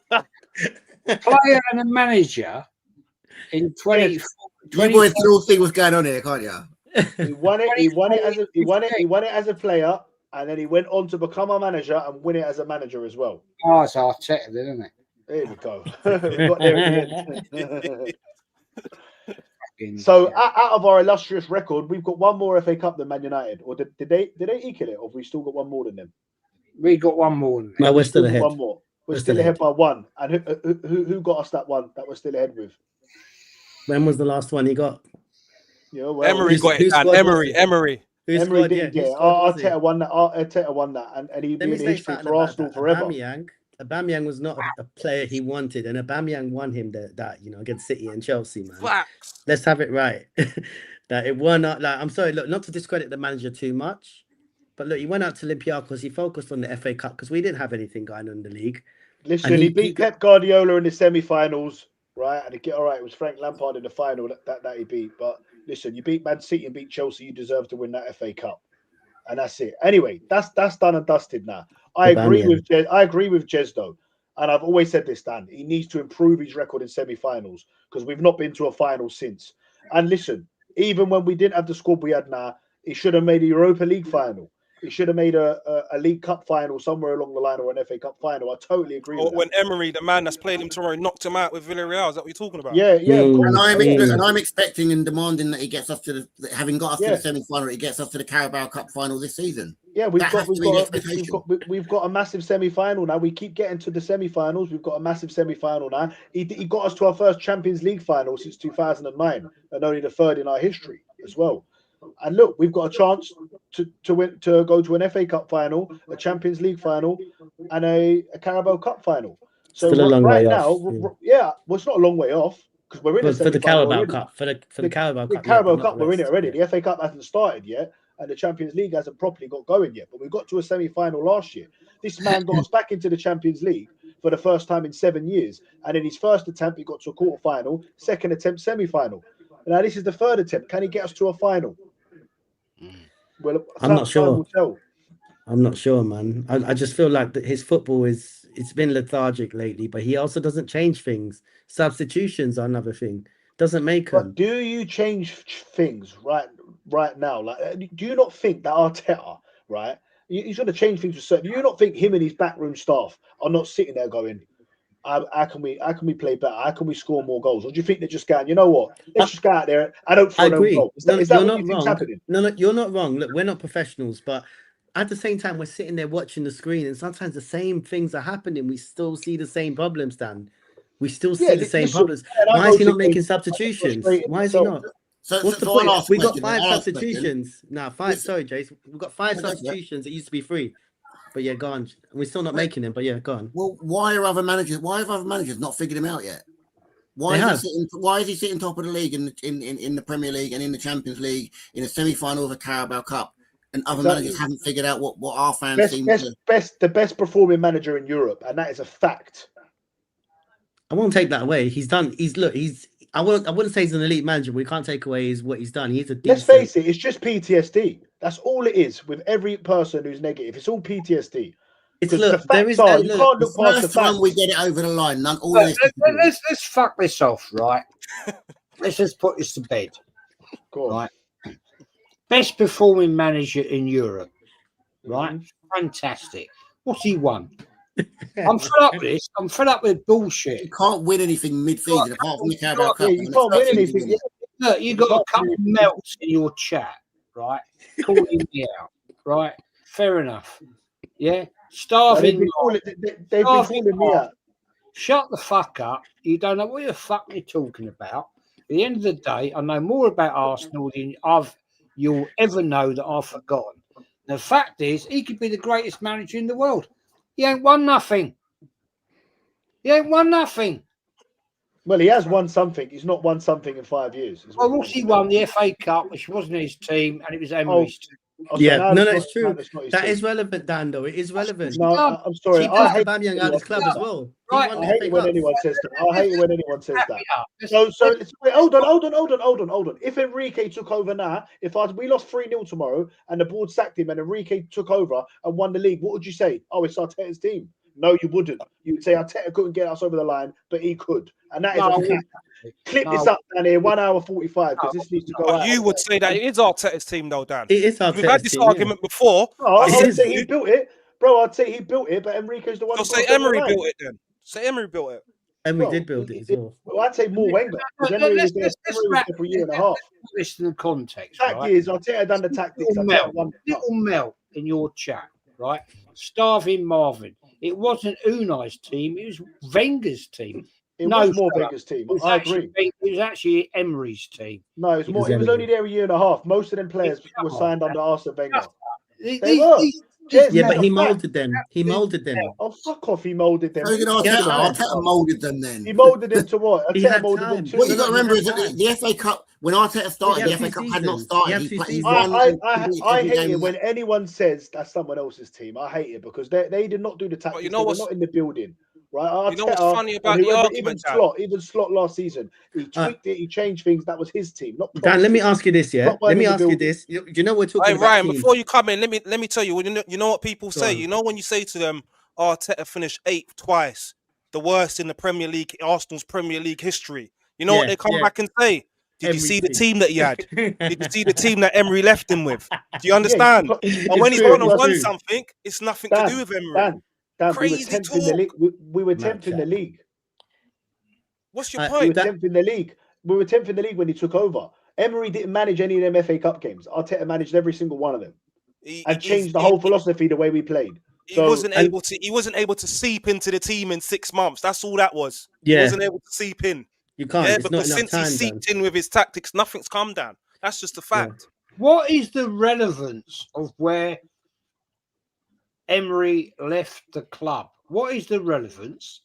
and a manager in 20. You boys can all see what's going on here, can't you? He won it as a player, and then he went on to become a manager and win it as a manager as well. Oh, it's Arteta, isn't it? There we go. We got there in the end. So out of our illustrious record, we've got one more FA Cup than Man United. Or did they equal it, or have we still got one more than them? We got one more than them. No, we're still ahead. One more. We're still ahead by one. And who got us that one that we're still ahead with? When was the last one he got? Yeah, well, Emery got it done. Emery. Emery didn't get it. Arteta won that. Arteta won that, and he'd be in history for Arsenal forever. Aubameyang was not a player he wanted, and Aubameyang won him that against City and Chelsea, man. Facts. Let's have it right. That it won out. Like, I'm sorry, look, not to discredit the manager too much, but look, he went out to Olympiacos. He focused on the FA Cup because we didn't have anything going on in the league. Listen, he beat Pep Guardiola in the semi-finals, right? And it was Frank Lampard in the final that he beat. But listen, you beat Man City and beat Chelsea, you deserve to win that FA Cup, and that's it. Anyway, that's done and dusted now. I agree with Jez though, and I've always said this, Dan. He needs to improve his record in semi-finals because we've not been to a final since. And listen, even when we didn't have the squad we had now, he should have made a Europa League final. He should have made a League Cup final somewhere along the line, or an FA Cup final. I totally agree with that. When Emery, the man that's played him tomorrow, knocked him out with Villarreal. Is that what you're talking about? Yeah, of course. And I'm expecting and demanding that he gets us to having got us to the semi-final, he gets us to the Carabao Cup final this season. Yeah, we've got a massive semi-final now. We keep getting to the semi-finals. We've got a massive semi-final now. He got us to our first Champions League final since 2009, and only the third in our history as well. And look, we've got a chance to go to an FA Cup final, a Champions League final, and a Carabao Cup final. So still a long way off. Well, it's not a long way off because we're in for the Carabao Cup. For the Carabao Cup, the Carabao Cup, we're in it already. The FA Cup hasn't started yet, and the Champions League hasn't properly got going yet. But we got to a semi-final last year. This man got us back into the Champions League for the first time in 7 years, and in his first attempt, he got to a quarter-final. Second attempt, semi-final. Now this is the third attempt. Can he get us to a final? Well, I'm not sure. I'm not sure, man. I just feel like that his football it's been lethargic lately, but he also doesn't change things. Substitutions are another thing. Doesn't make them. Do you change things right now? Like, do you not think that Arteta, right? He's going to change things for certain. Do you not think him and his backroom staff are not sitting there going, how can we play better? How can we score more goals? Or do you think they're just going, you know what? Let's just go out there and hope for an own goal. Is that what you think's happening? No, you're not wrong. Look, we're not professionals, but at the same time, we're sitting there watching the screen, and sometimes the same things are happening. We still see the same problems, Dan. We still see the same problems. Why is he not making substitutions? Why is he not? What's the point? We got 5 substitutions. No, 5. Sorry, Jace. We've got 5 substitutions. It used to be 3. But yeah, go on. We're still not making them, but yeah, go on. Well, why have other managers not figured him out yet? Why is he sitting top of the league in the Premier League and in the Champions League in a semi-final of a Carabao Cup, and other managers haven't figured out what our fans the best performing manager in Europe, and that is a fact. I won't take that away. I wouldn't say he's an elite manager. We can't take away what he's done. He's a decent... Let's face it, it's just PTSD. That's all it is with every person who's negative. It's all PTSD. You can't look past the time we get it over the line. Let's fuck this off, right? Let's just put this to bed. Go on. Right. Best performing manager in Europe, right? Fantastic. What's he won? I'm fed up with this. I'm fed up with bullshit. You can't win anything mid-season apart from the Carabao Cup. You can't win anything. Look, you got a couple of melts in your chat, right? Calling me out, right? Fair enough. Yeah. Starving. They've been calling me out. Shut the fuck up. You don't know what the fuck you're talking about. At the end of the day, I know more about Arsenal than you'll ever know that I've forgotten. The fact is, he could be the greatest manager in the world. He ain't won nothing. He ain't won nothing. Well, he has won something. He's not won something in 5 years. Well, what's he won? The FA Cup, which wasn't his team, and it was Emery's team. Yeah, no, it's true. That is relevant, Dan, though. It is relevant. No, I'm sorry. I hate Aubameyang out of his club as well. Right. I hate it when anyone says that. I hate it when anyone says that. So wait, hold on. If Enrique took over now, we lost 3-0 tomorrow and the board sacked him and Enrique took over and won the league, what would you say? Oh, it's Arteta's team. No, you wouldn't. You would say Arteta couldn't get us over the line, but he could. And that is a fact. Clip this up, Dan, here, 1 hour 45, because this needs to go out. You would say that it is Arteta's team, though, Dan. It is Arteta's team. We've had this argument before. Oh, I'd say he built it. Bro, I'd say he built it, but Enrique's the one. So say Emery built it then. Say Emery built it. Emery did build it as well. Well, I'd say more Wenger. Emery was there for a year and a half. Listen to the context. Fact is, Arteta done the tactics. Little melt in your chat, right? Starving Marvin. It wasn't Unai's team. It was Wenger's team. It was more Wenger's team. I agree. It was actually Emery's team. No, it was more. He was only there a year and a half. Most of them players were signed under Arsene Wenger. They were. Yeah, but he moulded them. He moulded them. Oh, fuck off. He moulded them. Arteta moulded them then. He moulded them to what? Arteta moulded them to what you got to remember is that the FA Cup, when Arteta started, the FA Cup had not started. I hate it when anyone says that's someone else's team. I hate it because they did not do the tactics. They're not in the building. Right? Arteta, you know what's funny about the argument? Even Slot last season, he tweaked it, he changed things. That was his team, not Dan. Let me ask you this, yeah. Let me ask you this. You know we're talking about Ryan, teams. before you come in, let me tell you. You know what people say. You know when you say to them, Arteta finished 8th twice, the worst in the Premier League, Arsenal's Premier League history. You know what they come back and say? Did you see the team that he had? Did you see the team that Emery left him with? Do you understand? And when he's going to win something, it's nothing to do with Emery. Dan, crazy talk. We were 10th in the league. What's your point? We were 10th in the league. We were 10th in the league when he took over. Emery didn't manage any of them FA Cup games. Arteta managed every single one of them and changed the whole philosophy, the way we played. He wasn't able to seep into the team in 6 months. That's all that was. Yeah. He wasn't able to seep in. You can't. Yeah, because since he seeped in with his tactics, nothing's come down. That's just a fact. Yeah. What is the relevance of where Emery left the club? What is the relevance?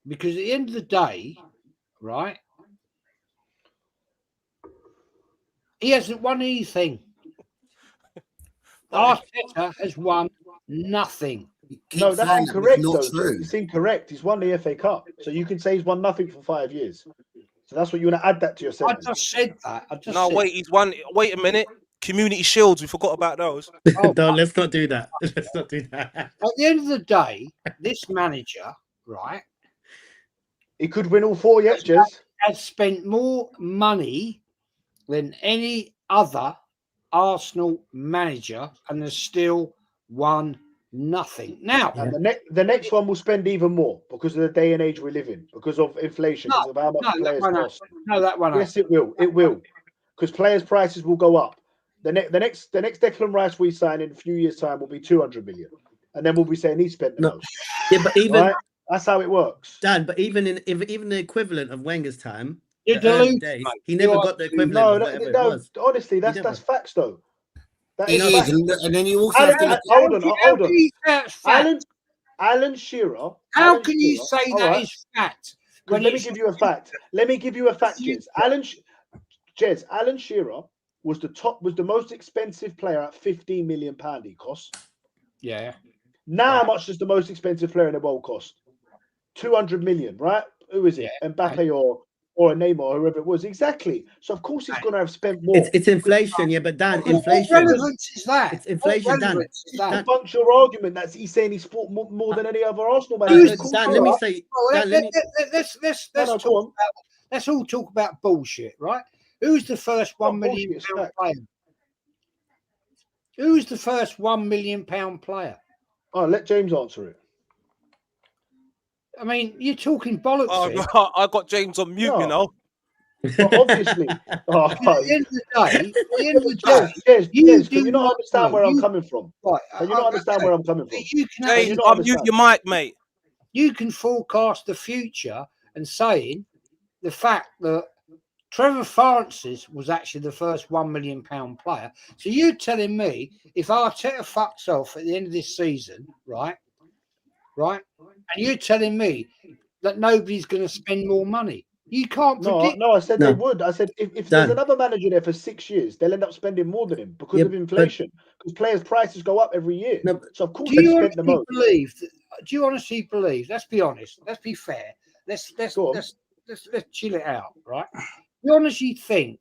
Because at the end of the day, right, he hasn't won anything. Arteta has won nothing. No, that's incorrect. It's incorrect. He's won the FA Cup, so you can say he's won nothing for 5 years. So that's what you want to add that to your sentence. I just said that. He's won. Wait a minute. Community Shields, we forgot about those. No, let's not do that. Let's not do that. At the end of the day, this manager, right? He could win all 4 yet, Jez. Has spent more money than any other Arsenal manager and has still won nothing. Now, and the next one will spend even more because of the day and age we live in, because of inflation, because of how much players cost. No, that one. Yes, it will. It will, because players' prices will go up. The next Declan Rice we sign in a few years' time will be 200 million, and then we'll be saying he spent the most. Yeah, but even that's how it works, Dan. But even the equivalent of Wenger's time, he never got the equivalent. No, honestly, that's facts though. That is facts. And then you also hold on. Alan Shearer. How can you say that is fact? Let me give you a fact. Jez. Alan Shearer was the most expensive player at £15 million he cost. Yeah. Now, how much does the most expensive player in the world cost? 200 million, right? Who is it? Mbappe or a Neymar or whoever it was. Exactly. So of course he's going to have spent more. It's inflation, yeah, but Dan, inflation. What relevance is that? It's inflation, Dan. To bunch your argument that he's saying he's fought more than any other Arsenal man. Dan, let me say. Let's all talk about bullshit, right? Who's the first £1 million player? Who's the first £1 million player? Oh, let James answer it. I mean, you're talking bollocks. I got James on mute, you know. But obviously, oh, At the end of the day, Jez, can you not not understand where I'm coming from? Right, Can you not understand where I'm coming from? You can James, you not unmute understand? your mic, mate. you can forecast the future and saying the fact that Trevor Francis was actually the first £1 million player. So you telling me if Arteta fucks off at the end of this season, right, and you telling me that nobody's going to spend more money? You can't predict. No, I said No. they would. I said if there's another manager there for 6 years, they'll end up spending more than him because of inflation. Because players' prices go up every year. No, So of course Do they you spend the honestly most. believe? Do you honestly believe? Let's be honest. Let's be fair. Let's chill it out, right? You honestly think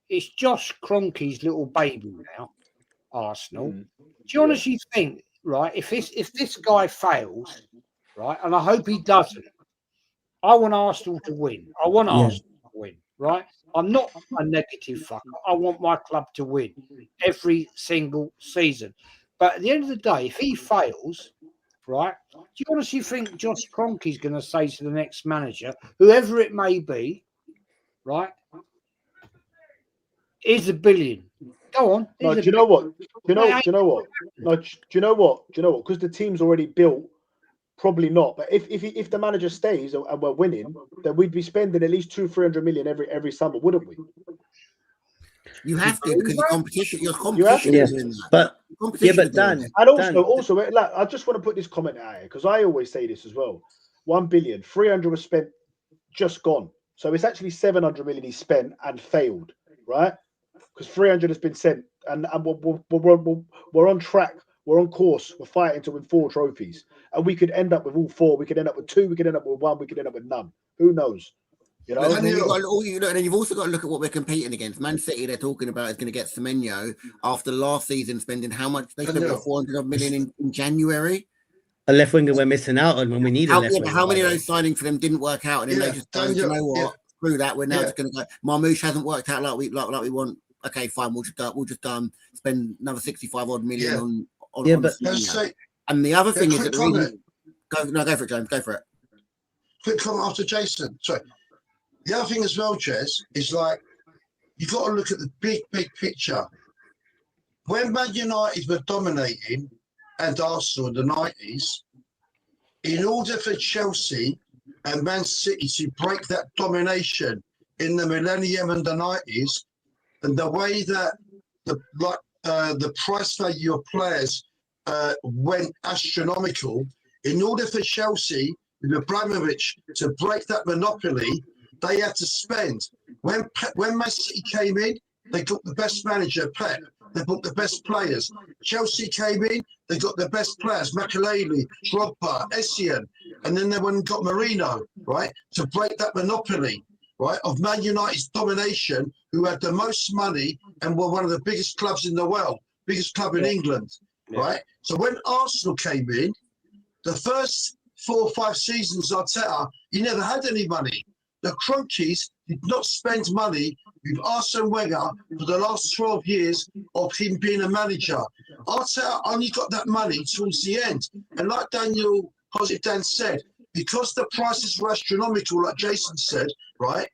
it's Josh Kroenke's little baby now, Arsenal? Do you honestly think, right? If this guy fails, right, and I hope he doesn't, I want Arsenal to win. I want Arsenal to win, right? I'm not a negative fucker. I want my club to win every single season. But at the end of the day, if he fails, right, do you honestly think Josh Kroenke's going to say to the next manager, whoever it may be, right, here's $1 billion. Go on. No, do you know what? Do you know what? No, do you know what? Because the team's already built. Probably not. But if the manager stays and we're winning, then we'd be spending at least 200-300 million every summer, wouldn't we? You have to because your competition Yeah. is doing that. But Dan, and also, like, I just want to put this comment out here because I always say this as well. 1 billion, 300 was spent, just gone. So it's actually 700 million he spent and failed, right? Because 300 has been sent, and we're on track. We're on course. We're fighting to win 4 trophies, and we could end up with all 4. We could end up with 2. We could end up with 1. We could end up with none. Who knows? You know. And then you've also got to look at what we're competing against. Man City, they're talking about is going to get Semenyo after last season spending how much? They spent 400 million in January. A left winger we're missing out on when we need a left winger. How many of those signings for them didn't work out, and then they just you know what? Screw that. We're now just going to go. Marmoush hasn't worked out like we want. Okay, fine. We'll just spend another 65 odd million on. And the other thing is that go for it, James. Go for it. Quick comment after Jason. Sorry. The other thing as well, Jez, is like you've got to look at the big picture. When Man United were dominating and Arsenal in the 90s, in order for Chelsea and Man City to break that domination in the millennium and the 90s, and the way that the price value of players went astronomical, in order for Chelsea with Abramovich to break that monopoly, they had to spend. When Man City came in, they got the best manager, Pep. They got the best players. Chelsea came in, they got the best players, Makelele, Drogba, Essien, and then they went and got Marino, right, to break that monopoly, right, of Man United's domination, who had the most money and were one of the biggest clubs in the world, biggest club in England, right? So when Arsenal came in, the first 4 or 5 seasons, Arteta, he never had any money. The Kroenkes did not spend money with Arsene Wenger for the last 12 years of him being a manager. Arteta only got that money towards the end. And like Positive Dan said, because the prices were astronomical, like Jason said, right,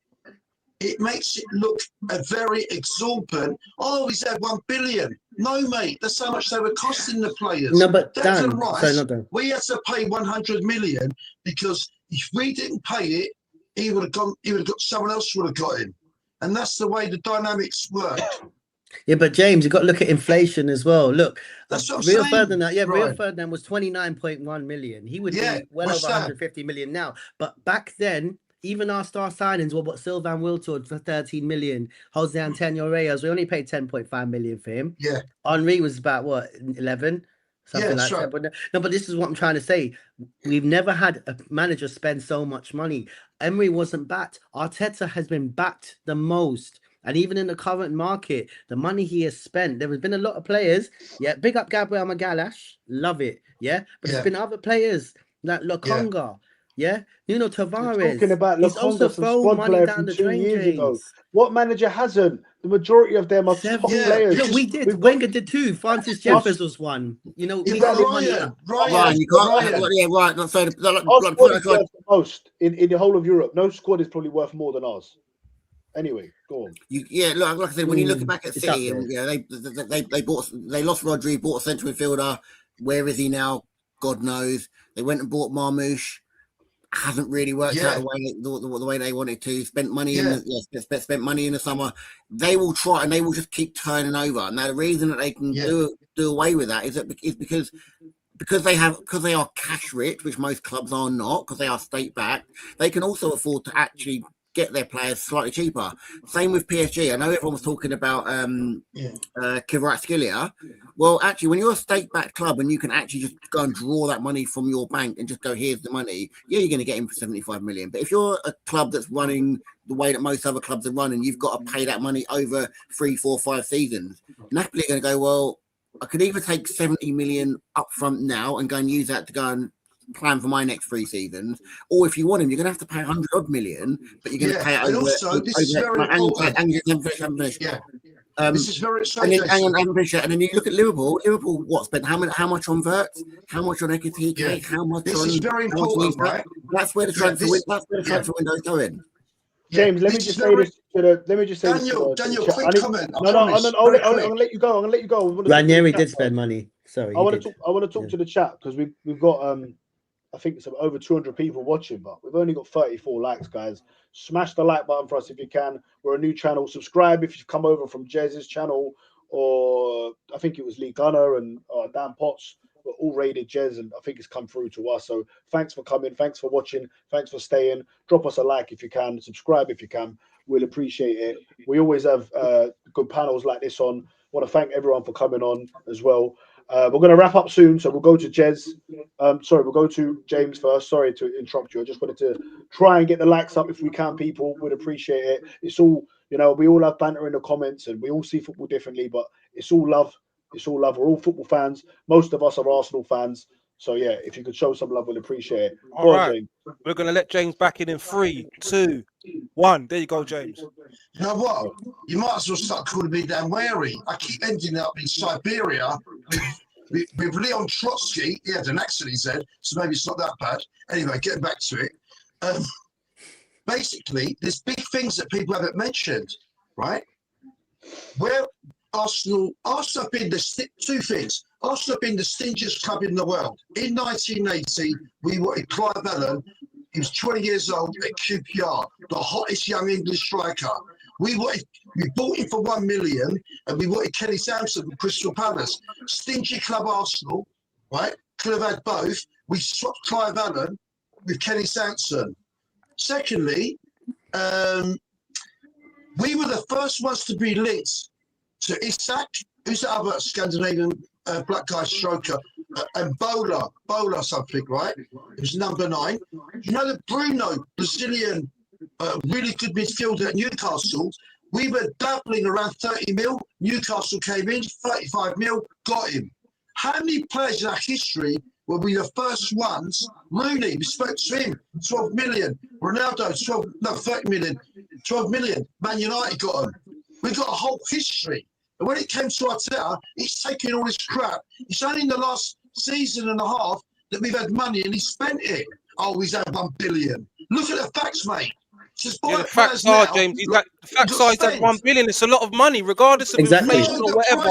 it makes it look a very exorbitant. Oh, he's had 1 billion. No, mate, that's how much they were costing the players. No, but Dan, Dan. We had to pay 100 million because if we didn't pay it, he would have got someone else would have got him. And that's the way the dynamics work. Yeah, but James, you've got to look at inflation as well. Look, that's what I'm Rio saying. Ferdinand, Rio Ferdinand was 29.1 million. He would be well West over Ham. 150 million now. But back then, even our star signings were what Sylvain Wiltord for 13 million. Jose Antonio Reyes, we only paid 10.5 million for him. Yeah. Henri was about what, 11? Something like that. But no, but this is what I'm trying to say. We've never had a manager spend so much money. Emery wasn't backed. Arteta has been backed the most. And even in the current market, the money he has spent, there has been a lot of players. Yeah, big up Gabriel Magalhaes. Love it. Yeah. But there's been other players like Lokonga. Yeah. Nuno Tavares. You're talking about Lokonga, some squad player from 2 years ago. What manager hasn't? The majority of them are top players. Look, we did. Wenger did too. Francis Jeffers was one. You know, Ryan, you can't. Yeah, right. Not so. Our squad is worth the most in the whole of Europe. No squad is probably worth more than ours. Anyway, go on. Look, like I said, when you look back at It's City, up and they lost Rodri, bought a central midfielder. Where is he now? God knows. They went and bought Marmoush. Hasn't really worked out the way they wanted to. Spent money in spent money in the summer. They will try and they will just keep turning over. Now the reason that they can do away with that is because they are cash rich, which most clubs are not, because they are state backed. They can also afford to actually get their players slightly cheaper. Same with PSG. I know everyone was talking about Kvaratskhelia. Well, actually, when you're a state-backed club and you can actually just go and draw that money from your bank and just go, here's the money, you're going to get him for 75 million. But if you're a club that's running the way that most other clubs are running, you've got to pay that money over 3, 4, 5 seasons. Napoli are going to go, well, I could either take 70 million up front now and go and use that to go and plan for my next 3 seasons, or if you want him, you're going to have to pay 100 odd million, but you're going to pay it over. Also, this is very important. This is very exciting. And then you look at Liverpool. Liverpool, what spent how much on Verts? How much on equity? How much? This on, is very important, right? That's where the transfer window is going. James, let me just say this to the. Let me just say Daniel, this Daniel, quick comment. No, I'll let you go. I'm gonna let you go. Ranieri did spend money. Sorry, I want to talk to the chat because we've got I think it's over 200 people watching, but we've only got 34 likes, guys. Smash the like button for us if you can. We're a new channel. Subscribe if you've come over from Jez's channel, or I think it was Lee Gunner and Dan Potts. We're all rated Jez, and I think it's come through to us. So thanks for coming. Thanks for watching. Thanks for staying. Drop us a like if you can. Subscribe if you can. We'll appreciate it. We always have good panels like this on. I want to thank everyone for coming on as well. We're going to wrap up soon, so we'll go to Jez. We'll go to James first. Sorry to interrupt you. I just wanted to try and get the likes up if we can, people. We'd appreciate it. It's all, we all have banter in the comments and we all see football differently, but it's all love. It's all love. We're all football fans. Most of us are Arsenal fans. So, yeah, if you could show some love, we'll appreciate it. All right. We're going to let James back in 3, 2, 1. There you go, James. You know what? You might as well start calling me Dan Wary. I keep ending up in Siberia with Leon Trotsky. He had an accent, he said, so maybe it's not that bad. Anyway, getting back to it. Basically, there's big things that people haven't mentioned, right? Where Arsenal have been two things. Arsenal have been the stingiest club in the world. In 1980, we wanted Clive Allen. He was 20 years old at QPR, the hottest young English striker. We bought him for 1 million, and we wanted Kenny Sampson from Crystal Palace. Stingy club Arsenal, right? Could have had both. We swapped Clive Allen with Kenny Sampson. Secondly, we were the first ones to be linked to Isak, who's the other Scandinavian black guy stroker, and Bola something, right? It was number 9. You know the Bruno, Brazilian, really good midfielder at Newcastle. We were doubling around 30 mil. Newcastle came in, 35 mil, got him. How many players in our history were we the first ones? Rooney, we spoke to him, 12 million. Ronaldo, 30 million. 12 million. Man United got him. We got a whole history. And when it came to Arteta, he's taking all this crap. It's only in the last season and a half that we've had money and he spent it. Oh, he's had 1 billion. Look at the facts, mate. The facts are, James. The facts are he's had 1 billion. It's a lot of money, regardless of inflation or whatever.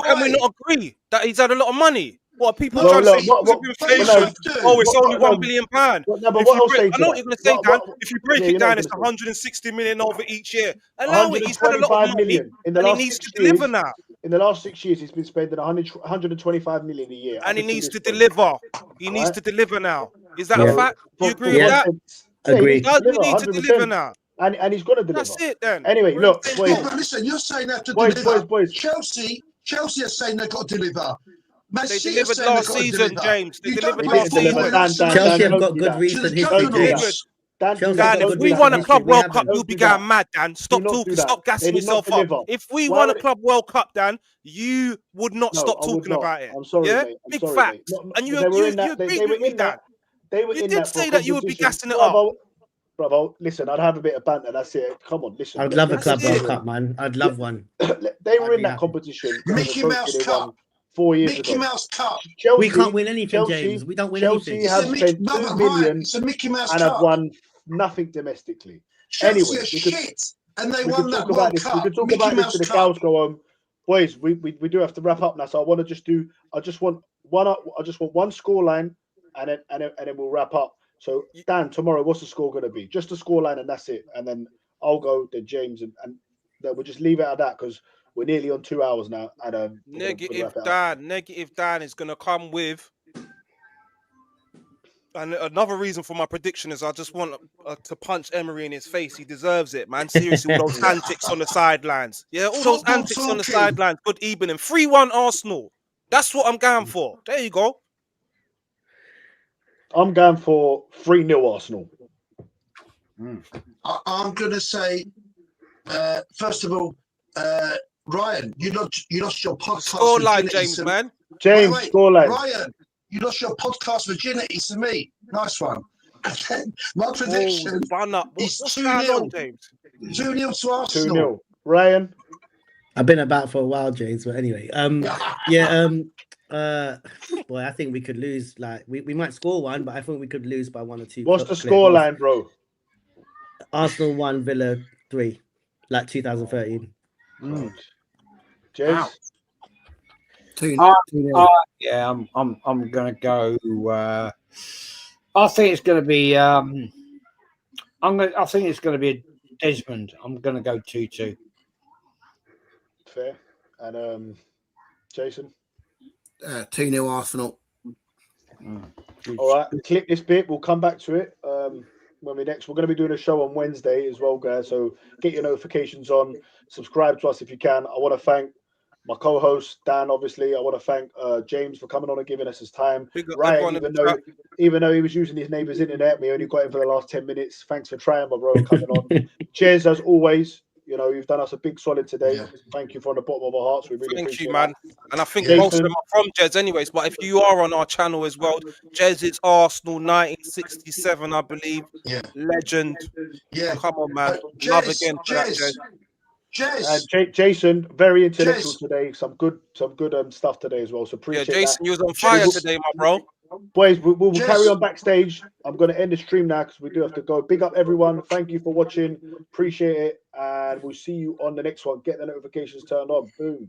Can we not agree that he's had a lot of money? What people trying to say because of inflation? It's only £1 billion. I know what you're going to say, Dan. If you break it down, it's 160 million over each year. Allow it. He's had a lot of money, and he needs to deliver now. In the last 6 years, he's been spending 125 million a year, and he needs to deliver. He needs to deliver now. Is that a fact? Do you agree with that? Agree. He does need to deliver now. And he's going to deliver. That's it then. Anyway, look, boys. Listen, you're saying they have to deliver. Boys. Chelsea are saying they've got to deliver. They delivered last season, James. They delivered last season. Chelsea have got good recent history. Dan, if we won a Club World Cup, you'll be going mad, Dan. Stop talking. Stop gassing yourself up. If we won a Club World Cup, Dan, you would not stop talking about it. I'm sorry, yeah? Mate. Big fact. And you agreed with me, Dan. You did say that you would be gassing it up. Bravo, listen, I'd have a bit of banter. That's it. Come on, listen. I'd love a Club World Cup, man. I'd love one. They were in that competition. Mickey Mouse Cup. 4 years Mickey ago. Mouse Cup. Chelsea, we can't win anything, James. We don't win anything. Chelsea have spent 2 million Mickey Mouse and Cup. have won nothing domestically. Chelsea anyway, shit. and they We won can that talk about World this. We Cup, can talk Mickey about this Mouse to the Cup. cows go home. Boys, we do have to wrap up now. So I want to just do. I just want one scoreline, and then we'll wrap up. So Dan, tomorrow, what's the score going to be? Just a scoreline, and that's it. And then I'll go. Then James, and then we'll just leave it at that because we're nearly on 2 hours now. And Negative Dan is going to come with. And another reason for my prediction is I just want to punch Emery in his face. He deserves it, man. Seriously, all those antics on the sidelines. Yeah, all those Football antics on the talking. sidelines. Good evening. 3-1 Arsenal. That's what I'm going for. There you go. I'm going for 3-0 Arsenal. I'm going to say, first of all, Ryan, you lost your podcast Scoreline, virginity. James, man. James, Wait, scoreline. Ryan, you lost your podcast virginity to me. Nice one. My prediction is What's going on, 2-0. James? 2-0 to Arsenal. 2-0. Ryan. I've been about for a while, James. But anyway, boy, I think we could lose. Like we might score one, but I think we could lose by 1 or 2. What's the scoreline, bro? Arsenal 1, Villa 3, like 2013. James. 2-0. Yeah, I'm gonna go. I think it's gonna be. I think it's gonna be Desmond. I'm gonna go 2-2. Fair. And Jason. 2-0 Arsenal. All right, clip this bit. We'll come back to it when we're going to be doing a show on Wednesday as well, guys. So get your notifications on. Subscribe to us if you can. I want to thank my co-host Dan. Obviously, I want to thank James for coming on and giving us his time. Ryan, even though he was using his neighbour's internet, we only got him for the last 10 minutes. Thanks for trying, my bro, and coming on. Cheers as always. You know, you've done us a big solid today. Yeah. Thank you from the bottom of our hearts. We really appreciate you, man. That. And I think most of them are from Jez anyways. But if you are on our channel as well, Jez is Arsenal 1967, I believe. Yeah. Legend. Yeah. Come on, man. Love again for that, Jez. And Jason, very intellectual today. Some good stuff today as well. So appreciate Jason, that. you was on fire today, my bro. Boys, we'll carry on backstage. I'm going to end the stream now because we do have to go. Big up everyone. Thank you for watching. Appreciate it. And we'll see you on the next one. Get the notifications turned on. Boom.